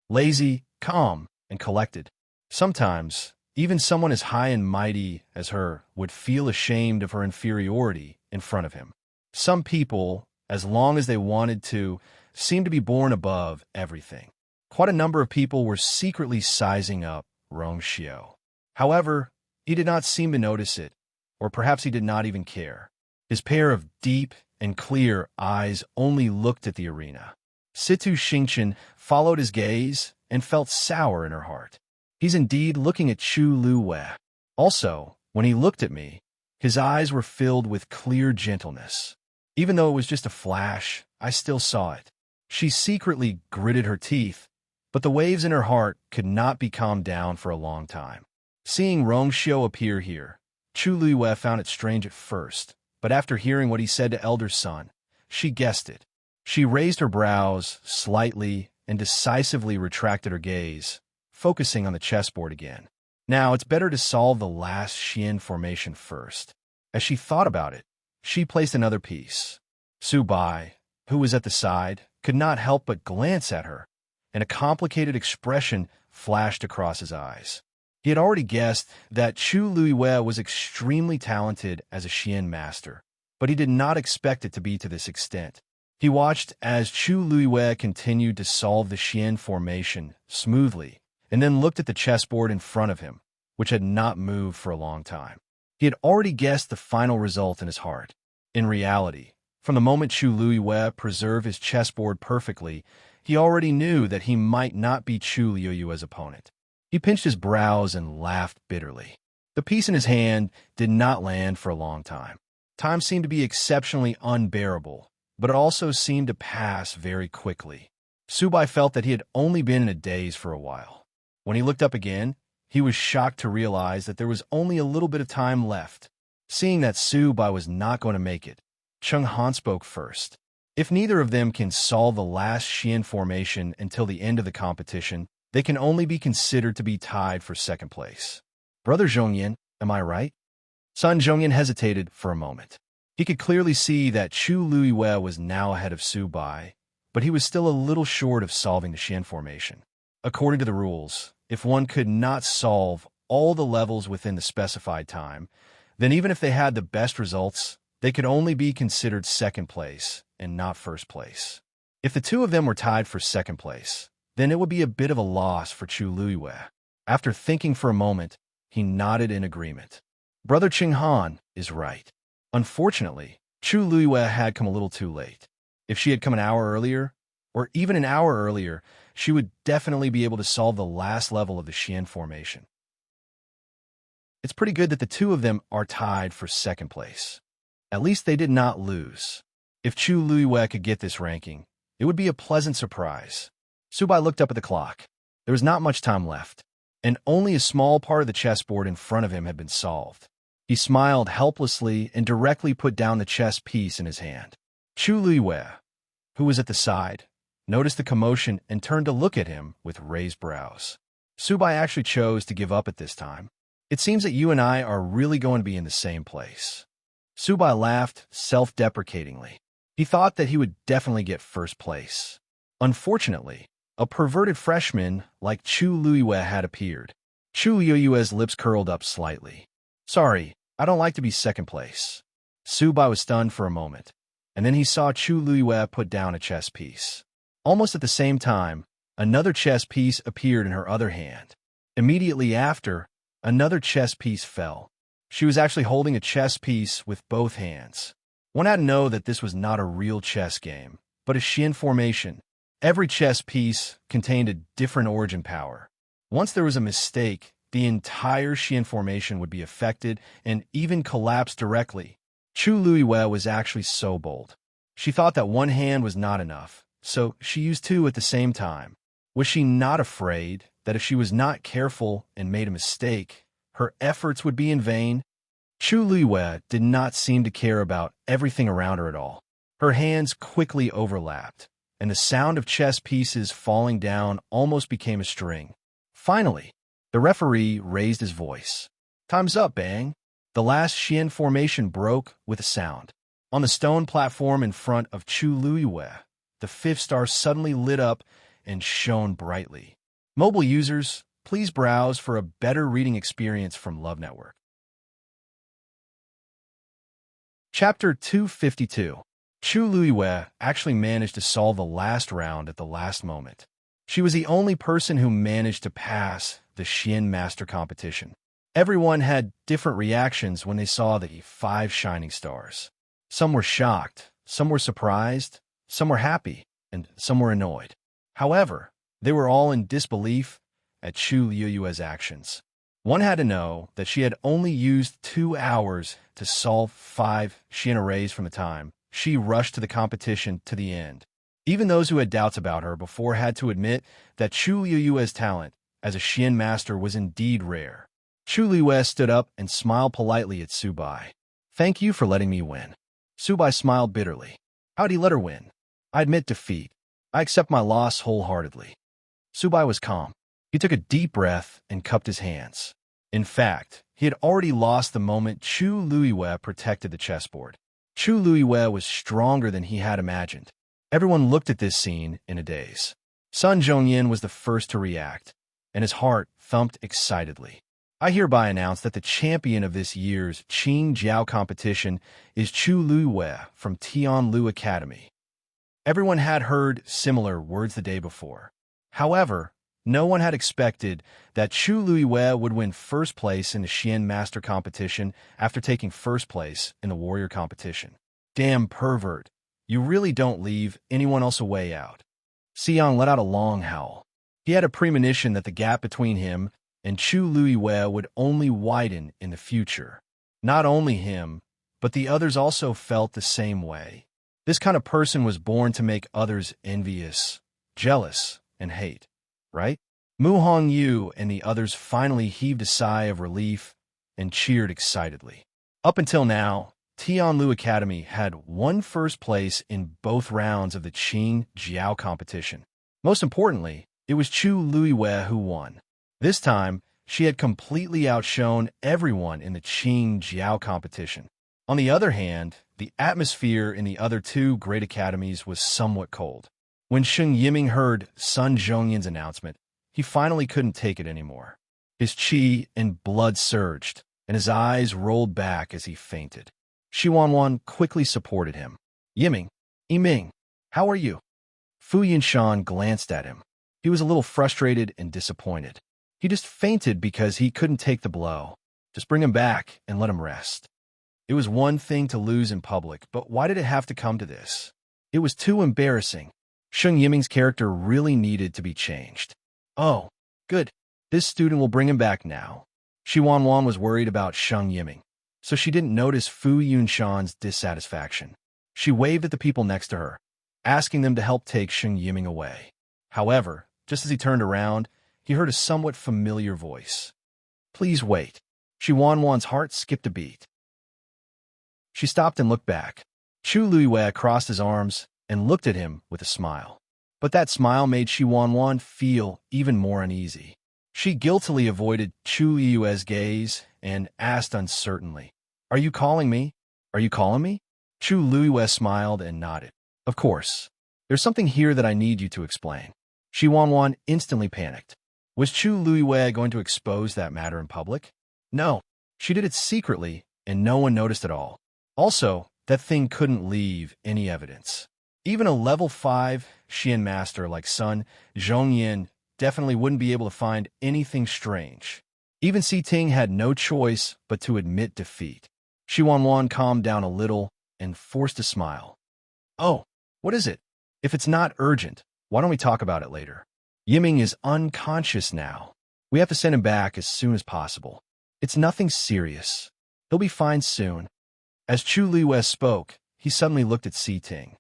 Lazy, calm, and collected. Sometimes, even someone as high and mighty as her would feel ashamed of her inferiority in front of him. Some people, as long as they wanted to, seemed to be born above everything. Quite a number of people were secretly sizing up Rongxiu. However, he did not seem to notice it, or perhaps he did not even care. His pair of deep and clear eyes only looked at the arena. Situ Xingqian followed his gaze and felt sour in her heart. He's indeed looking at Chu Luwei. Also, when he looked at me, his eyes were filled with clear gentleness. Even though it was just a flash, I still saw it. She secretly gritted her teeth, but the waves in her heart could not be calmed down for a long time. Seeing Rongxiu appear here, Chu Luwei found it strange at first, but after hearing what he said to Elder Son, she guessed it. She raised her brows slightly and decisively retracted her gaze, focusing on the chessboard again. Now, it's better to solve the last Xian formation first. As she thought about it, she placed another piece. Su Bai, who was at the side, could not help but glance at her, and a complicated expression flashed across his eyes. He had already guessed that Chu Luwei was extremely talented as a Xian master, but he did not expect it to be to this extent. He watched as Chu Luwei continued to solve the Xian formation smoothly, and then looked at the chessboard in front of him, which had not moved for a long time. He had already guessed the final result in his heart. In reality, from the moment Chu Luwei preserved his chessboard perfectly, he already knew that he might not be Chu Luwei's opponent. He pinched his brows and laughed bitterly. The piece in his hand did not land for a long time. Time seemed to be exceptionally unbearable, but it also seemed to pass very quickly. Su Bai felt that he had only been in a daze for a while. When he looked up again, he was shocked to realize that there was only a little bit of time left. Seeing that Su Bai was not going to make it, Chenghan spoke first. If neither of them can solve the last Xian formation until the end of the competition, they can only be considered to be tied for second place. Brother Zhongyan, am I right? Son Zhongyan hesitated for a moment. He could clearly see that Chu Luwei was now ahead of Su Bai, but he was still a little short of solving the Xian formation. According to the rules, if one could not solve all the levels within the specified time, then even if they had the best results, they could only be considered second place and not first place. If the two of them were tied for second place, then it would be a bit of a loss for Chu Luwei. After thinking for a moment, he nodded in agreement. Brother Chenghan is right. Unfortunately, Chu Luiyue had come a little too late. If she had come an hour earlier, or even an hour earlier, she would definitely be able to solve the last level of the Xian formation. It's pretty good that the two of them are tied for second place. At least they did not lose. If Chu Luiyue could get this ranking, it would be a pleasant surprise. Subai looked up at the clock. There was not much time left, and only a small part of the chessboard in front of him had been solved. He smiled helplessly and directly put down the chess piece in his hand. Chu Luiyue, who was at the side, noticed the commotion and turned to look at him with raised brows. Subai actually chose to give up at this time. It seems that you and I are really going to be in the same place. Subai laughed self-deprecatingly. He thought that he would definitely get first place. Unfortunately, a perverted freshman like Chu Luiyue had appeared. Chu Luiyue's lips curled up slightly. Sorry, I don't like to be second place. Subai was stunned for a moment, and then he saw Chu Luiyue put down a chess piece. Almost at the same time, another chess piece appeared in her other hand. Immediately after, another chess piece fell. She was actually holding a chess piece with both hands. One had to know that this was not a real chess game, but a Xian formation. Every chess piece contained a different origin power. Once there was a mistake, the entire Xian formation would be affected and even collapse directly. Chu Luiyue was actually so bold. She thought that one hand was not enough, so she used two at the same time. Was she not afraid that if she was not careful and made a mistake, her efforts would be in vain? Chu Luiyue did not seem to care about everything around her at all. Her hands quickly overlapped, and the sound of chess pieces falling down almost became a string. Finally, the referee raised his voice. Time's up, bang! The last Xian formation broke with a sound. On the stone platform in front of Chu Luiyue, the fifth star suddenly lit up and shone brightly. Mobile users, please browse for a better reading experience from Love Network. Chapter 252. Chu Luiyue actually managed to solve the last round at the last moment. She was the only person who managed to pass the Xian Master competition. Everyone had different reactions when they saw the 5 shining stars. Some were shocked, some were surprised, some were happy, and some were annoyed. However, they were all in disbelief at Chu Luiyue's actions. One had to know that she had only used 2 hours to solve 5 Xian arrays from the time she rushed to the competition to the end. Even those who had doubts about her before had to admit that Chu Luiyue's talent as a Xian master was indeed rare. Chu Luiyue stood up and smiled politely at Subai. Thank you for letting me win. Subai smiled bitterly. How'd he let her win? I admit defeat. I accept my loss wholeheartedly. Subai was calm. He took a deep breath and cupped his hands. In fact, he had already lost the moment Chu Luiyue protected the chessboard. Chu Luiyue was stronger than he had imagined. Everyone looked at this scene in a daze. Sun Zhongyan was the first to react, and his heart thumped excitedly. I hereby announce that the champion of this year's Qing Jiao competition is Chu Luiyue from Tianlu Academy. Everyone had heard similar words the day before. However, no one had expected that Chu Luiyue would win first place in the Xian Master competition after taking first place in the warrior competition. Damn pervert. You really don't leave anyone else a way out. Xiang let out a long howl. He had a premonition that the gap between him and Chu Luiyue would only widen in the future. Not only him, but the others also felt the same way. This kind of person was born to make others envious, jealous, and hate, right? Mu Hongyu and the others finally heaved a sigh of relief and cheered excitedly. Up until now, Tianlu Academy had won first place in both rounds of the Qing Jiao competition. Most importantly, it was Chu Luiyue who won. This time, she had completely outshone everyone in the Qing Jiao competition. On the other hand, the atmosphere in the other 2 great academies was somewhat cold. When Sheng Yiming heard Sun Zhongyan's announcement, he finally couldn't take it anymore. His qi and blood surged, and his eyes rolled back as he fainted. Shi Wanwan quickly supported him. Yiming, Yiming, how are you? Fu Yinshan glanced at him. He was a little frustrated and disappointed. He just fainted because he couldn't take the blow. Just bring him back and let him rest. It was one thing to lose in public, but why did it have to come to this? It was too embarrassing. Sheng Yiming's character really needed to be changed. Oh, good. This student will bring him back now. Shi Wanwan was worried about Sheng Yiming, so she didn't notice Fu Yunshan's dissatisfaction. She waved at the people next to her, asking them to help take Sheng Yiming away. However, just as he turned around, he heard a somewhat familiar voice. Please wait. Shi Wanwan's heart skipped a beat. She stopped and looked back. Chu Luiwei crossed his arms and looked at him with a smile. But that smile made Shi Wanwan feel even more uneasy. She guiltily avoided Chu Luiwei's gaze and asked uncertainly, Are you calling me? Are you calling me? Chu Luiwei smiled and nodded. Of course. There's something here that I need you to explain. Shi Wanwan instantly panicked. Was Chu Luiwei going to expose that matter in public? No. She did it secretly, and no one noticed at all. Also, that thing couldn't leave any evidence. Even a level 5 Xian master like Sun Zhongyan definitely wouldn't be able to find anything strange. Even Si Ting had no choice but to admit defeat. Shi Wanwan calmed down a little and forced a smile. Oh, what is it? If it's not urgent, why don't we talk about it later? Yiming is unconscious now. We have to send him back as soon as possible. It's nothing serious. He'll be fine soon. As Chu Luiwei spoke, he suddenly looked at Si Ting.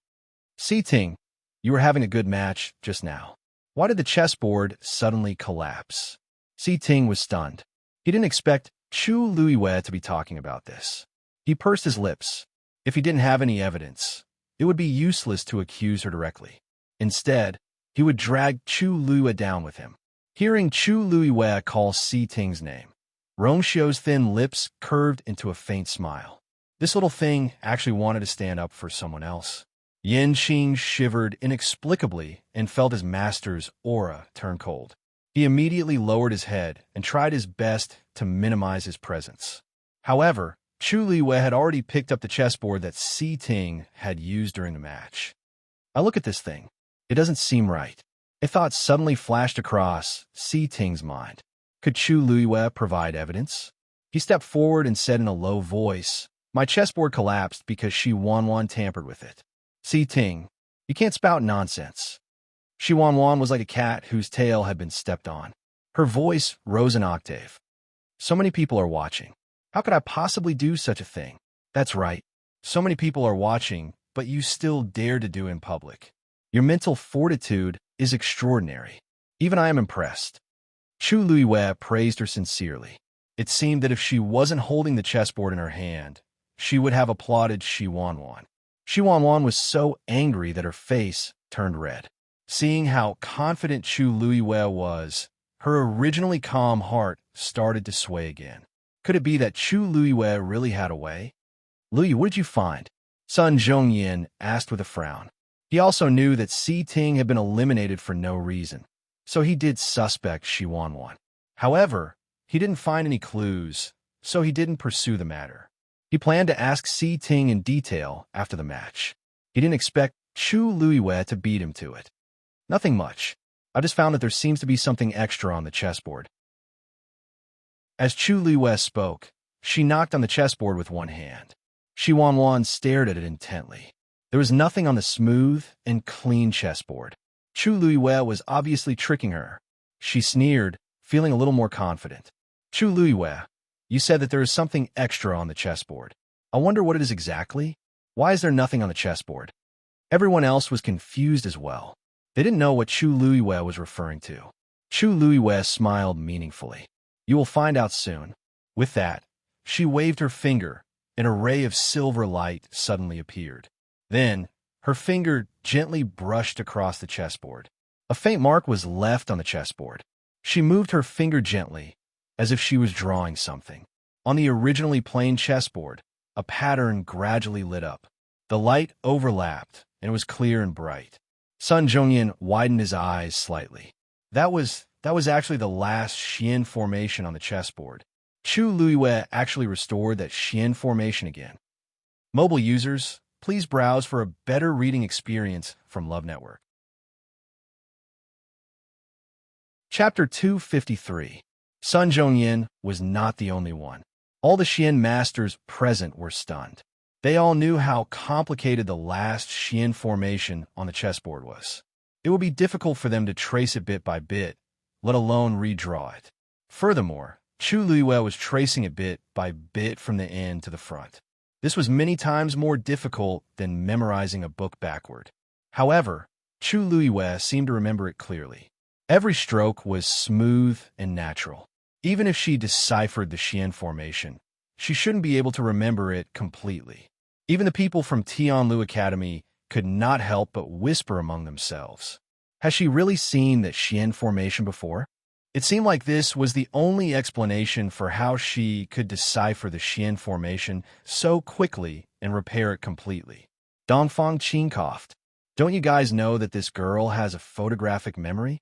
Si Ting, you were having a good match just now. Why did the chessboard suddenly collapse? Si Ting was stunned. He didn't expect Chu Luiwei to be talking about this. He pursed his lips. If he didn't have any evidence, it would be useless to accuse her directly. Instead, he would drag Chu Luiwei down with him. Hearing Chu Luiwei call Si Ting's name, Rongxiu's thin lips curved into a faint smile. This little thing actually wanted to stand up for someone else. Yan Qing shivered inexplicably and felt his master's aura turn cold. He immediately lowered his head and tried his best to minimize his presence. However, Chu Luiwei had already picked up the chessboard that Si Ting had used during the match. I look at this thing. It doesn't seem right. A thought suddenly flashed across Si Ting's mind. Could Chu Luiwei provide evidence? He stepped forward and said in a low voice, My chessboard collapsed because Shi Wanwan tampered with it. Si Ting, you can't spout nonsense. Shi Wanwan was like a cat whose tail had been stepped on. Her voice rose an octave. So many people are watching. How could I possibly do such a thing? That's right. So many people are watching, but you still dare to do it in public. Your mental fortitude is extraordinary. Even I am impressed. Chu Luiwei praised her sincerely. It seemed that if she wasn't holding the chessboard in her hand, she would have applauded Shi Wanwan. Shi Wanwan was so angry that her face turned red. Seeing how confident Chu Luiwei was, her originally calm heart started to sway again. Could it be that Chu Luiwei really had a way? Lui, what did you find? Sun Zhongyan asked with a frown. He also knew that Si Ting had been eliminated for no reason, so he did suspect Shi Wanwan. However, he didn't find any clues, so he didn't pursue the matter. He planned to ask Si Ting in detail after the match. He didn't expect Chu Luiwei to beat him to it. Nothing much. I just found that there seems to be something extra on the chessboard. As Chu Luiwei spoke, she knocked on the chessboard with one hand. Shi Wanwan stared at it intently. There was nothing on the smooth and clean chessboard. Chu Luiwei was obviously tricking her. She sneered, feeling a little more confident. Chu Luiwei, you said that there is something extra on the chessboard. I wonder what it is exactly? Why is there nothing on the chessboard? Everyone else was confused as well. They didn't know what Chu Luiwei was referring to. Chu Luiwei smiled meaningfully. You will find out soon. With that, she waved her finger. An array of silver light suddenly appeared. Then, her finger gently brushed across the chessboard. A faint mark was left on the chessboard. She moved her finger gently, as if she was drawing something. On the originally plain chessboard, a pattern gradually lit up. The light overlapped, and it was clear and bright. Sun Zhongyan widened his eyes slightly. That was actually the last Xian formation on the chessboard. Chu Luiwei actually restored that Xian formation again. Mobile users, please browse for a better reading experience from Love Network. Chapter 253. Sun Zhongyan was not the only one. All the Xian masters present were stunned. They all knew how complicated the last Xian formation on the chessboard was. It would be difficult for them to trace it bit by bit, let alone redraw it. Furthermore, Chu Luiyue was tracing it bit by bit from the end to the front. This was many times more difficult than memorizing a book backward. However, Chu Luiyue seemed to remember it clearly. Every stroke was smooth and natural. Even if she deciphered the Xian formation, she shouldn't be able to remember it completely. Even the people from Tianlu Academy could not help but whisper among themselves. Has she really seen that Xian formation before? It seemed like this was the only explanation for how she could decipher the Xian formation so quickly and repair it completely. Dongfang Qin coughed. Don't you guys know that this girl has a photographic memory?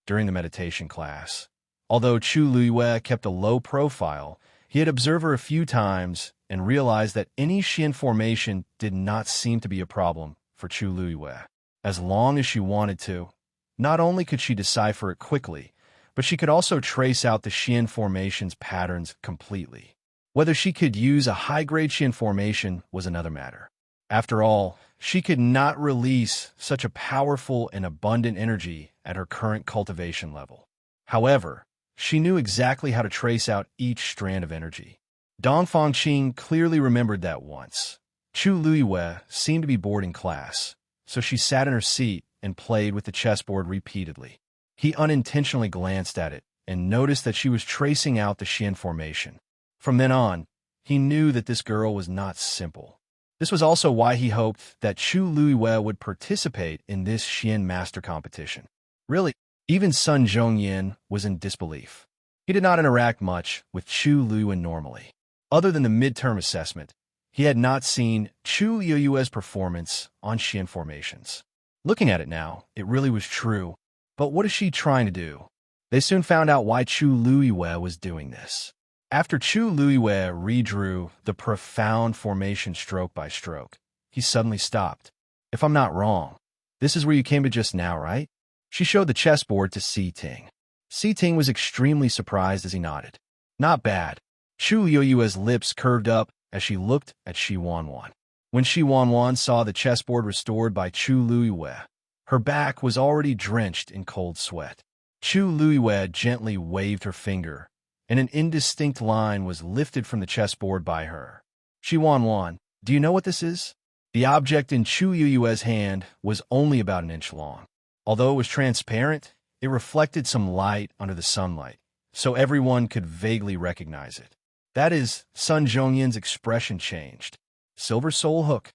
During the meditation class, although Chu Luiyue kept a low profile, he had observed her a few times and realized that any Xian formation did not seem to be a problem for Chu Luiyue. As long as she wanted to, not only could she decipher it quickly, but she could also trace out the Xian formation's patterns completely. Whether she could use a high-grade Xian formation was another matter. After all, she could not release such a powerful and abundant energy at her current cultivation level. However, she knew exactly how to trace out each strand of energy. Dongfang Qin clearly remembered that once. Chu Luiyue seemed to be bored in class, so she sat in her seat and played with the chessboard repeatedly. He unintentionally glanced at it and noticed that she was tracing out the Xian formation. From then on, he knew that this girl was not simple. This was also why he hoped that Chu Luiyue would participate in this Xian master competition. Really, even Sun Zhongyan was in disbelief. He did not interact much with Chu Luiyue normally. Other than the midterm assessment, he had not seen Chu Luiyue's performance on Xian formations. Looking at it now, it really was true. But what is she trying to do? They soon found out why Chu Luiyue was doing this. After Chu Luiyue redrew the profound formation stroke by stroke, he suddenly stopped. If I'm not wrong, this is where you came to just now, right? She showed the chessboard to Si Ting. Si Ting was extremely surprised as he nodded. Not bad. Chu Luiyue's lips curved up as she looked at Shi Wanwan. When Shi Wanwan saw the chessboard restored by Chu Luiyue, her back was already drenched in cold sweat. Chu Luiyue gently waved her finger, and an indistinct line was lifted from the chessboard by her. Shi Wanwan, do you know what this is? The object in Chu Luiyue's hand was only about an inch long. Although it was transparent, it reflected some light under the sunlight, so everyone could vaguely recognize it. That is, Sun Zhongyan's expression changed. Silver Soul Hook.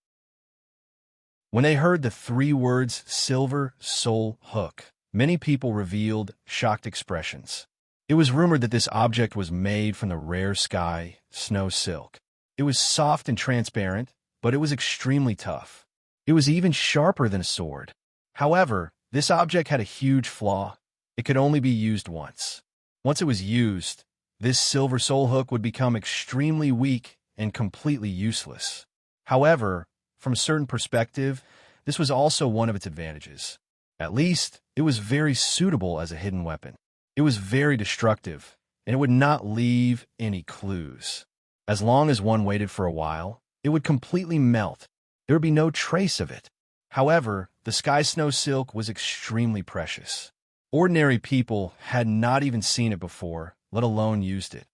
When they heard the 3 words Silver Soul Hook, many people revealed shocked expressions. It was rumored that this object was made from the rare sky snow silk. It was soft and transparent, but it was extremely tough. It was even sharper than a sword. However, this object had a huge flaw. It could only be used once. Once it was used, this Silver Soul Hook would become extremely weak and completely useless. However, from a certain perspective, this was also one of its advantages. At least, it was very suitable as a hidden weapon. It was very destructive, and it would not leave any clues. As long as one waited for a while, it would completely melt. There would be no trace of it. However, the sky snow silk was extremely precious. Ordinary people had not even seen it before, let alone used it.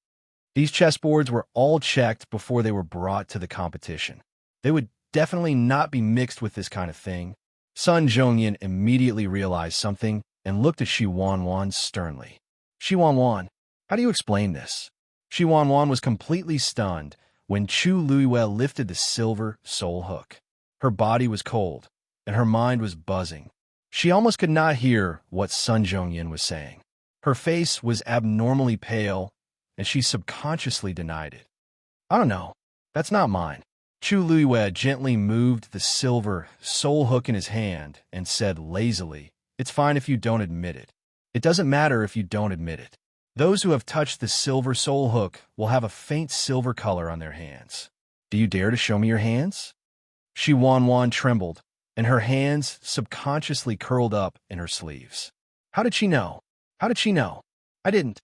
These chessboards were all checked before they were brought to the competition. They would definitely not be mixed with this kind of thing. Sun Zhongyan immediately realized something and looked at Shi Wanwan sternly. Shi Wanwan, how do you explain this? Shi Wanwan was completely stunned when Chu Luiyue lifted the Silver Soul Hook. Her body was cold, and her mind was buzzing. She almost could not hear what Sun Zhongyan was saying. Her face was abnormally pale, and she subconsciously denied it. I don't know. That's not mine. Chu Luiyue gently moved the Silver Soul Hook in his hand and said lazily, "It's fine if you don't admit it. It doesn't matter if you don't admit it. Those who have touched the Silver Soul Hook will have a faint silver color on their hands. Do you dare to show me your hands?" Shi Wanwan trembled, and her hands subconsciously curled up in her sleeves. How did she know? How did she know? I didn't.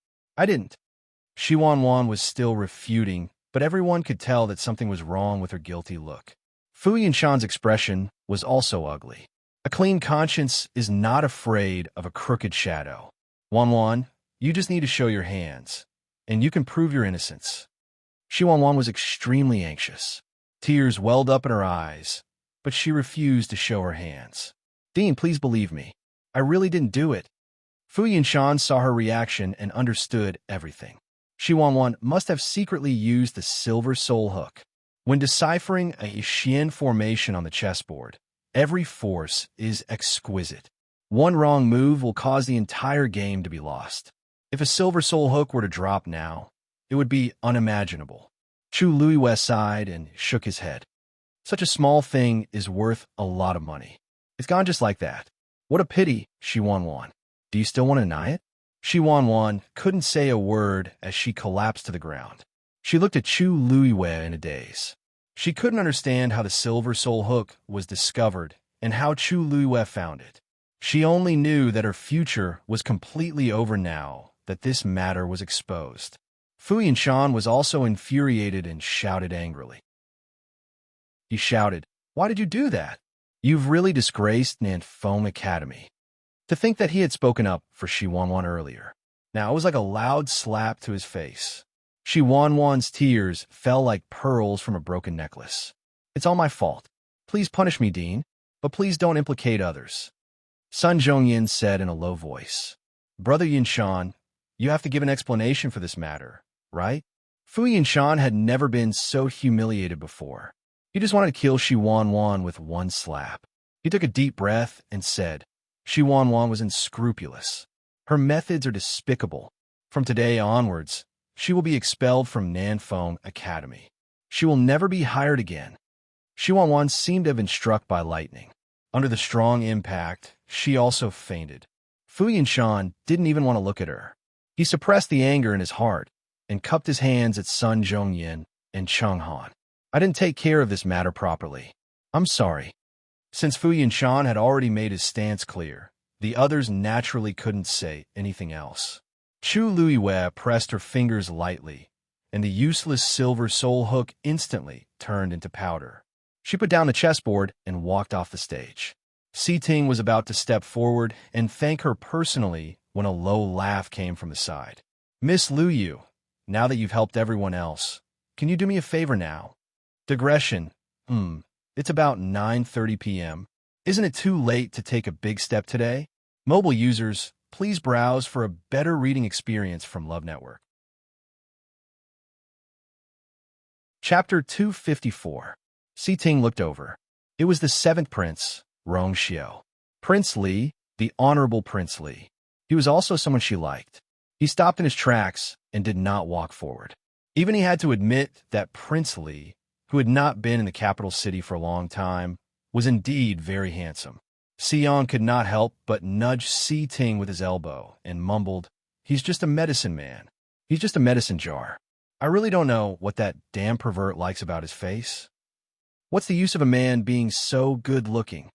Shi Wanwan was still refuting but everyone could tell that something was wrong with her guilty look. Fu Yinshan's expression was also ugly. A clean conscience is not afraid of a crooked shadow. Wanwan, you just need to show your hands, and you can prove your innocence. Shi Wanwan was extremely anxious. Tears welled up in her eyes, but she refused to show her hands. Dean, please believe me. I really didn't do it. Fu Yinshan saw her reaction and understood everything. Shi Wanwan must have secretly used the silver soul hook. When deciphering a Xian formation on the chessboard, every force is exquisite. One wrong move will cause the entire game to be lost. If a silver soul hook were to drop now, it would be unimaginable. Chu Luiwei sighed and shook his head. Such a small thing is worth a lot of money. It's gone just like that. What a pity, Shi Wanwan. Do you still want to deny it? Shi Wanwan couldn't say a word as she collapsed to the ground. She looked at Chu Luiwei in a daze. She couldn't understand how the silver soul hook was discovered and how Chu Luiwei found it. She only knew that her future was completely over now that this matter was exposed. Fu Yinshan was also infuriated and shouted angrily. He shouted, "Why did you do that? You've really disgraced Nanfeng Academy." To think that he had spoken up for Shi Wanwan earlier. Now it was like a loud slap to his face. Shi Wanwan's tears fell like pearls from a broken necklace. "It's all my fault. Please punish me, Dean, but please don't implicate others," Sun Zhongyin said in a low voice. "Brother Yinshan, you have to give an explanation for this matter, right?" Fu Yinshan had never been so humiliated before. He just wanted to kill Shi Wanwan with one slap. He took a deep breath and said, Shi Wanwan was unscrupulous. Her methods are despicable. From today onwards, she will be expelled from Nanfeng Academy. She will never be hired again. Shi Wanwan seemed to have been struck by lightning. Under the strong impact, she also fainted. Fu Yinshan didn't even want to look at her. He suppressed the anger in his heart and cupped his hands at Sun Zhongyin and Cheng Han. "I didn't take care of this matter properly. I'm sorry." Since Fu Yinshan had already made his stance clear, the others naturally couldn't say anything else. Chu Luiwei pressed her fingers lightly, and the useless silver soul hook instantly turned into powder. She put down the chessboard and walked off the stage. Si Ting was about to step forward and thank her personally when a low laugh came from the side. "Miss Lu Yu, now that you've helped everyone else, can you do me a favor now?" Digression. It's about 9:30 p.m. Isn't it too late to take a big step today? Mobile users, please browse for a better reading experience from Love Network. Chapter 254. Si Ting looked over. It was the seventh prince, Rong Xiao. Prince Li, the Honorable Prince Li. He was also someone she liked. He stopped in his tracks and did not walk forward. Even he had to admit that Prince Li, who had not been in the capital city for a long time, was indeed very handsome. Xiong could not help but nudge Si Ting with his elbow and mumbled, "He's just a medicine man. He's just a medicine jar. I really don't know what that damn pervert likes about his face. What's the use of a man being so good-looking?"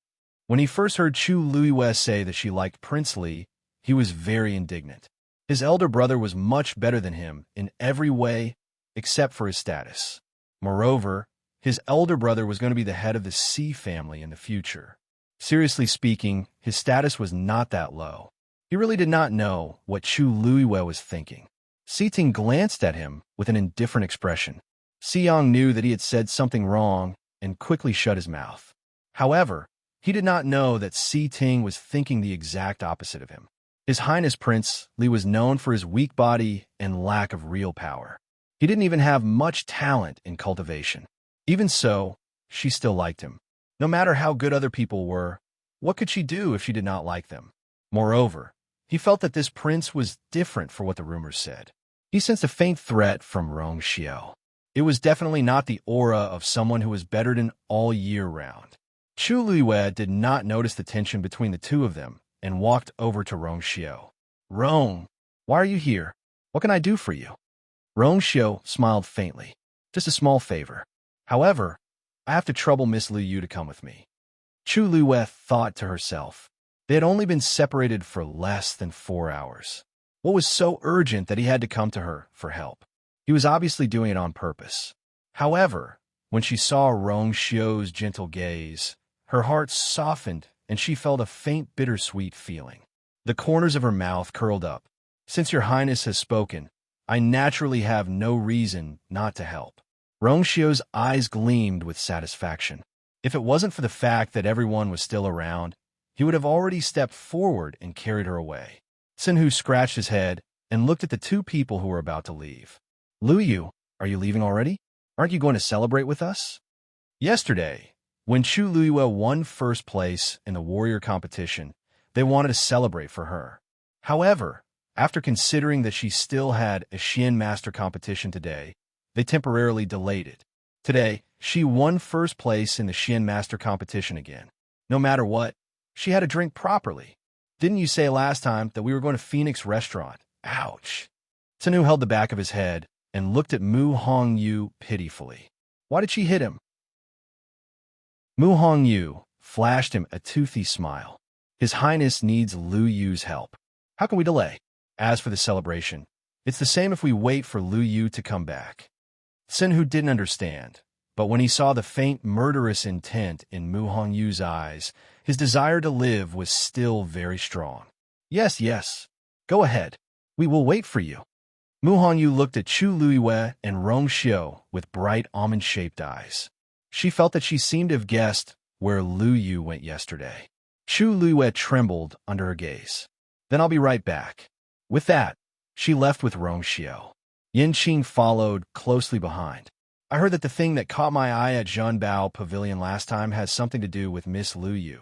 When he first heard Chu Luiwei say that she liked Prince Li, he was very indignant. His elder brother was much better than him in every way except for his status. Moreover, his elder brother was going to be the head of the Si family in the future. Seriously speaking, his status was not that low. He really did not know what Chu Luiwei was thinking. Si Ting glanced at him with an indifferent expression. Xiong knew that he had said something wrong and quickly shut his mouth. However, he did not know that Si Ting was thinking the exact opposite of him. His Highness Prince Li was known for his weak body and lack of real power. He didn't even have much talent in cultivation. Even so, she still liked him. No matter how good other people were, what could she do if she did not like them? Moreover, he felt that this prince was different for what the rumors said. He sensed a faint threat from Rong Xiao. It was definitely not the aura of someone who was bettered in all year round. Chu Luiwei did not notice the tension between the two of them and walked over to Rong Xiao. "Rong, why are you here? What can I do for you?" Rong Xiao smiled faintly. "Just a small favor. However, I have to trouble Miss Lu Yu to come with me." Chu Luiwei thought to herself. They had only been separated for less than 4 hours. What was so urgent that he had to come to her for help? He He was obviously doing it on purpose. However, when she saw Rong Xiu's gentle gaze, her heart softened and she felt a faint bittersweet feeling. The corners of her mouth curled up. Since your highness has spoken, I naturally have no reason not to help. Rong Xiu's eyes gleamed with satisfaction. If it wasn't for the fact that everyone was still around, he would have already stepped forward and carried her away. Sinhu scratched his head and looked at the two people who were about to leave. Lu Yu, are you leaving already? Aren't you going to celebrate with us? Yesterday, when Chu Luyue won first place in the warrior competition, they wanted to celebrate for her. However, after considering that she still had a Xian Master competition today, they temporarily delayed it. Today, she won first place in the Xian Master competition again. No matter what, she had to drink properly. Didn't you say last time that we were going to Phoenix Restaurant? Ouch. Tanu held the back of his head and looked at Mu Hongyu pitifully. Why did she hit him? Mu Hongyu flashed him a toothy smile. His Highness needs Lu Yu's help. How can we delay? As for the celebration, it's the same if we wait for Lu Yu to come back. Sinhu didn't understand, but when he saw the faint murderous intent in Mu Hongyu's eyes, his desire to live was still very strong. Yes, go ahead. We will wait for you. Mu Hongyu looked at Chu Luyue and Rong Xiu with bright almond-shaped eyes. She felt that she seemed to have guessed where Lu Yu went yesterday. Chu Luyue trembled under her gaze. Then I'll be right back. With that, she left with Rong Xiu. Yin Qing followed closely behind. I heard that the thing that caught my eye at Zhenbao Pavilion last time has something to do with Miss Lu Yu.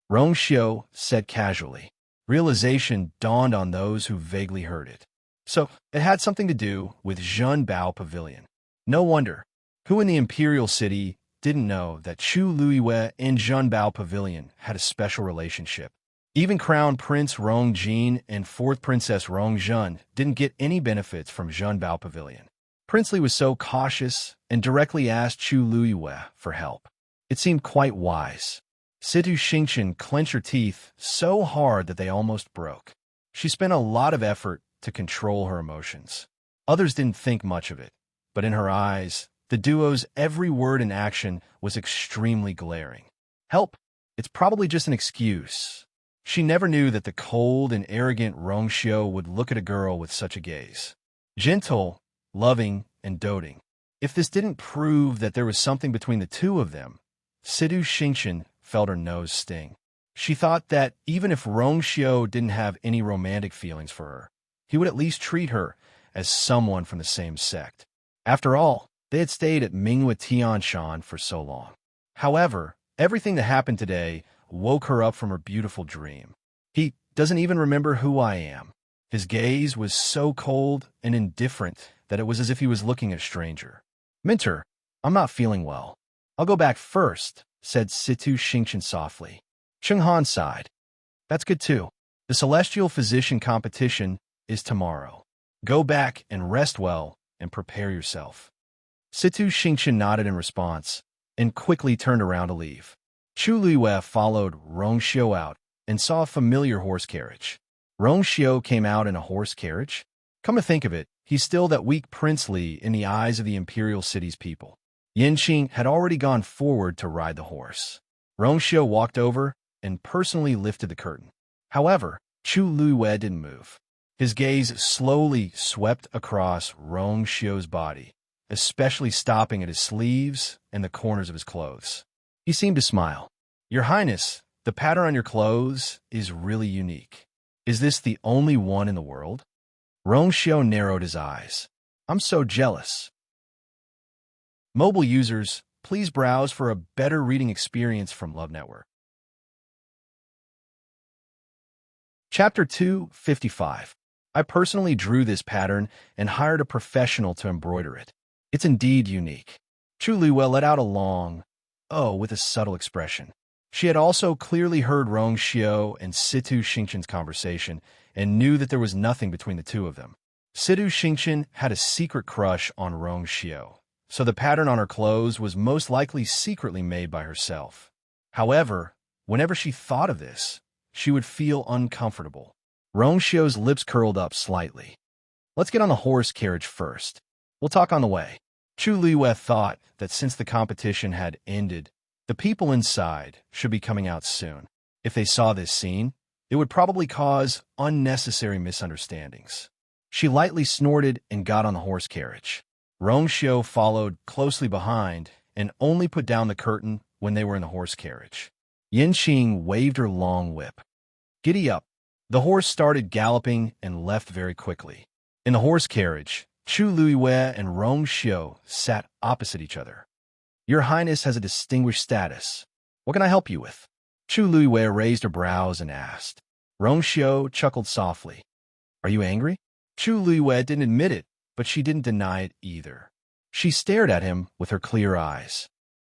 Rong Xiu said casually. Realization dawned on those who vaguely heard it. So, it had something to do with Zhenbao Pavilion. No wonder. Who in the Imperial City didn't know that Chu Luyue and Zhenbao Pavilion had a special relationship? Even Crown Prince Rong Jin and Fourth Princess Rong Zhen didn't get any benefits from Zhenbao Pavilion. Princely was so cautious and directly asked Chu Luyue for help. It seemed quite wise. Situ Xingqian clenched her teeth so hard that they almost broke. She spent a lot of effort to control her emotions. Others didn't think much of it, but in her eyes, the duo's every word and action was extremely glaring. Help? It's probably just an excuse. She never knew that the cold and arrogant Rong Xiu would look at a girl with such a gaze. Gentle, loving, and doting. If this didn't prove that there was something between the two of them, Situ Xingqian felt her nose sting. She thought that even if Rong Xiu didn't have any romantic feelings for her, he would at least treat her as someone from the same sect. After all, they had stayed at Minghua Tianshan for so long. However, everything that happened today woke her up from her beautiful dream. He doesn't even remember who I am. His gaze was so cold and indifferent that it was as if he was looking at a stranger. Minter, I'm not feeling well. I'll go back first, said Situ Xingqian softly. Cheng Han sighed. That's good too. The Celestial Physician competition is tomorrow. Go back and rest well and prepare yourself. Situ Xingqian nodded in response and quickly turned around to leave. Chu Luyue followed Rong Xiu out and saw a familiar horse carriage. Rong Xiu came out in a horse carriage? Come to think of it, he's still that weak princely in the eyes of the Imperial City's people. Yin Qing had already gone forward to ride the horse. Rong Xiu walked over and personally lifted the curtain. However, Chu Luyue didn't move. His gaze slowly swept across Rong Xiu's body, especially stopping at his sleeves and the corners of his clothes. He seemed to smile. Your Highness, the pattern on your clothes is really unique. Is this the only one in the world? Rong Xiu narrowed his eyes. I'm so jealous. Mobile users, please browse for a better reading experience from Love Network. Chapter 255. I personally drew this pattern and hired a professional to embroider it. It's indeed unique. Chu Luyue let out a long, with a subtle expression. She had also clearly heard Rong Xiu and Situ Xingqian's conversation and knew that there was nothing between the two of them. Situ Xingqian had a secret crush on Rong Xiu, so the pattern on her clothes was most likely secretly made by herself. However, whenever she thought of this, she would feel uncomfortable. Rong Xiu's lips curled up slightly. Let's get on the horse carriage first. We'll talk on the way. Chu Liyue thought that since the competition had ended, the people inside should be coming out soon. If they saw this scene, it would probably cause unnecessary misunderstandings. She lightly snorted and got on the horse carriage. Rongxiu followed closely behind and only put down the curtain when they were in the horse carriage. Yinqing waved her long whip. Giddy up. The horse started galloping and left very quickly. In the horse carriage, Chu Liyue and Rongxiu sat opposite each other. Your Highness has a distinguished status. What can I help you with? Chu Liyue raised her brows and asked. Rongxiu chuckled softly. Are you angry? Chu Liyue didn't admit it, but she didn't deny it either. She stared at him with her clear eyes.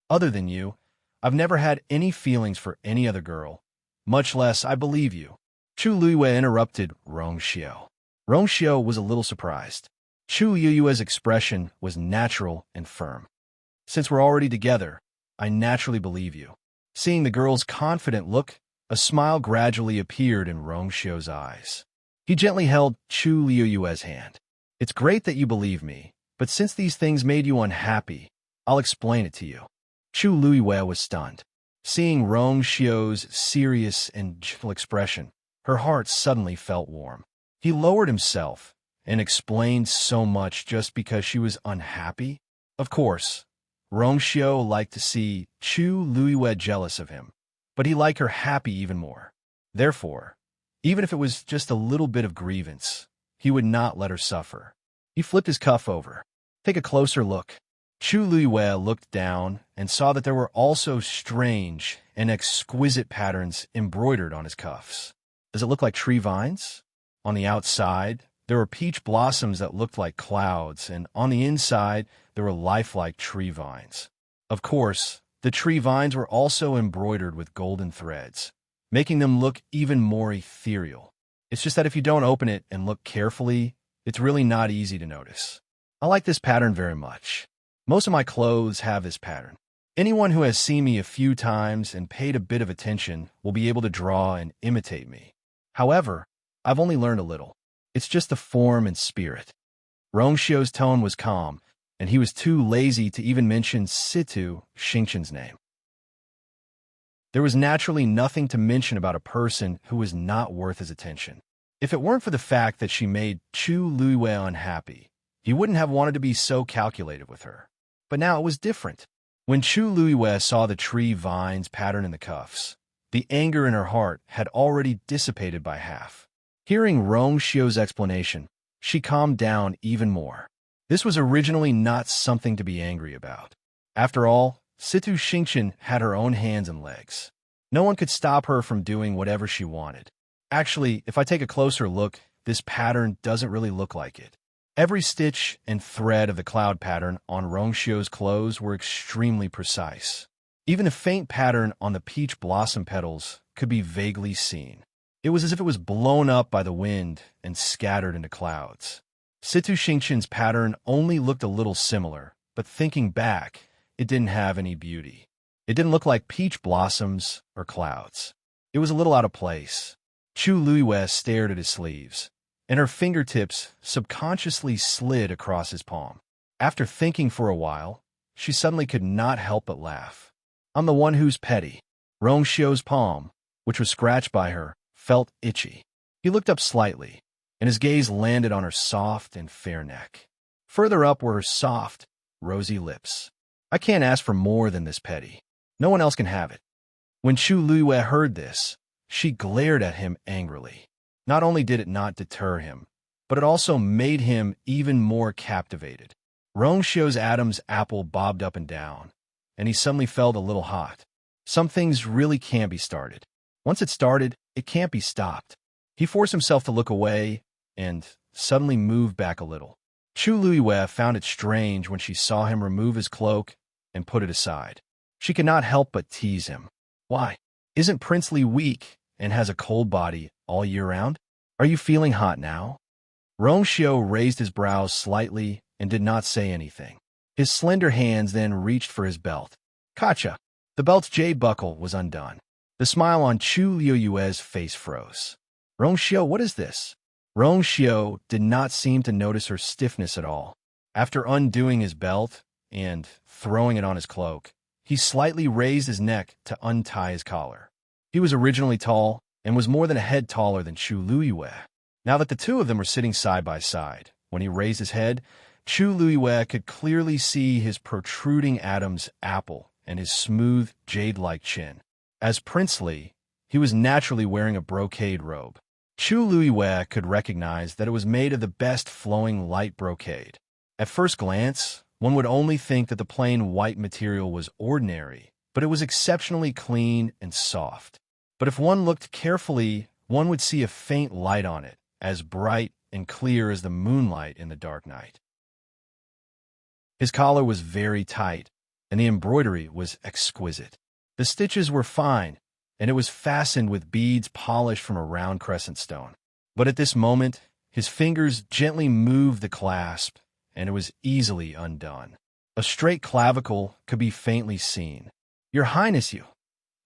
Other than you, I've never had any feelings for any other girl, much less I believe you. Chu Liyue interrupted Rongxiu. Rongxiu was a little surprised. Chu Liyue's expression was natural and firm. Since we're already together, I naturally believe you. Seeing the girl's confident look, a smile gradually appeared in Rongxiu's eyes. He gently held Chu Liyue's hand. It's great that you believe me, but since these things made you unhappy, I'll explain it to you. Chu Liyue was stunned. Seeing Rongxiu's serious and gentle expression, her heart suddenly felt warm. He lowered himself and explained so much just because she was unhappy? Of course, Rongxiu liked to see Chu Liyue jealous of him, but he liked her happy even more. Therefore, even if it was just a little bit of grievance, he would not let her suffer. He flipped his cuff over. Take a closer look. Chu Liyue looked down and saw that there were also strange and exquisite patterns embroidered on his cuffs. Does it look like tree vines? On the outside, there were peach blossoms that looked like clouds, and on the inside, there were lifelike tree vines. Of course, the tree vines were also embroidered with golden threads, making them look even more ethereal. It's just that if you don't open it and look carefully, it's really not easy to notice. I like this pattern very much. Most of my clothes have this pattern. Anyone who has seen me a few times and paid a bit of attention will be able to draw and imitate me. However, I've only learned a little. It's just the form and spirit. Rongxiu's tone was calm, and he was too lazy to even mention Situ Xingqian's name. There was naturally nothing to mention about a person who was not worth his attention. If it weren't for the fact that she made Chu Liyue unhappy, he wouldn't have wanted to be so calculated with her. But now it was different. When Chu Liyue saw the tree vines pattern in the cuffs, the anger in her heart had already dissipated by half. Hearing Rongxiu's explanation, she calmed down even more. This was originally not something to be angry about. After all, Situ Xingqian had her own hands and legs. No one could stop her from doing whatever she wanted. Actually, if I take a closer look, this pattern doesn't really look like it. Every stitch and thread of the cloud pattern on Rongxiu's clothes were extremely precise. Even a faint pattern on the peach blossom petals could be vaguely seen. It was as if it was blown up by the wind and scattered into clouds. Situ Xingqian's pattern only looked a little similar, but thinking back, it didn't have any beauty. It didn't look like peach blossoms or clouds. It was a little out of place. Chu Liyue stared at his sleeves, and her fingertips subconsciously slid across his palm. After thinking for a while, she suddenly could not help but laugh. I'm the one who's petty. Rongxiu's palm, which was scratched by her, felt itchy. He looked up slightly, and his gaze landed on her soft and fair neck. Further up were her soft, rosy lips. I can't ask for more than this, petty. No one else can have it. When Chu Liyue heard this, she glared at him angrily. Not only did it not deter him, but it also made him even more captivated. Rongxiu's Adam's apple bobbed up and down, and he suddenly felt a little hot. Some things really can't be started. Once it's started, it can't be stopped. He forced himself to look away and suddenly moved back a little. Chu Liyue found it strange when she saw him remove his cloak and put it aside. She could not help but tease him. Why? Isn't Princely weak and has a cold body all year round? Are you feeling hot now? Rongxiu raised his brows slightly and did not say anything. His slender hands then reached for his belt. Gotcha! The belt's jade buckle was undone. The smile on Chu Liyue's face froze. Rongxiu, what is this? Rongxiu did not seem to notice her stiffness at all. After undoing his belt and throwing it on his cloak, he slightly raised his neck to untie his collar. He was originally tall and was more than a head taller than Chu Luiyue. Now that the two of them were sitting side by side, when he raised his head, Chu Luiyue could clearly see his protruding Adam's apple and his smooth, jade-like chin. As princely, he was naturally wearing a brocade robe. Chu Luiyue could recognize that it was made of the best flowing light brocade. At first glance, one would only think that the plain white material was ordinary, but it was exceptionally clean and soft. But if one looked carefully, one would see a faint light on it, as bright and clear as the moonlight in the dark night. His collar was very tight, and the embroidery was exquisite. The stitches were fine, and it was fastened with beads polished from a round crescent stone. But at this moment, his fingers gently moved the clasp, and it was easily undone. A straight clavicle could be faintly seen. "Your Highness, you!"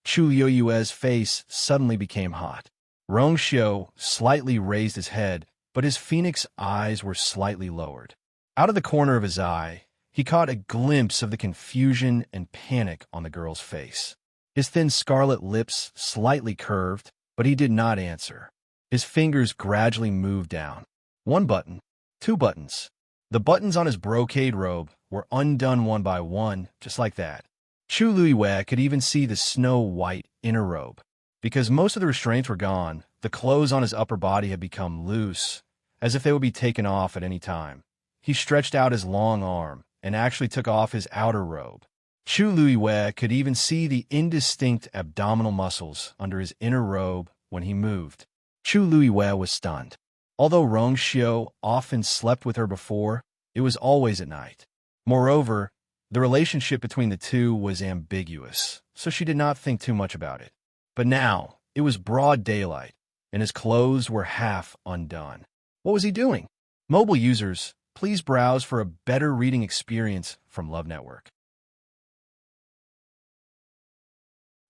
Chu Luiyue's face suddenly became hot. Rongxiu slightly raised his head, but his phoenix eyes were slightly lowered. Out of the corner of his eye, he caught a glimpse of the confusion and panic on the girl's face. His thin scarlet lips slightly curved, but he did not answer. His fingers gradually moved down. One button, two buttons. The buttons on his brocade robe were undone one by one, just like that. Chu Luiyue could even see the snow-white inner robe. Because most of the restraints were gone, the clothes on his upper body had become loose, as if they would be taken off at any time. He stretched out his long arm and actually took off his outer robe. Chu Luiyue could even see the indistinct abdominal muscles under his inner robe when he moved. Chu Luiyue was stunned. Although Rongxiu often slept with her before, it was always at night. Moreover, the relationship between the two was ambiguous, so she did not think too much about it. But now, it was broad daylight, and his clothes were half undone. What was he doing? Mobile users, please browse for a better reading experience from Love Network.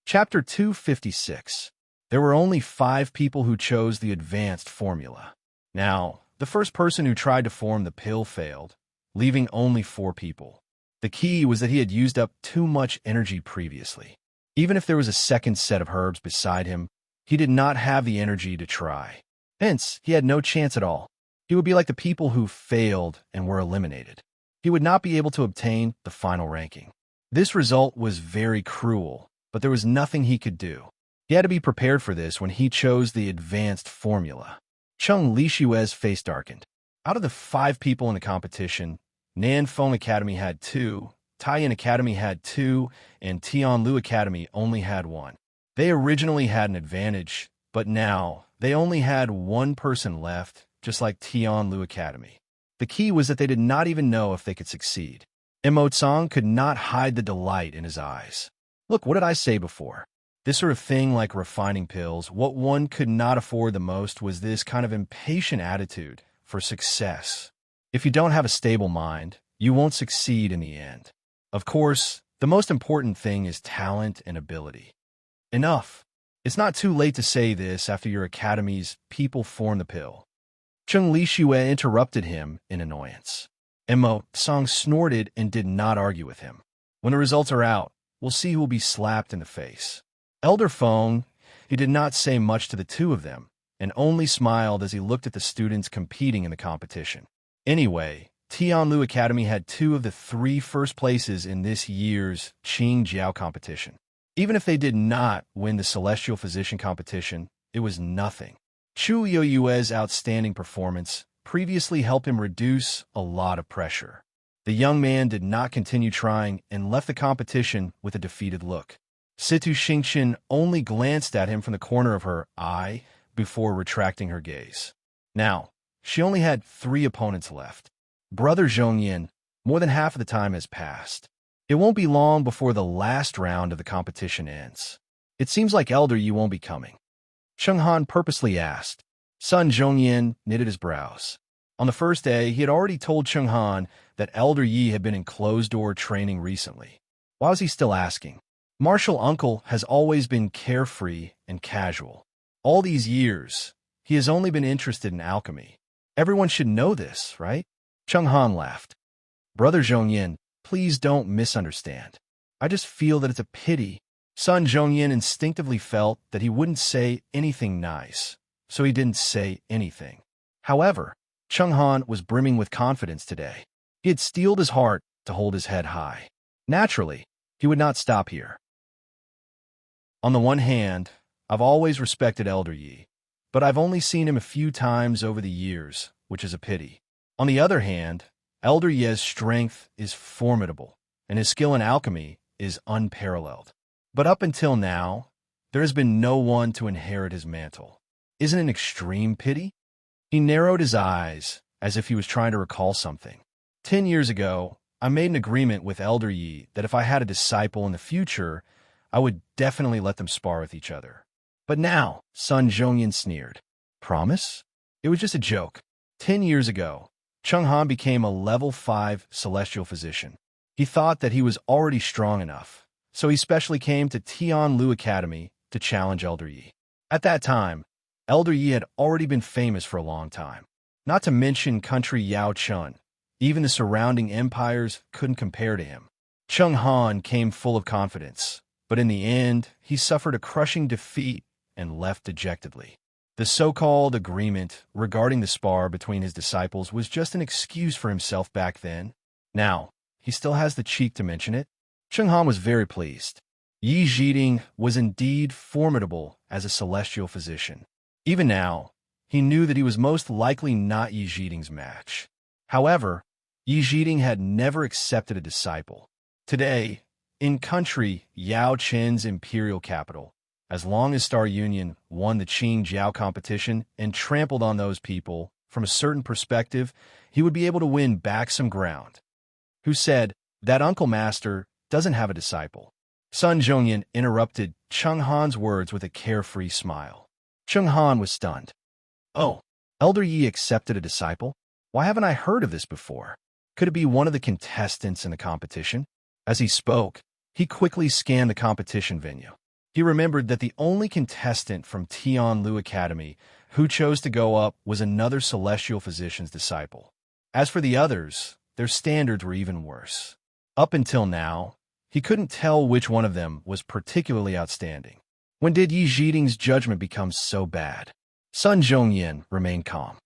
Chapter 256. There were only 5 people who chose the advanced formula. Now, the first person who tried to form the pill failed, leaving only 4 people. The key was that he had used up too much energy previously. Even if there was a second set of herbs beside him, he did not have the energy to try. Hence, he had no chance at all. He would be like the people who failed and were eliminated. He would not be able to obtain the final ranking. This result was very cruel, but there was nothing he could do. He had to be prepared for this when he chose the advanced formula. Cheng Lishue's face darkened. Out of the 5 people in the competition, Nanfeng Academy had 2, Taiyan Academy had 2, and Tianlu Academy only had 1. They originally had an advantage, but now they only had 1 person left, just like Tianlu Academy. The key was that they did not even know if they could succeed. Emocang could not hide the delight in his eyes. Look, what did I say before? This sort of thing like refining pills, what one could not afford the most was this kind of impatient attitude for success. If you don't have a stable mind, you won't succeed in the end. Of course, the most important thing is talent and ability. Enough. It's not too late to say this after your academy's people form the pill. Cheng Lishue interrupted him in annoyance. Emocang snorted and did not argue with him. When the results are out, we'll see who will be slapped in the face. Elder Feng, he did not say much to the two of them, and only smiled as he looked at the students competing in the competition. Anyway, Tianlu Academy had 2 of the 3 first places in this year's Qing Jiao competition. Even if they did not win the Celestial Physician competition, it was nothing. Chu Yoyue's outstanding performance previously helped him reduce a lot of pressure. The young man did not continue trying and left the competition with a defeated look. Situ Xingqian only glanced at him from the corner of her eye before retracting her gaze. Now, she only had 3 opponents left. Brother Zhongyan, more than half of the time has passed. It won't be long before the last round of the competition ends. It seems like Elder Yi won't be coming. Cheng Han purposely asked. Son Zhongyan knitted his brows. On the first day, he had already told Cheng Han that Elder Yi had been in closed-door training recently. Why was he still asking? Martial Uncle has always been carefree and casual. All these years, he has only been interested in alchemy. Everyone should know this, right? Cheng Han laughed. Brother Zhongyin, please don't misunderstand. I just feel that it's a pity. Son Zhongyin instinctively felt that he wouldn't say anything nice, so he didn't say anything. However, Cheng Han was brimming with confidence today. He had steeled his heart to hold his head high. Naturally, he would not stop here. On the one hand, I've always respected Elder Yi, but I've only seen him a few times over the years, which is a pity. On the other hand, Elder Yi's strength is formidable, and his skill in alchemy is unparalleled. But up until now, there has been no one to inherit his mantle. Isn't it an extreme pity? He narrowed his eyes, as if he was trying to recall something. 10 years ago, I made an agreement with Elder Yi that if I had a disciple in the future, I would definitely let them spar with each other. But now, Sun Zhongyin sneered. Promise? It was just a joke. 10 years ago, Cheng Han became a level 5 celestial physician. He thought that he was already strong enough, so he specially came to Tianlu Academy to challenge Elder Yi. At that time, Elder Yi had already been famous for a long time. Not to mention country Yao Chun. Even the surrounding empires couldn't compare to him. Cheng Han came full of confidence, but in the end, he suffered a crushing defeat and left dejectedly. The so-called agreement regarding the spar between his disciples was just an excuse for himself back then. Now, he still has the cheek to mention it. Cheng Han was very pleased. Yi Zhiding was indeed formidable as a celestial physician. Even now, he knew that he was most likely not Yi Zhiding's match. However, Yi Zhiding had never accepted a disciple. Today, in country Yao Chen's Imperial capital, as long as Star Union won the Qing Jiao competition and trampled on those people, from a certain perspective, he would be able to win back some ground. Who said that Uncle Master doesn't have a disciple? Sun Zhongyin interrupted Cheng Han's words with a carefree smile. Cheng Han was stunned. Oh, Elder Yi accepted a disciple? Why haven't I heard of this before? Could it be one of the contestants in the competition? As he spoke, he quickly scanned the competition venue. He remembered that the only contestant from Tianlu Academy who chose to go up was another celestial physician's disciple. As for the others, their standards were even worse. Up until now, he couldn't tell which one of them was particularly outstanding. When did Yi Zhiding's judgment become so bad? Sun Zhongyin remained calm.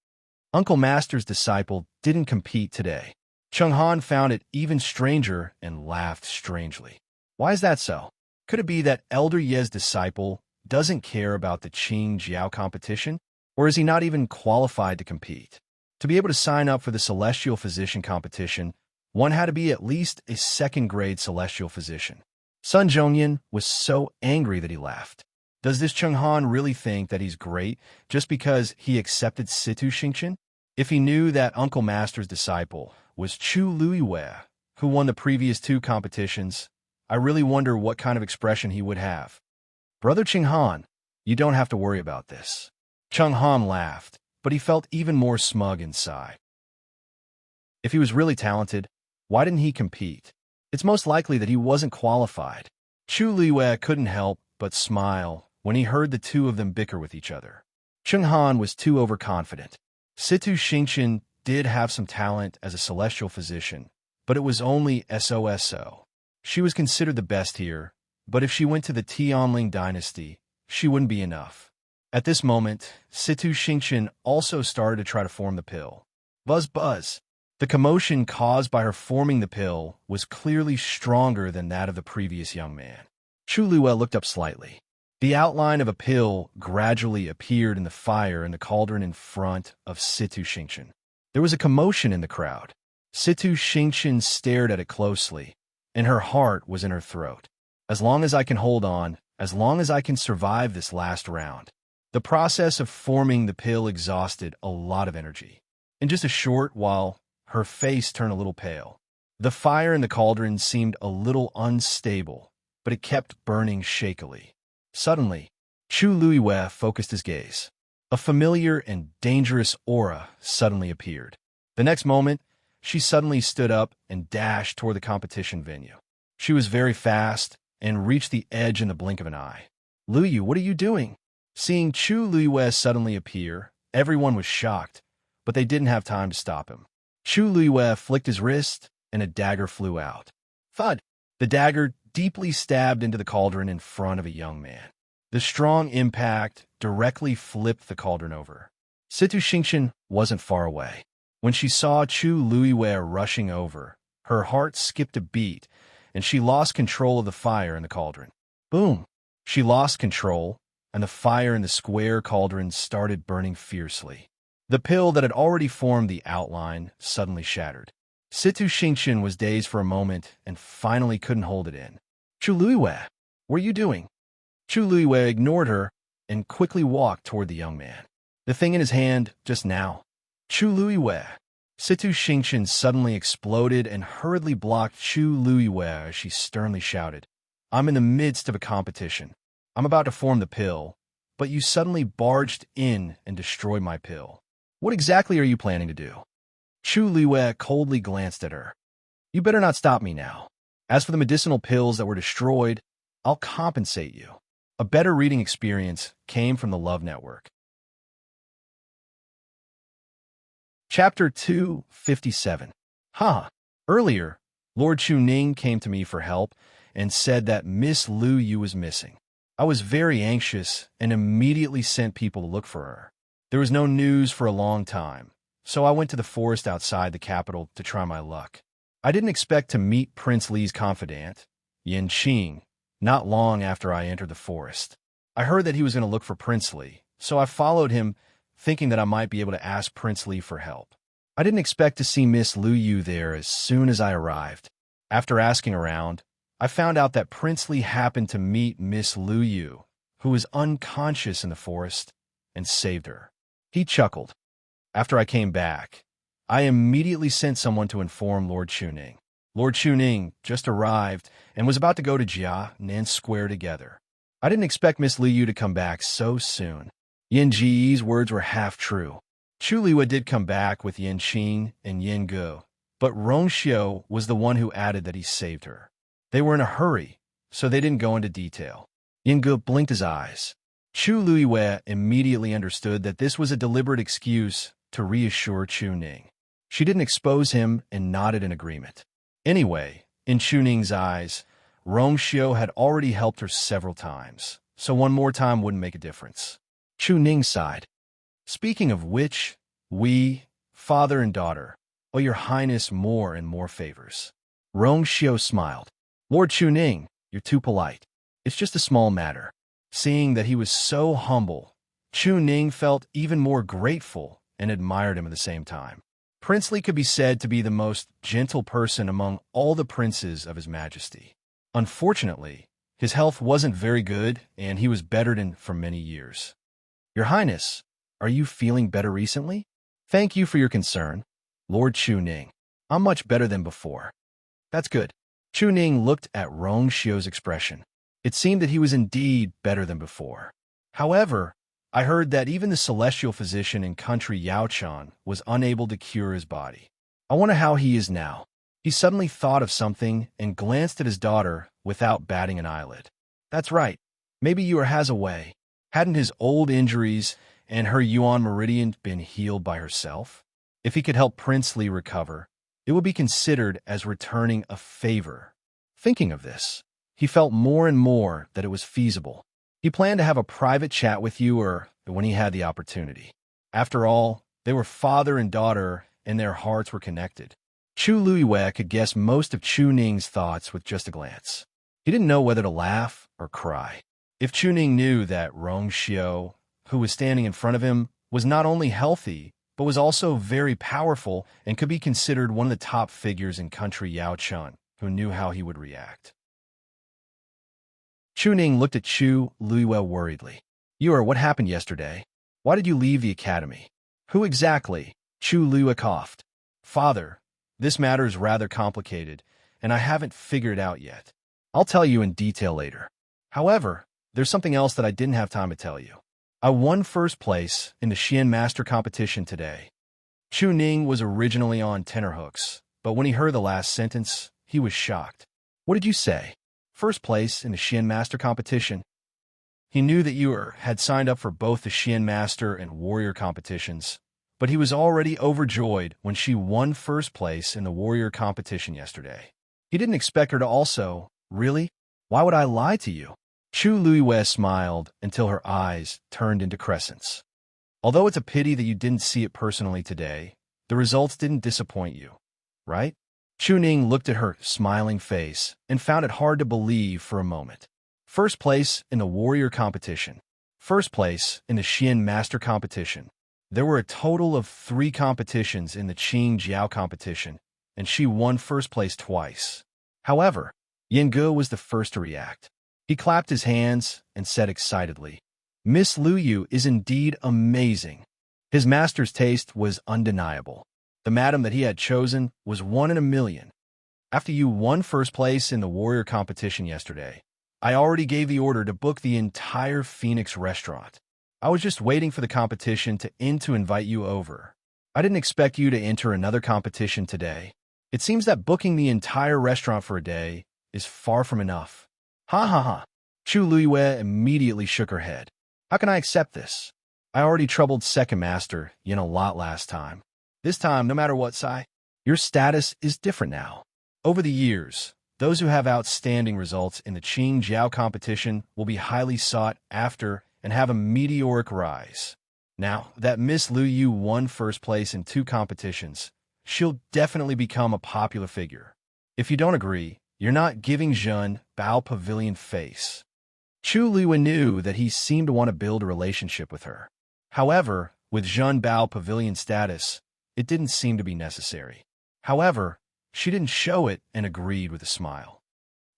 Uncle Master's disciple didn't compete today. Cheng Han found it even stranger and laughed strangely. Why is that so? Could it be that Elder Yi's disciple doesn't care about the Qing Jiao competition? Or is he not even qualified to compete? To be able to sign up for the Celestial Physician competition, one had to be at least a second-grade Celestial Physician. Sun Zhongyin was so angry that he laughed. Does this Cheng Han really think that he's great just because he accepted Situ Xingqian? If he knew that Uncle Master's disciple was Chu Luiwei, who won the previous 2 competitions, I really wonder what kind of expression he would have. Brother Cheng Han, you don't have to worry about this. Cheng Han laughed, but he felt even more smug inside. If he was really talented, why didn't he compete? It's most likely that he wasn't qualified. Chu Luiwei couldn't help but smile when he heard the two of them bicker with each other. Cheng Han was too overconfident. Situ Xingqian did have some talent as a celestial physician, but it was only SOSO. She was considered the best here, but if she went to the Tianling dynasty, she wouldn't be enough. At this moment, Situ Xingqian also started to try to form the pill. Buzz buzz. The commotion caused by her forming the pill was clearly stronger than that of the previous young man. Chu Luiwei looked up slightly. The outline of a pill gradually appeared in the fire in the cauldron in front of Situ Xingqian. There was a commotion in the crowd. Situ Xingqian stared at it closely, and her heart was in her throat. As long as I can hold on, as long as I can survive this last round. The process of forming the pill exhausted a lot of energy. In just a short while, her face turned a little pale. The fire in the cauldron seemed a little unstable, but it kept burning shakily. Suddenly, Chu Luiwei focused his gaze. A familiar and dangerous aura suddenly appeared. The next moment, she suddenly stood up and dashed toward the competition venue. She was very fast and reached the edge in the blink of an eye. Luyu, what are you doing? Seeing Chu Luiwei suddenly appear, everyone was shocked, but they didn't have time to stop him. Chu Luiwei flicked his wrist, and a dagger flew out. Thud! The dagger deeply stabbed into the cauldron in front of a young man. The strong impact directly flipped the cauldron over. Situ Xingqian wasn't far away. When she saw Chu Luiwei rushing over, her heart skipped a beat, and she lost control of the fire in the cauldron. Boom! She lost control, and the fire in the square cauldron started burning fiercely. The pill that had already formed the outline suddenly shattered. Situ Xingqian was dazed for a moment and finally couldn't hold it in. Chu Luiwei, what are you doing? Chu Luiwei ignored her and quickly walked toward the young man. The thing in his hand just now. Chu Luiwei. Situ Xingqian suddenly exploded and hurriedly blocked Chu Luiwei as she sternly shouted, I'm in the midst of a competition. I'm about to form the pill, but you suddenly barged in and destroyed my pill. What exactly are you planning to do? Chu Luiwei coldly glanced at her. You better not stop me now. As for the medicinal pills that were destroyed, I'll compensate you. A better reading experience came from the Love Network. Chapter 257. Earlier, Lord Chuning came to me for help and said that Miss Lu Yu was missing. I was very anxious and immediately sent people to look for her. There was no news for a long time, so I went to the forest outside the capital to try my luck. I didn't expect to meet Prince Li's confidant, Yin Qing, not long after I entered the forest. I heard that he was going to look for Prince Li, so I followed him, thinking that I might be able to ask Prince Li for help. I didn't expect to see Miss Lu Yu there as soon as I arrived. After asking around, I found out that Prince Li happened to meet Miss Lu Yu, who was unconscious in the forest, and saved her. He chuckled. After I came back, I immediately sent someone to inform Lord Chuning. Lord Chuning just arrived and was about to go to Jia Nan Square together. I didn't expect Miss Lu Yu to come back so soon. Yin Ji's words were half true. Chu Liwa did come back with Yin Qing and Yin Gu, but Rong Xiu was the one who added that he saved her. They were in a hurry, so they didn't go into detail. Yin Gu blinked his eyes. Chu Luiwei immediately understood that this was a deliberate excuse to reassure Chu Ning. She didn't expose him and nodded in agreement. Anyway, in Chu Ning's eyes, Rong Xiu had already helped her several times, so one more time wouldn't make a difference. Chu Ning sighed. Speaking of which, we, father and daughter, owe your highness more and more favors. Rong Xiu smiled. Lord Chu Ning, you're too polite. It's just a small matter. Seeing that he was so humble, Chu Ning felt even more grateful and admired him at the same time. Prince Li could be said to be the most gentle person among all the princes of His Majesty. Unfortunately, his health wasn't very good, and he was bedridden for many years. Your Highness, are you feeling better recently? Thank you for your concern, Lord Chu Ning. I'm much better than before. That's good. Chu Ning looked at Rong Xiu's expression. It seemed that he was indeed better than before. However, I heard that even the celestial physician in country Yaochan was unable to cure his body. I wonder how he is now. He suddenly thought of something and glanced at his daughter without batting an eyelid. That's right. Maybe Yuer has a way. Hadn't his old injuries and her Yuan meridian been healed by herself? If he could help Prince Li recover, it would be considered as returning a favor. Thinking of this, he felt more and more that it was feasible. He planned to have a private chat with Yuer when he had the opportunity. After all, they were father and daughter, and their hearts were connected. Chu Luiwei could guess most of Chu Ning's thoughts with just a glance. He didn't know whether to laugh or cry. If Chu Ning knew that Rong Xiu, who was standing in front of him, was not only healthy, but was also very powerful and could be considered one of the top figures in country Yaochan, who knew how he would react. Chu Ning looked at Chu Luiwei worriedly. Yuer, what happened yesterday? Why did you leave the academy? Who exactly? Chu Luiwei coughed. Father, this matter is rather complicated, and I haven't figured it out yet. I'll tell you in detail later. However, there's something else that I didn't have time to tell you. I won first place in the Xian Master competition today. Chu Ning was originally on tenterhooks, but when he heard the last sentence, he was shocked. What did you say? First place in the Xian Master competition? He knew that Yuer had signed up for both the Xian Master and Warrior competitions, but he was already overjoyed when she won first place in the warrior competition yesterday. He didn't expect her to also. Really? Why would I lie to you? Chu Luiyue smiled until her eyes turned into crescents. Although it's a pity that you didn't see it personally today, the results didn't disappoint you, right? Chu Ning looked at her smiling face and found it hard to believe for a moment. First place in the warrior competition. First place in the Xian Master competition. There were a total of 3 competitions in the Qing Jiao competition, and she won first place twice. However, Yin Ge was the first to react. He clapped his hands and said excitedly, "Miss Lu Yu is indeed amazing." His master's taste was undeniable. The madam that he had chosen was 1 in a million. After you won first place in the warrior competition yesterday, I already gave the order to book the entire Phoenix restaurant. I was just waiting for the competition to end to invite you over. I didn't expect you to enter another competition today. It seems that booking the entire restaurant for a day is far from enough. Ha ha ha. Chu Luiyue immediately shook her head. How can I accept this? I already troubled second master Yin a lot last time. This time, no matter what, Sai, your status is different now. Over the years, those who have outstanding results in the Qing Jiao competition will be highly sought after and have a meteoric rise. Now that Miss Lu Yu won first place in 2 competitions, she'll definitely become a popular figure. If you don't agree, you're not giving Zhen Bao Pavilion face. Chu Liwen knew that he seemed to want to build a relationship with her. However, with Zhen Bao Pavilion status, it didn't seem to be necessary. However, she didn't show it and agreed with a smile.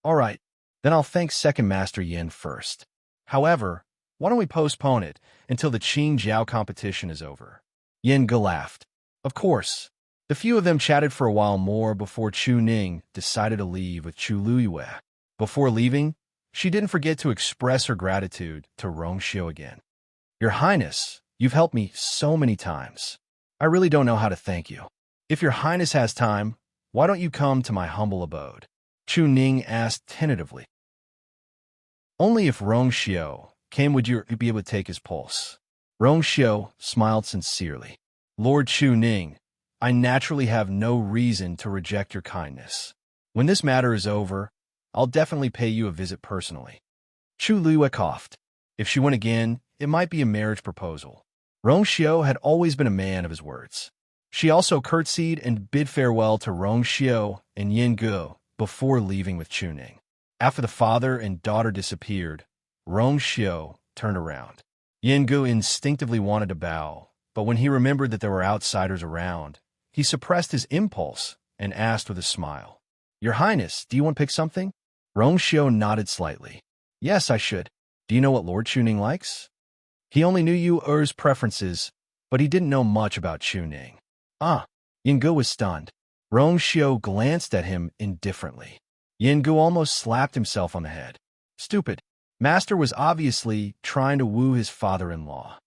All right, then I'll thank second master Yin first. However, why don't we postpone it until the Qing Jiao competition is over? Yin Ge laughed. Of course. The few of them chatted for a while more before Chu Ning decided to leave with Chu Luiyue. Before leaving, she didn't forget to express her gratitude to Rongxiu again. Your Highness, you've helped me so many times. I really don't know how to thank you. If your Highness has time, why don't you come to my humble abode? Chu Ning asked tentatively. Only if Rongxiu came would you be able to take his pulse. Rongxiu smiled sincerely. Lord Chu Ning, I naturally have no reason to reject your kindness. When this matter is over, I'll definitely pay you a visit personally. Chu Luiyue coughed. If she went again, it might be a marriage proposal. Rongxiu had always been a man of his words. She also curtsied and bid farewell to Rongxiu and Yin Ge before leaving with Chu Ning. After the father and daughter disappeared, Rongxiu turned around. Yin Ge instinctively wanted to bow, but when he remembered that there were outsiders around, he suppressed his impulse and asked with a smile, Your Highness, do you want to pick something? Rongxiu nodded slightly. Yes, I should. Do you know what Lord Chu Ning likes? He only knew Yu Er's preferences, but he didn't know much about Chu Ning. Yin Ge was stunned. Rongxiu glanced at him indifferently. Yin Ge almost slapped himself on the head. Stupid. Master was obviously trying to woo his father-in-law.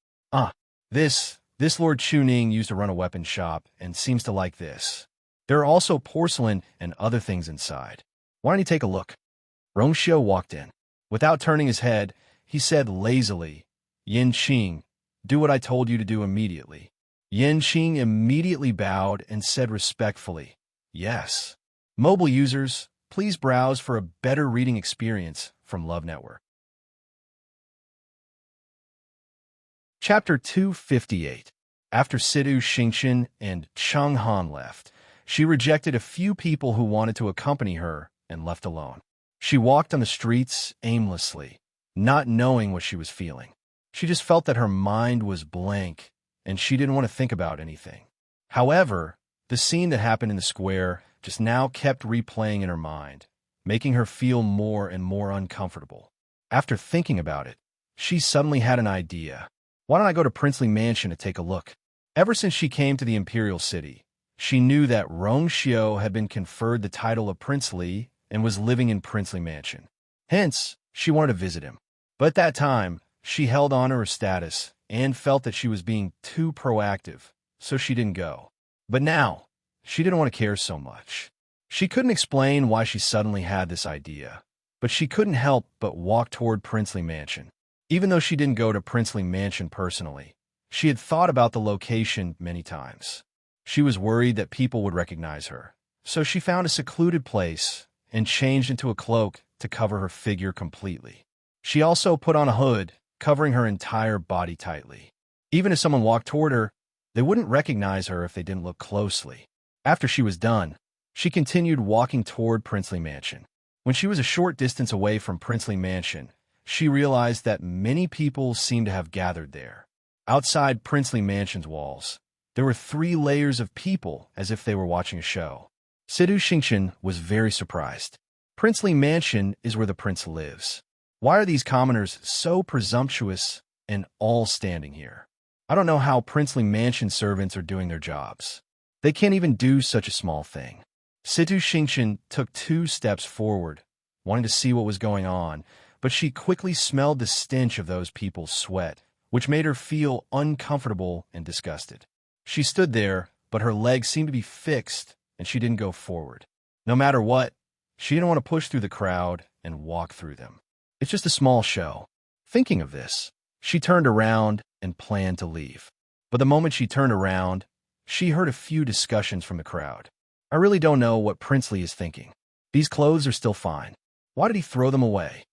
This Lord Chu Ning used to run a weapon shop and seems to like this. There are also porcelain and other things inside. Why don't you take a look? Rongxiu walked in. Without turning his head, he said lazily, Yin Qing, do what I told you to do immediately. Yin Qing immediately bowed and said respectfully, Yes. Mobile users, please browse for a better reading experience from Love Network. Chapter 258. After Sidu Xingqian and Cheng Han left, she rejected a few people who wanted to accompany her and left alone. She walked on the streets aimlessly, not knowing what she was feeling. She just felt that her mind was blank, and she didn't want to think about anything. However, the scene that happened in the square just now kept replaying in her mind, making her feel more and more uncomfortable. After thinking about it, she suddenly had an idea. Why don't I go to Princely Mansion to take a look? Ever since she came to the Imperial City, she knew that Rongxiu had been conferred the title of Princely and was living in Princely Mansion. Hence, she wanted to visit him. But at that time, she held on to her status and felt that she was being too proactive, so she didn't go. But now, she didn't want to care so much. She couldn't explain why she suddenly had this idea, but she couldn't help but walk toward Princely Mansion. Even though she didn't go to Princely Mansion personally, She had thought about the location many times. She was worried that people would recognize her, so she found a secluded place and changed into a cloak to cover her figure completely. She also put on a hood, covering her entire body tightly. Even if someone walked toward her, they wouldn't recognize her if they didn't look closely. After she was done, she continued walking toward Princely Mansion. When she was a short distance away from Princely Mansion, she realized that many people seemed to have gathered there. Outside Princely Mansion's walls, there were 3 layers of people as if they were watching a show. Sidhu Shingshan was very surprised. Princely Mansion is where the prince lives. Why are these commoners so presumptuous and all standing here? I don't know how Princely Mansion servants are doing their jobs. They can't even do such a small thing. Sidhu Shingshan took 2 steps forward, wanting to see what was going on, but she quickly smelled the stench of those people's sweat, which made her feel uncomfortable and disgusted. She stood there, but her legs seemed to be fixed, and she didn't go forward. No matter what, she didn't want to push through the crowd and walk through them. It's just a small show. Thinking of this, she turned around and planned to leave. But the moment she turned around, she heard a few discussions from the crowd. I really don't know what Princely is thinking. These clothes are still fine. Why did he throw them away?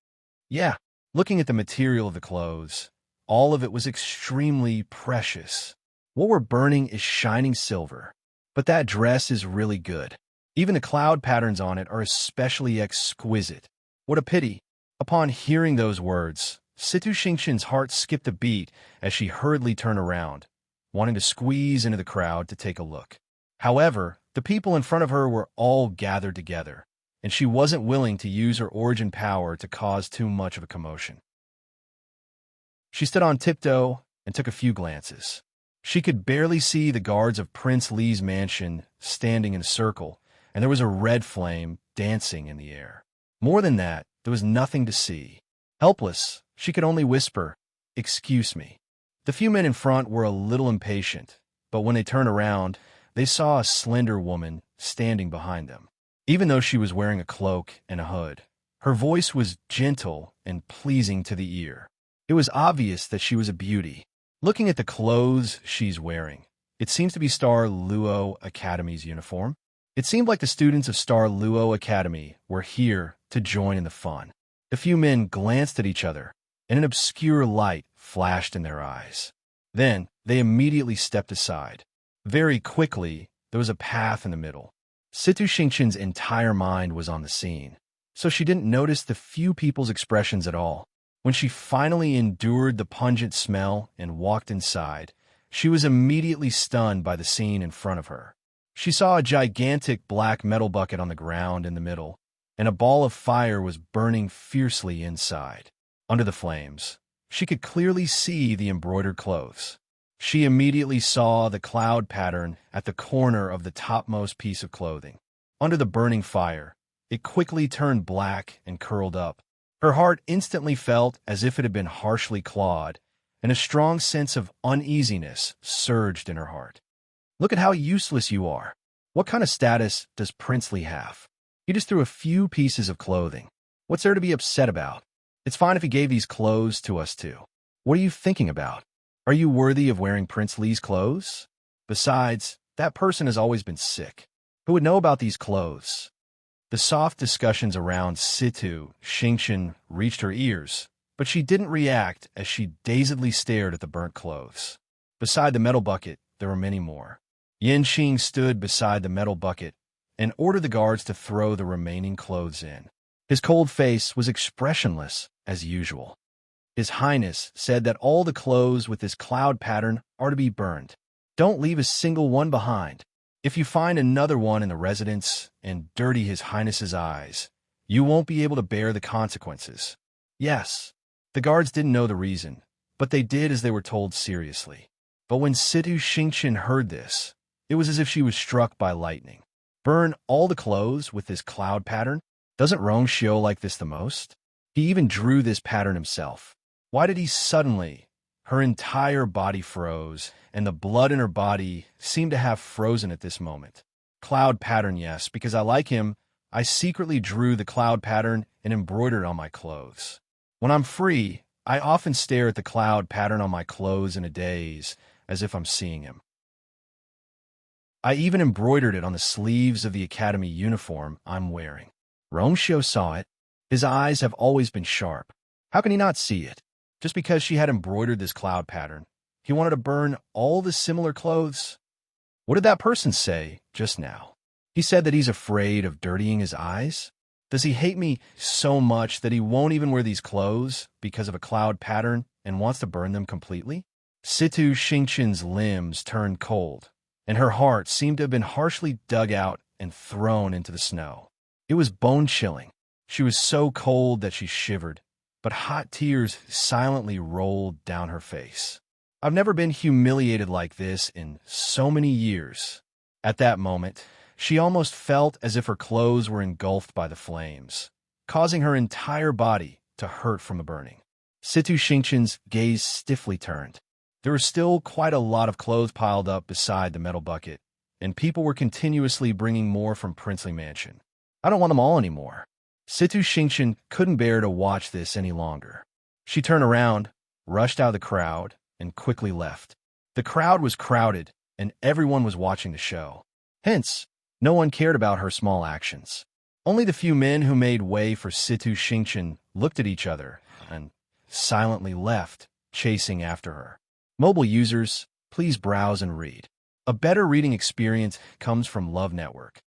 Yeah, looking at the material of the clothes, all of it was extremely precious. What we're burning is shining silver. But that dress is really good. Even the cloud patterns on it are especially exquisite. What a pity. Upon hearing those words, Sidhu Shingshan's heart skipped a beat as she hurriedly turned around, wanting to squeeze into the crowd to take a look. However, the people in front of her were all gathered together, and she wasn't willing to use her origin power to cause too much of a commotion. She stood on tiptoe and took a few glances. She could barely see the guards of Prince Li's mansion standing in a circle, and there was a red flame dancing in the air. More than that, there was nothing to see. Helpless, she could only whisper, "Excuse me." The few men in front were a little impatient, but when they turned around, they saw a slender woman standing behind them. Even though she was wearing a cloak and a hood, her voice was gentle and pleasing to the ear. It was obvious that she was a beauty. Looking at the clothes she's wearing, it seems to be Star Luo Academy's uniform. It seemed like the students of Star Luo Academy were here to join in the fun. The few men glanced at each other, and an obscure light flashed in their eyes. Then, they immediately stepped aside. Very quickly, there was a path in the middle. Sidhu Shingshan's entire mind was on the scene, so she didn't notice the few people's expressions at all. When she finally endured the pungent smell and walked inside, she was immediately stunned by the scene in front of her. She saw a gigantic black metal bucket on the ground in the middle, and a ball of fire was burning fiercely inside. Under the flames, she could clearly see the embroidered clothes. She immediately saw the cloud pattern at the corner of the topmost piece of clothing. Under the burning fire, it quickly turned black and curled up. Her heart instantly felt as if it had been harshly clawed, and a strong sense of uneasiness surged in her heart. Look at how useless you are. What kind of status does Princely have? He just threw a few pieces of clothing. What's there to be upset about? It's fine if he gave these clothes to us too. What are you thinking about? Are you worthy of wearing Prince Li's clothes? Besides, that person has always been sick. Who would know about these clothes? The soft discussions around Sidhu Shingshan reached her ears, but she didn't react as she dazedly stared at the burnt clothes. Beside the metal bucket, there were many more. Yen Xing stood beside the metal bucket and ordered the guards to throw the remaining clothes in. His cold face was expressionless as usual. His Highness said that all the clothes with this cloud pattern are to be burned. Don't leave a single one behind. If you find another one in the residence and dirty His Highness's eyes, you won't be able to bear the consequences. Yes, the guards didn't know the reason, but they did as they were told seriously. But when Sidhu Shingshan heard this, it was as if she was struck by lightning. Burn all the clothes with this cloud pattern? Doesn't Rongxiu like this the most? He even drew this pattern himself. Why did he suddenly? Her entire body froze, and the blood in her body seemed to have frozen at this moment. Cloud pattern, yes, because I like him, I secretly drew the cloud pattern and embroidered on my clothes. When I'm free, I often stare at the cloud pattern on my clothes in a daze, as if I'm seeing him. I even embroidered it on the sleeves of the academy uniform I'm wearing. Romeo saw it. His eyes have always been sharp. How can he not see it? Just because she had embroidered this cloud pattern, he wanted to burn all the similar clothes? What did that person say just now? He said that he's afraid of dirtying his eyes? Does he hate me so much that he won't even wear these clothes because of a cloud pattern and wants to burn them completely? Situ Xingqian's limbs turned cold, and her heart seemed to have been harshly dug out and thrown into the snow. It was bone-chilling. She was so cold that she shivered, but hot tears silently rolled down her face. I've never been humiliated like this in so many years. At that moment, she almost felt as if her clothes were engulfed by the flames, causing her entire body to hurt from the burning. Situ Xingqian's gaze stiffly turned. There was still quite a lot of clothes piled up beside the metal bucket, and people were continuously bringing more from Princely Mansion. I don't want them all anymore. Situ Xingqian couldn't bear to watch this any longer. She turned around, rushed out of the crowd, and quickly left. The crowd was crowded, and everyone was watching the show. Hence, no one cared about her small actions. Only the few men who made way for Situ Xingqian looked at each other and silently left, chasing after her. Mobile users, please browse and read. A better reading experience comes from Love Network.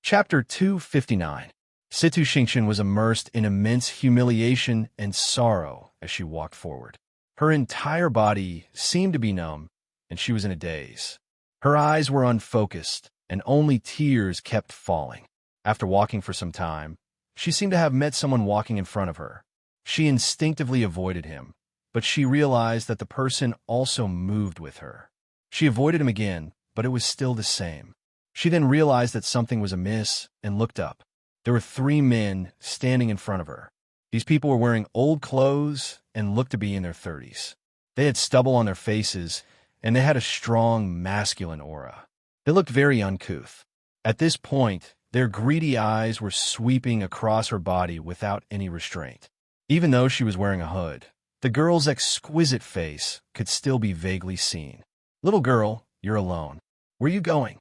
Chapter 259. Situ Xingqian was immersed in immense humiliation and sorrow as she walked forward. Her entire body seemed to be numb, and she was in a daze. Her eyes were unfocused, and only tears kept falling. After walking for some time, she seemed to have met someone walking in front of her. She instinctively avoided him, but she realized that the person also moved with her. She avoided him again, but it was still the same. She then realized that something was amiss and looked up. There were 3 men standing in front of her. These people were wearing old clothes and looked to be in their 30s. They had stubble on their faces, and they had a strong masculine aura. They looked very uncouth. At this point, their greedy eyes were sweeping across her body without any restraint. Even though she was wearing a hood, the girl's exquisite face could still be vaguely seen. "Little girl, you're alone. Where are you going?"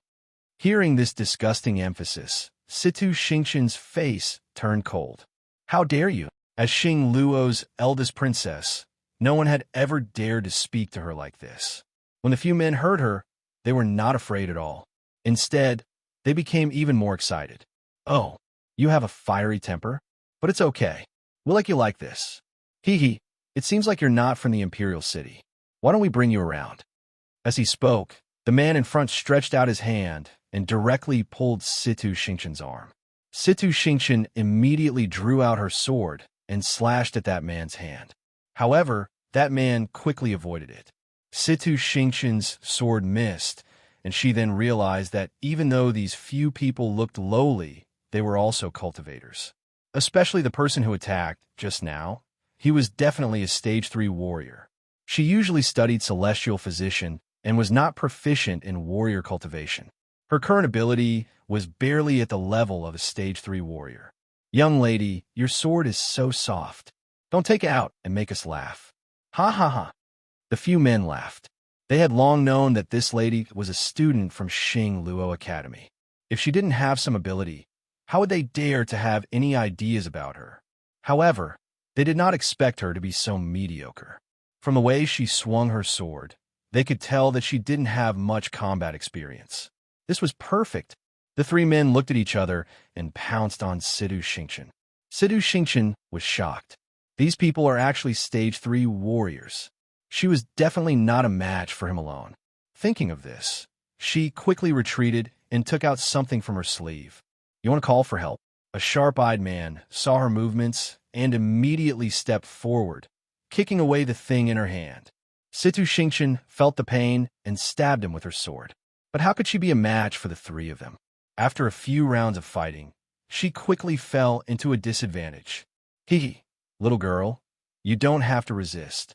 Hearing this disgusting emphasis, Situ Xingqian's face turned cold. How dare you? As Xing Luo's eldest princess, no one had ever dared to speak to her like this. When the few men heard her, they were not afraid at all. Instead, they became even more excited. "Oh, you have a fiery temper? But it's okay. We'll like you like this. Hee hee, it seems like you're not from the Imperial City. Why don't we bring you around?" As he spoke, the man in front stretched out his hand and directly pulled Situ Xingqian's arm. Situ Xingqian immediately drew out her sword and slashed at that man's hand. However, that man quickly avoided it. Situ Xingqian's sword missed, and she then realized that even though these few people looked lowly, they were also cultivators. Especially the person who attacked just now. He was definitely a stage 3 warrior. She usually studied celestial physician and was not proficient in warrior cultivation. Her current ability was barely at the level of a stage 3 warrior. "Young lady, your sword is so soft. Don't take it out and make us laugh." Ha ha ha. The few men laughed. They had long known that this lady was a student from Xing Luo Academy. If she didn't have some ability, how would they dare to have any ideas about her? However, they did not expect her to be so mediocre. From the way she swung her sword, they could tell that she didn't have much combat experience. This was perfect. The 3 men looked at each other and pounced on Situ Xingqian. Situ Xingqian was shocked. These people are actually stage 3 warriors. She was definitely not a match for him alone. Thinking of this, she quickly retreated and took out something from her sleeve. "You want to call for help?" A sharp-eyed man saw her movements and immediately stepped forward, kicking away the thing in her hand. Situ Xingqian felt the pain and stabbed him with her sword. But how could she be a match for the 3 of them? After a few rounds of fighting, she quickly fell into a disadvantage. "Hee hee, little girl, you don't have to resist.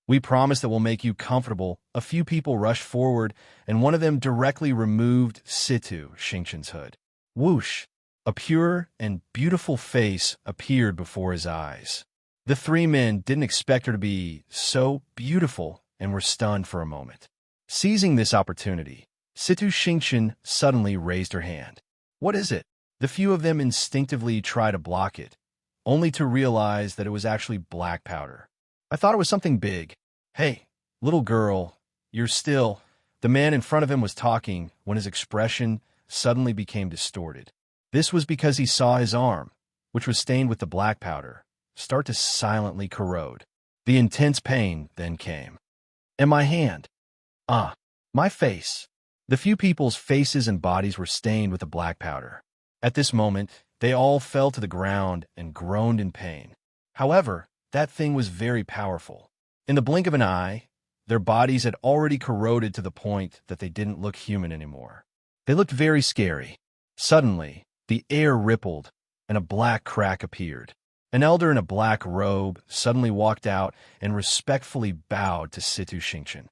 We promise that we'll make you comfortable." A few people rushed forward, and one of them directly removed Situ Xingqian's hood. Whoosh! A pure and beautiful face appeared before his eyes. The three men didn't expect her to be so beautiful and were stunned for a moment. Seizing this opportunity, Situ Xingqian suddenly raised her hand. "What is it?" The few of them instinctively tried to block it, only to realize that it was actually black powder. "I thought it was something big." "Hey, little girl, you're still—" The man in front of him was talking when his expression suddenly became distorted. This was because he saw his arm, which was stained with the black powder, start to silently corrode. The intense pain then came. "And my hand. Ah, my face." The few people's faces and bodies were stained with the black powder. At this moment, they all fell to the ground and groaned in pain. However, that thing was very powerful. In the blink of an eye, their bodies had already corroded to the point that they didn't look human anymore. They looked very scary. Suddenly, the air rippled, and a black crack appeared. An elder in a black robe suddenly walked out and respectfully bowed to Situ Xingqian.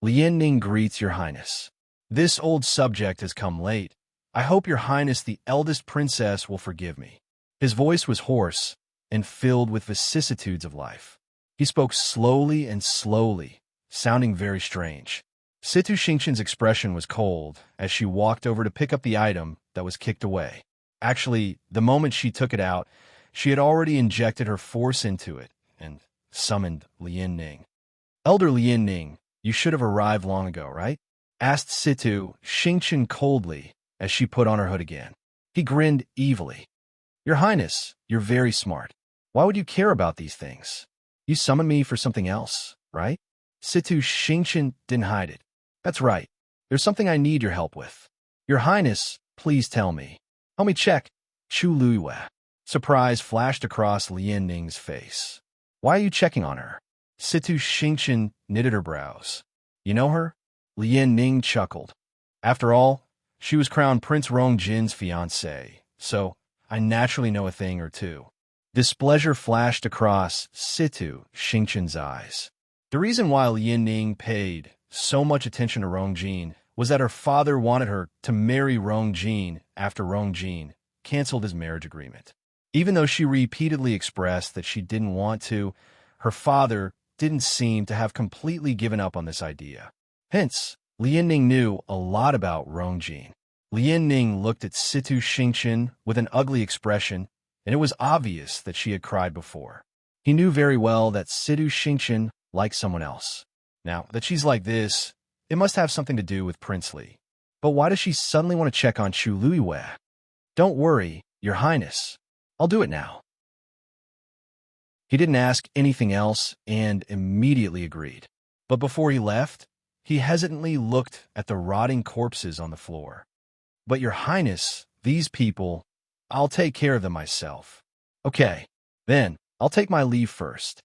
"Lian Ning greets your highness. This old subject has come late. I hope your highness the eldest princess will forgive me." His voice was hoarse and filled with vicissitudes of life. He spoke slowly and slowly, sounding very strange. Situ Xingqian's expression was cold as she walked over to pick up the item that was kicked away. Actually, the moment she took it out, she had already injected her force into it and summoned Lian Ning. "Elder Lian Ning, you should have arrived long ago, right?" asked Situ Xingqian coldly as she put on her hood again. He grinned evilly. "Your Highness, you're very smart. Why would you care about these things? You summoned me for something else, right?" Situ Xingqian didn't hide it. "That's right. There's something I need your help with. Your Highness, please tell me." "Help me check." Chu Luiyue. Surprise flashed across Lian Ning's face. "Why are you checking on her?" Situ Xingqian knitted her brows. "You know her?" Lian Ning chuckled. "After all, she was crowned Prince Rongjin's fiancée, so I naturally know a thing or two." Displeasure flashed across Situ Xingqian's eyes. The reason why Lian Ning paid so much attention to Rongjin was that her father wanted her to marry Rongjin after Rongjin canceled his marriage agreement. Even though she repeatedly expressed that she didn't want to, her father didn't seem to have completely given up on this idea. Hence, Lian Ning knew a lot about Rongjin. Lian Ning looked at Situ Xingqian with an ugly expression, and it was obvious that she had cried before. He knew very well that Situ Xingqian liked someone else. Now, that she's like this, it must have something to do with Prince Li. But why does she suddenly want to check on Chu Luiyue? "Don't worry, Your Highness. I'll do it now." He didn't ask anything else and immediately agreed. But before he left, he hesitantly looked at the rotting corpses on the floor. "But Your Highness, these people, I'll take care of them myself." "Okay, then I'll take my leave first."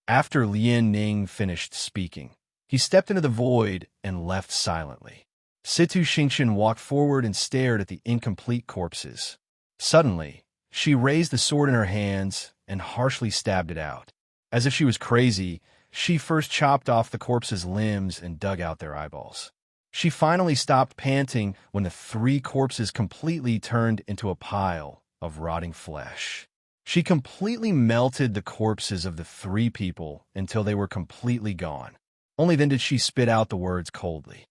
After Lian Ning finished speaking, he stepped into the void and left silently. Situ Xingqian walked forward and stared at the incomplete corpses. Suddenly, she raised the sword in her hands and harshly stabbed it out. As if she was crazy, she first chopped off the corpses' limbs and dug out their eyeballs. She finally stopped panting when the three corpses completely turned into a pile of rotting flesh. She completely melted the corpses of the three people until they were completely gone. Only then did she spit out the words coldly.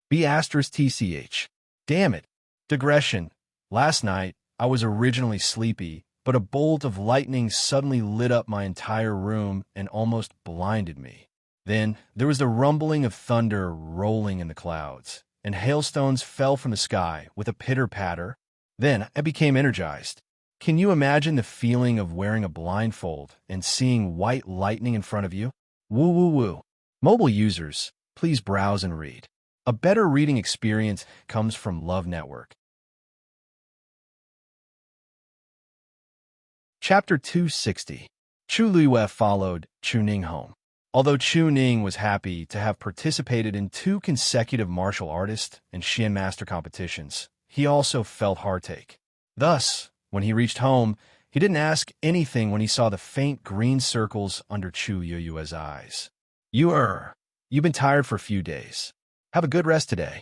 B*TCH. Damn it. Digression. Last night, I was originally sleepy, but a bolt of lightning suddenly lit up my entire room and almost blinded me. Then there was the rumbling of thunder rolling in the clouds, and hailstones fell from the sky with a pitter-patter. Then I became energized. Can you imagine the feeling of wearing a blindfold and seeing white lightning in front of you? Woo woo woo. Mobile users, please browse and read. A better reading experience comes from Love Network. Chapter 260. Chu Luiyue followed Chu Ning home. Although Chu Ning was happy to have participated in 2 consecutive martial artist and Xian master competitions, he also felt heartache. Thus, when he reached home, he didn't ask anything when he saw the faint green circles under Chu Yueyue's eyes. You've been tired for a few days. Have a good rest today."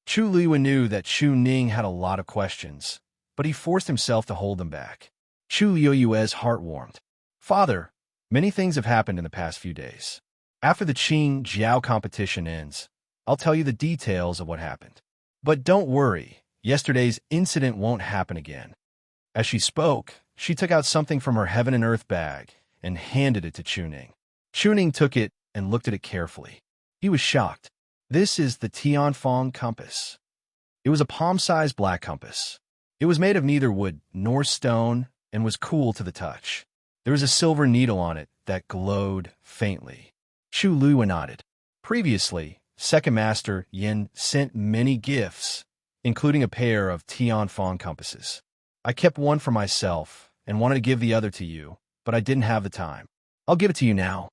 Chu Luiyue knew that Chu Ning had a lot of questions, but he forced himself to hold them back. Chu Yueyue's heart warmed. Father, many things have happened in the past few days. After the Qing Jiao competition ends, I'll tell you the details of what happened. But don't worry, yesterday's incident won't happen again. As she spoke, she took out something from her heaven and earth bag and handed it to Chuning. Chuning took it and looked at it carefully. He was shocked. This is the Tianfeng compass. It was a palm-sized black compass. It was made of neither wood nor stone and was cool to the touch. There was a silver needle on it that glowed faintly. Chu Lua nodded. Previously, Second Master Yin sent many gifts, including a pair of Tianfeng compasses. I kept one for myself and wanted to give the other to you, but I didn't have the time. I'll give it to you now.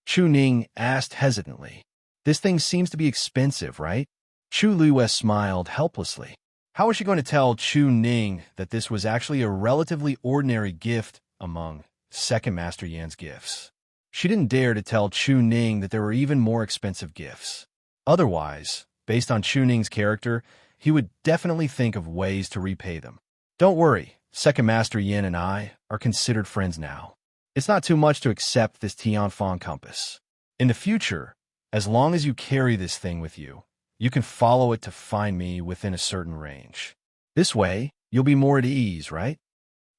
Chu Ning asked hesitantly. This thing seems to be expensive, right? Chu Lua smiled helplessly. How was she going to tell Chu Ning that this was actually a relatively ordinary gift among Second Master Yan's gifts? She didn't dare to tell Chu Ning that there were even more expensive gifts. Otherwise, based on Chu Ning's character, he would definitely think of ways to repay them. Don't worry, Second Master Yin and I are considered friends now. It's not too much to accept this Tianfeng compass. In the future, as long as you carry this thing with you, you can follow it to find me within a certain range. This way, you'll be more at ease, right?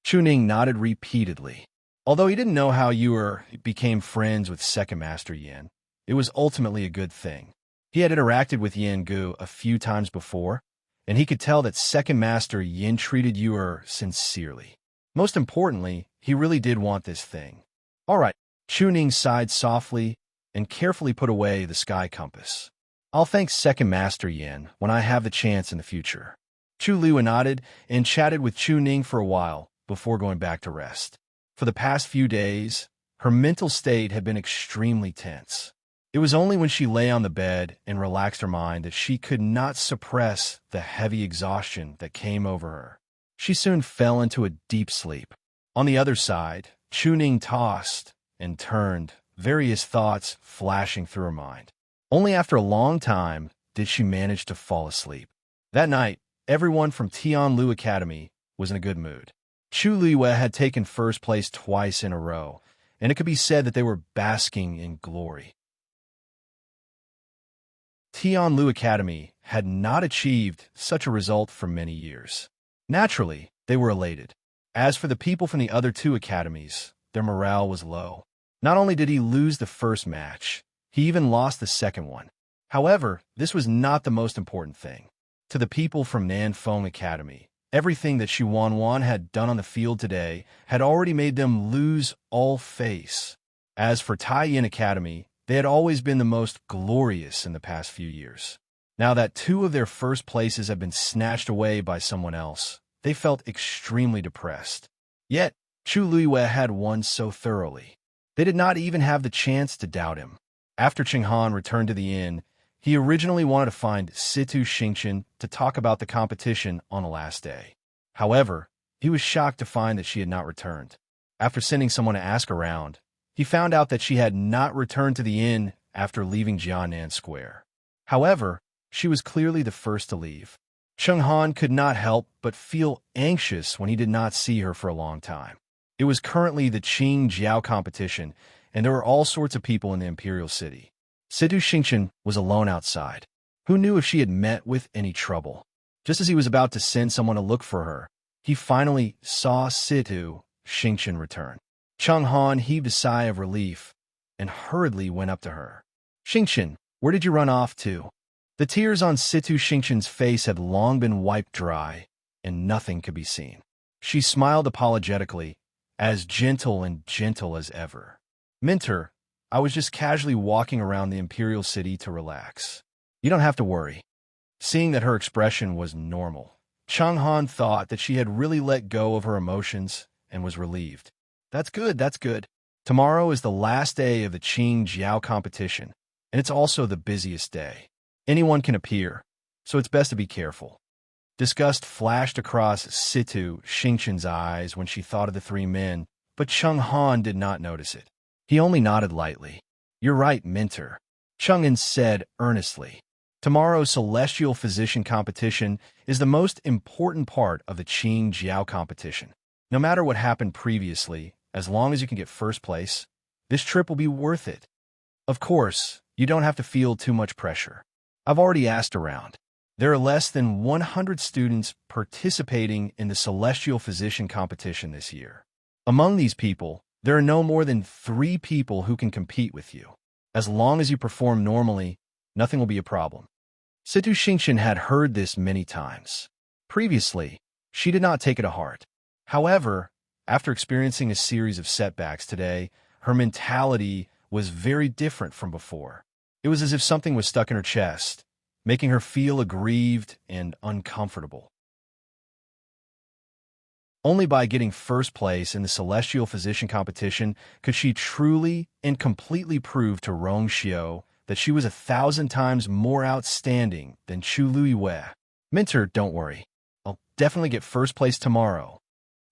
Chu Ning nodded repeatedly. Although he didn't know how you became friends with Second Master Yin, it was ultimately a good thing. He had interacted with Yin Gu a few times before, and he could tell that Second Master Yin treated you sincerely. Most importantly, he really did want this thing. All right, Chu Ning sighed softly and carefully put away the sky compass. I'll thank Second Master Yin when I have the chance in the future. Chu Lua nodded and chatted with Chu Ning for a while before going back to rest. For the past few days, her mental state had been extremely tense. It was only when she lay on the bed and relaxed her mind that she could not suppress the heavy exhaustion that came over her. She soon fell into a deep sleep. On the other side, Chu Ning tossed and turned, various thoughts flashing through her mind. Only after a long time did she manage to fall asleep. That night, everyone from Tianlu Academy was in a good mood. Chu Liyue had taken first place twice in a row, and it could be said that they were basking in glory. Tianlu Academy had not achieved such a result for many years. Naturally, they were elated. As for the people from the other two academies, their morale was low. Not only did he lose the first match, he even lost the second one. However, this was not the most important thing. To the people from Nanfeng Academy, everything that Xu Wanwan had done on the field today had already made them lose all face. As for Taiyin Academy, they had always been the most glorious in the past few years. Now that two of their first places had been snatched away by someone else, they felt extremely depressed. Yet, Chu Liyue had won so thoroughly. They did not even have the chance to doubt him. After Qinghan returned to the inn, he originally wanted to find Situ Xingqian to talk about the competition on the last day. However, he was shocked to find that she had not returned. After sending someone to ask around, he found out that she had not returned to the inn after leaving Jianan Square. However, she was clearly the first to leave. Qinghan could not help but feel anxious when he did not see her for a long time. It was currently the Qing Jiao competition, and there were all sorts of people in the Imperial city. Situ Xingqian was alone outside. Who knew if she had met with any trouble? Just as he was about to send someone to look for her, he finally saw Situ Xingqian return. Qinghan heaved a sigh of relief and hurriedly went up to her. Xingqian, where did you run off to? The tears on Situ Xingqian's face had long been wiped dry, and nothing could be seen. She smiled apologetically, as gentle as ever. Minter, I was just casually walking around the Imperial city to relax. You don't have to worry. Seeing that her expression was normal, Qinghan thought that she had really let go of her emotions and was relieved. That's good, that's good. Tomorrow is the last day of the Qing Jiao competition, and it's also the busiest day. Anyone can appear, so it's best to be careful. Disgust flashed across Situ Xingqian's eyes when she thought of the three men, but Qinghan did not notice it. He only nodded lightly. You're right, Minter, Chang'an said earnestly. Tomorrow's Celestial Physician competition is the most important part of the Qing Jiao competition. No matter what happened previously, as long as you can get first place, this trip will be worth it. Of course, you don't have to feel too much pressure. I've already asked around. There are less than 100 students participating in the Celestial Physician competition this year. Among these people, there are no more than 3 people who can compete with you. As long as you perform normally, nothing will be a problem. Situ Xingqian had heard this many times. Previously, she did not take it to heart. However, after experiencing a series of setbacks today, her mentality was very different from before. It was as if something was stuck in her chest, making her feel aggrieved and uncomfortable. Only by getting first place in the Celestial Physician competition could she truly and completely prove to Rong Xiao that she was 1,000 times more outstanding than Chu Luiwei. Mentor, don't worry. I'll definitely get first place tomorrow.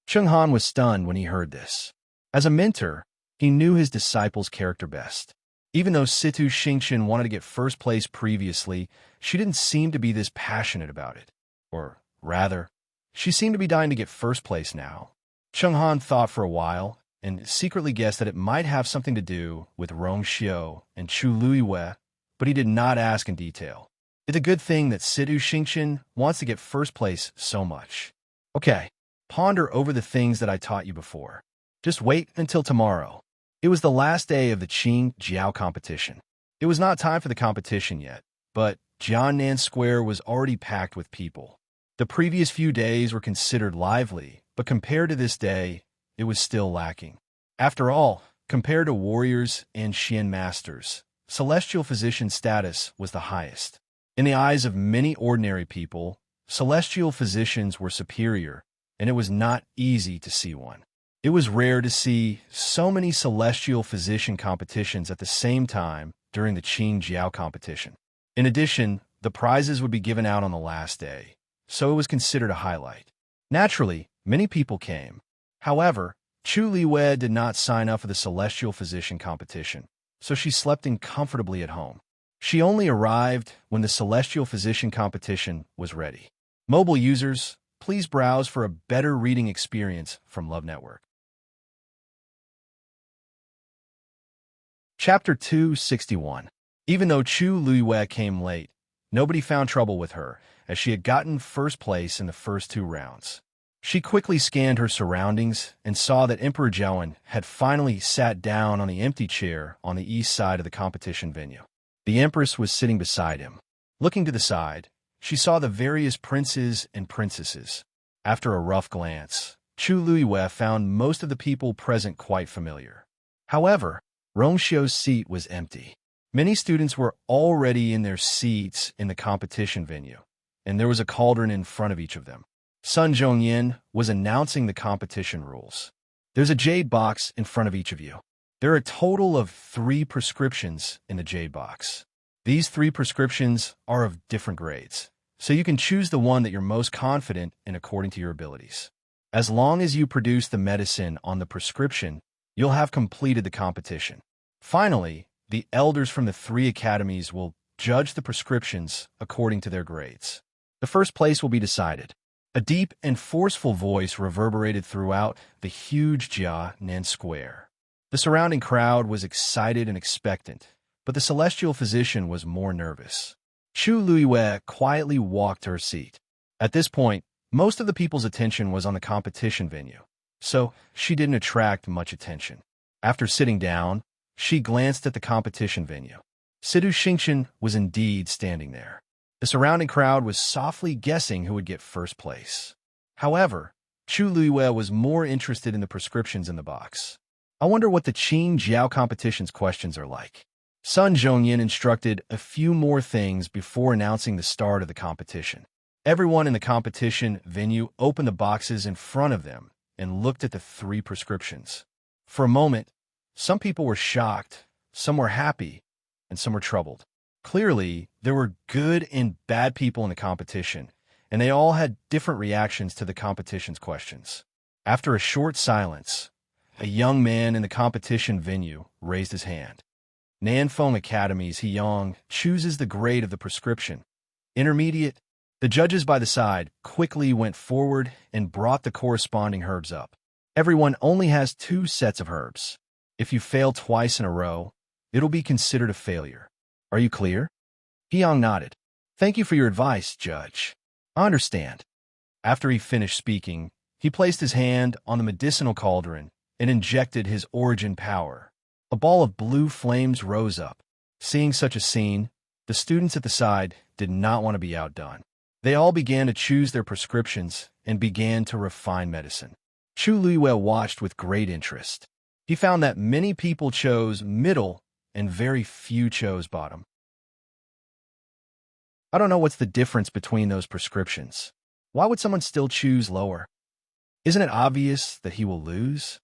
Cheng Han was stunned when he heard this. As a mentor, he knew his disciple's character best. Even though Situ Xingqian wanted to get first place previously, she didn't seem to be this passionate about it. Or rather, she seemed to be dying to get first place now. Cheng Han thought for a while and secretly guessed that it might have something to do with Rong Xiao and Chu Luiwei, but he did not ask in detail. It's a good thing that Situ Xingqian wants to get first place so much. Okay, ponder over the things that I taught you before. Just wait until tomorrow. It was the last day of the Qing Jiao competition. It was not time for the competition yet, but Jiannan Square was already packed with people. The previous few days were considered lively, but compared to this day, it was still lacking. After all, compared to warriors and Xian masters, Celestial Physician status was the highest. In the eyes of many ordinary people, Celestial Physicians were superior, and it was not easy to see one. It was rare to see so many Celestial Physician competitions at the same time during the Qing Jiao competition. In addition, the prizes would be given out on the last day, so it was considered a highlight. Naturally, many people came. However, Chu Liwei did not sign up for the Celestial Physician competition, so she slept in comfortably at home. She only arrived when the Celestial Physician competition was ready. Mobile users, please browse for a better reading experience from Love Network. Chapter 261. Even though Chu Luiwei came late, nobody found trouble with her, as she had gotten first place in the first 2 rounds. She quickly scanned her surroundings and saw that Emperor Zhaowen had finally sat down on the empty chair on the east side of the competition venue. The Empress was sitting beside him. Looking to the side, she saw the various princes and princesses. After a rough glance, Chu Luiwei found most of the people present quite familiar. However, Rong Xiao's seat was empty. Many students were already in their seats in the competition venue, and there was a cauldron in front of each of them. Sun Zhongyan was announcing the competition rules. There's a jade box in front of each of you. There are a total of 3 prescriptions in the jade box. These 3 prescriptions are of different grades, so you can choose the one that you're most confident in according to your abilities. As long as you produce the medicine on the prescription, you'll have completed the competition. Finally, the elders from the 3 academies will judge the prescriptions according to their grades. The first place will be decided. A deep and forceful voice reverberated throughout the huge Jiannan Square. The surrounding crowd was excited and expectant, but the Celestial Physician was more nervous. Chu Luiwei quietly walked to her seat. At this point, most of the people's attention was on the competition venue, so she didn't attract much attention. After sitting down, she glanced at the competition venue. Situ Xingqian was indeed standing there. The surrounding crowd was softly guessing who would get first place. However, Chu Luiwei was more interested in the prescriptions in the box. I wonder what the Qing Jiao competition's questions are like. Sun Zhongyan instructed a few more things before announcing the start of the competition. Everyone in the competition venue opened the boxes in front of them and looked at the 3 prescriptions. For a moment, some people were shocked, some were happy, and some were troubled. Clearly, there were good and bad people in the competition, and they all had different reactions to the competition's questions. After a short silence, a young man in the competition venue raised his hand. Nanfeng Academy's Hyong chooses the grade of the prescription. Intermediate. The judges by the side quickly went forward and brought the corresponding herbs up. Everyone only has 2 sets of herbs. If you fail twice in a row, it'll be considered a failure. Are you clear? Hyong nodded. Thank you for your advice, Judge. I understand. After he finished speaking, he placed his hand on the medicinal cauldron and injected his origin power. A ball of blue flames rose up. Seeing such a scene, the students at the side did not want to be outdone. They all began to choose their prescriptions and began to refine medicine. Chu Luiwei watched with great interest. He found that many people chose middle and very few chose bottom. I don't know what's the difference between those prescriptions. Why would someone still choose lower? Isn't it obvious that he will lose?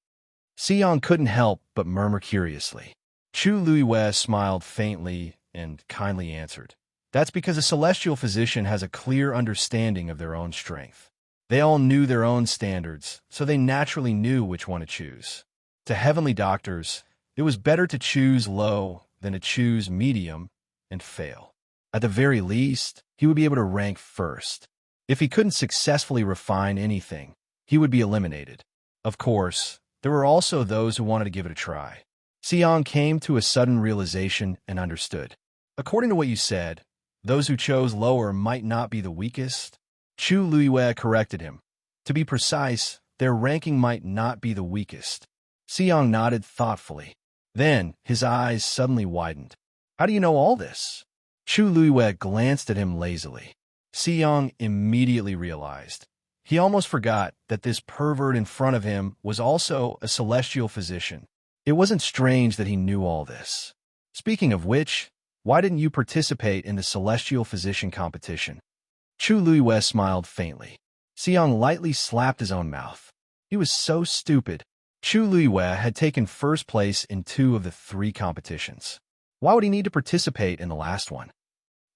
Xiong couldn't help but murmur curiously. Chu Luiwei smiled faintly and kindly answered. That's because a celestial physician has a clear understanding of their own strength. They all knew their own standards, so they naturally knew which one to choose. To heavenly doctors, it was better to choose low than to choose medium and fail. At the very least, he would be able to rank first. If he couldn't successfully refine anything, he would be eliminated. Of course, there were also those who wanted to give it a try. Xiong came to a sudden realization and understood. According to what you said, those who chose lower might not be the weakest. Chu Luiwei corrected him. To be precise, their ranking might not be the weakest. Xiong nodded thoughtfully. Then, his eyes suddenly widened. How do you know all this? Chu Luiwei glanced at him lazily. Xiong immediately realized. He almost forgot that this pervert in front of him was also a celestial physician. It wasn't strange that he knew all this. Speaking of which, why didn't you participate in the celestial physician competition? Chu Luiwei smiled faintly. Xiong lightly slapped his own mouth. He was so stupid. Chu Luiwei had taken first place in 2 of the 3 competitions. Why would he need to participate in the last one?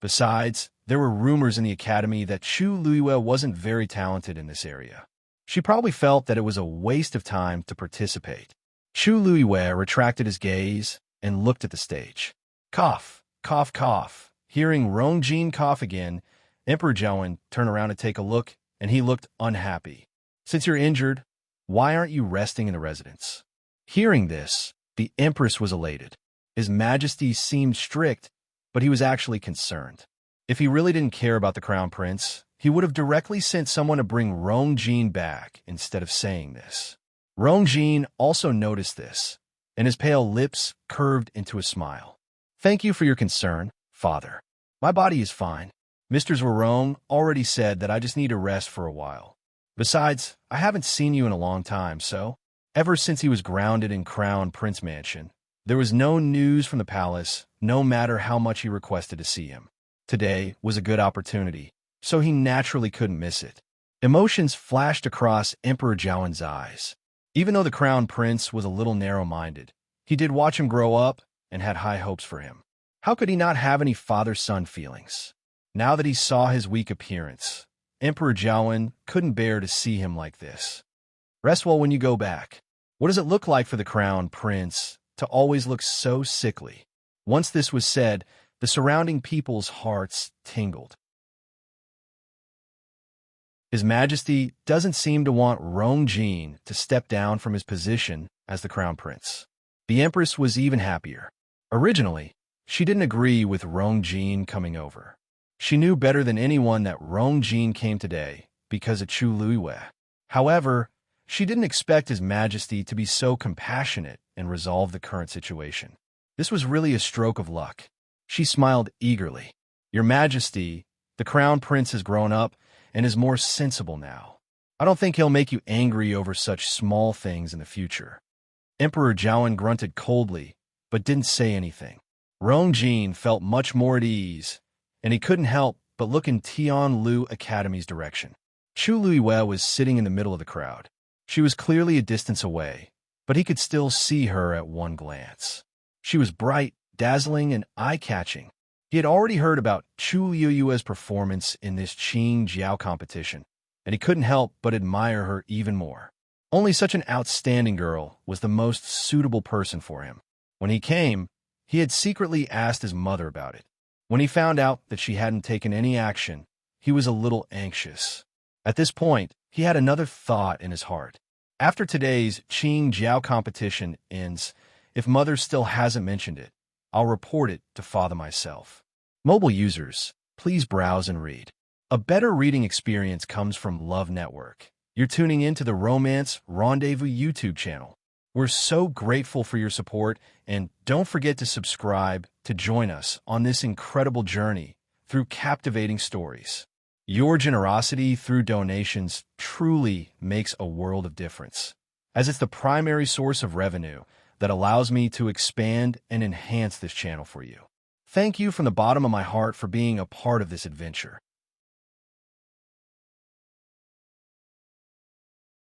Besides, there were rumors in the academy that Chu Luiwei wasn't very talented in this area. She probably felt that it was a waste of time to participate. Chu Luiwei retracted his gaze and looked at the stage. Cough, cough, cough. Hearing Rongjin cough again, Emperor Zhaowen turned around to take a look, and he looked unhappy. Since you're injured, why aren't you resting in the residence? Hearing this, the Empress was elated. His Majesty seemed strict, but he was actually concerned. If he really didn't care about the Crown Prince, he would have directly sent someone to bring Rongjin back instead of saying this. Rongjin also noticed this, and his pale lips curved into a smile. Thank you for your concern, Father. My body is fine. Mr. Zhuarong already said that I just need to rest for a while. Besides, I haven't seen you in a long time, so ever since he was grounded in Crown Prince Mansion, there was no news from the palace, no matter how much he requested to see him. Today was a good opportunity, so he naturally couldn't miss it. Emotions flashed across Emperor Zhaowen's eyes. Even though the Crown Prince was a little narrow-minded, he did watch him grow up and had high hopes for him. How could he not have any father-son feelings? Now that he saw his weak appearance, Emperor Zhaowen couldn't bear to see him like this. Rest well when you go back. What does it look like for the Crown Prince to always look so sickly? Once this was said, the surrounding people's hearts tingled. His Majesty doesn't seem to want Rongjin to step down from his position as the Crown Prince. The Empress was even happier. Originally, she didn't agree with Rongjin coming over. She knew better than anyone that Rongjin came today because of Chu Luiwei. However, she didn't expect His Majesty to be so compassionate and resolve the current situation. This was really a stroke of luck. She smiled eagerly. Your Majesty, the Crown Prince has grown up and is more sensible now. I don't think he'll make you angry over such small things in the future. Emperor Zhaowen grunted coldly, but didn't say anything. Rongjin felt much more at ease, and he couldn't help but look in Tianlu Academy's direction. Chu Luiwei was sitting in the middle of the crowd. She was clearly a distance away, but he could still see her at one glance. She was bright, dazzling, and eye-catching. He had already heard about Chu Luiwei's performance in this Qing Jiao competition, and he couldn't help but admire her even more. Only such an outstanding girl was the most suitable person for him. When he came, He had secretly asked his mother about it. When he found out that she hadn't taken any action, he was a little anxious. At this point, he had another thought in his heart. After today's Qing Jiao competition ends, if Mother still hasn't mentioned it, I'll report it to Father myself. Mobile users, please browse and read. A better reading experience comes from Love Network. You're tuning in to the Romance Rendezvous YouTube channel. We're so grateful for your support, and don't forget to subscribe to join us on this incredible journey through captivating stories. Your generosity through donations truly makes a world of difference, as it's the primary source of revenue that allows me to expand and enhance this channel for you. Thank you from the bottom of my heart for being a part of this adventure.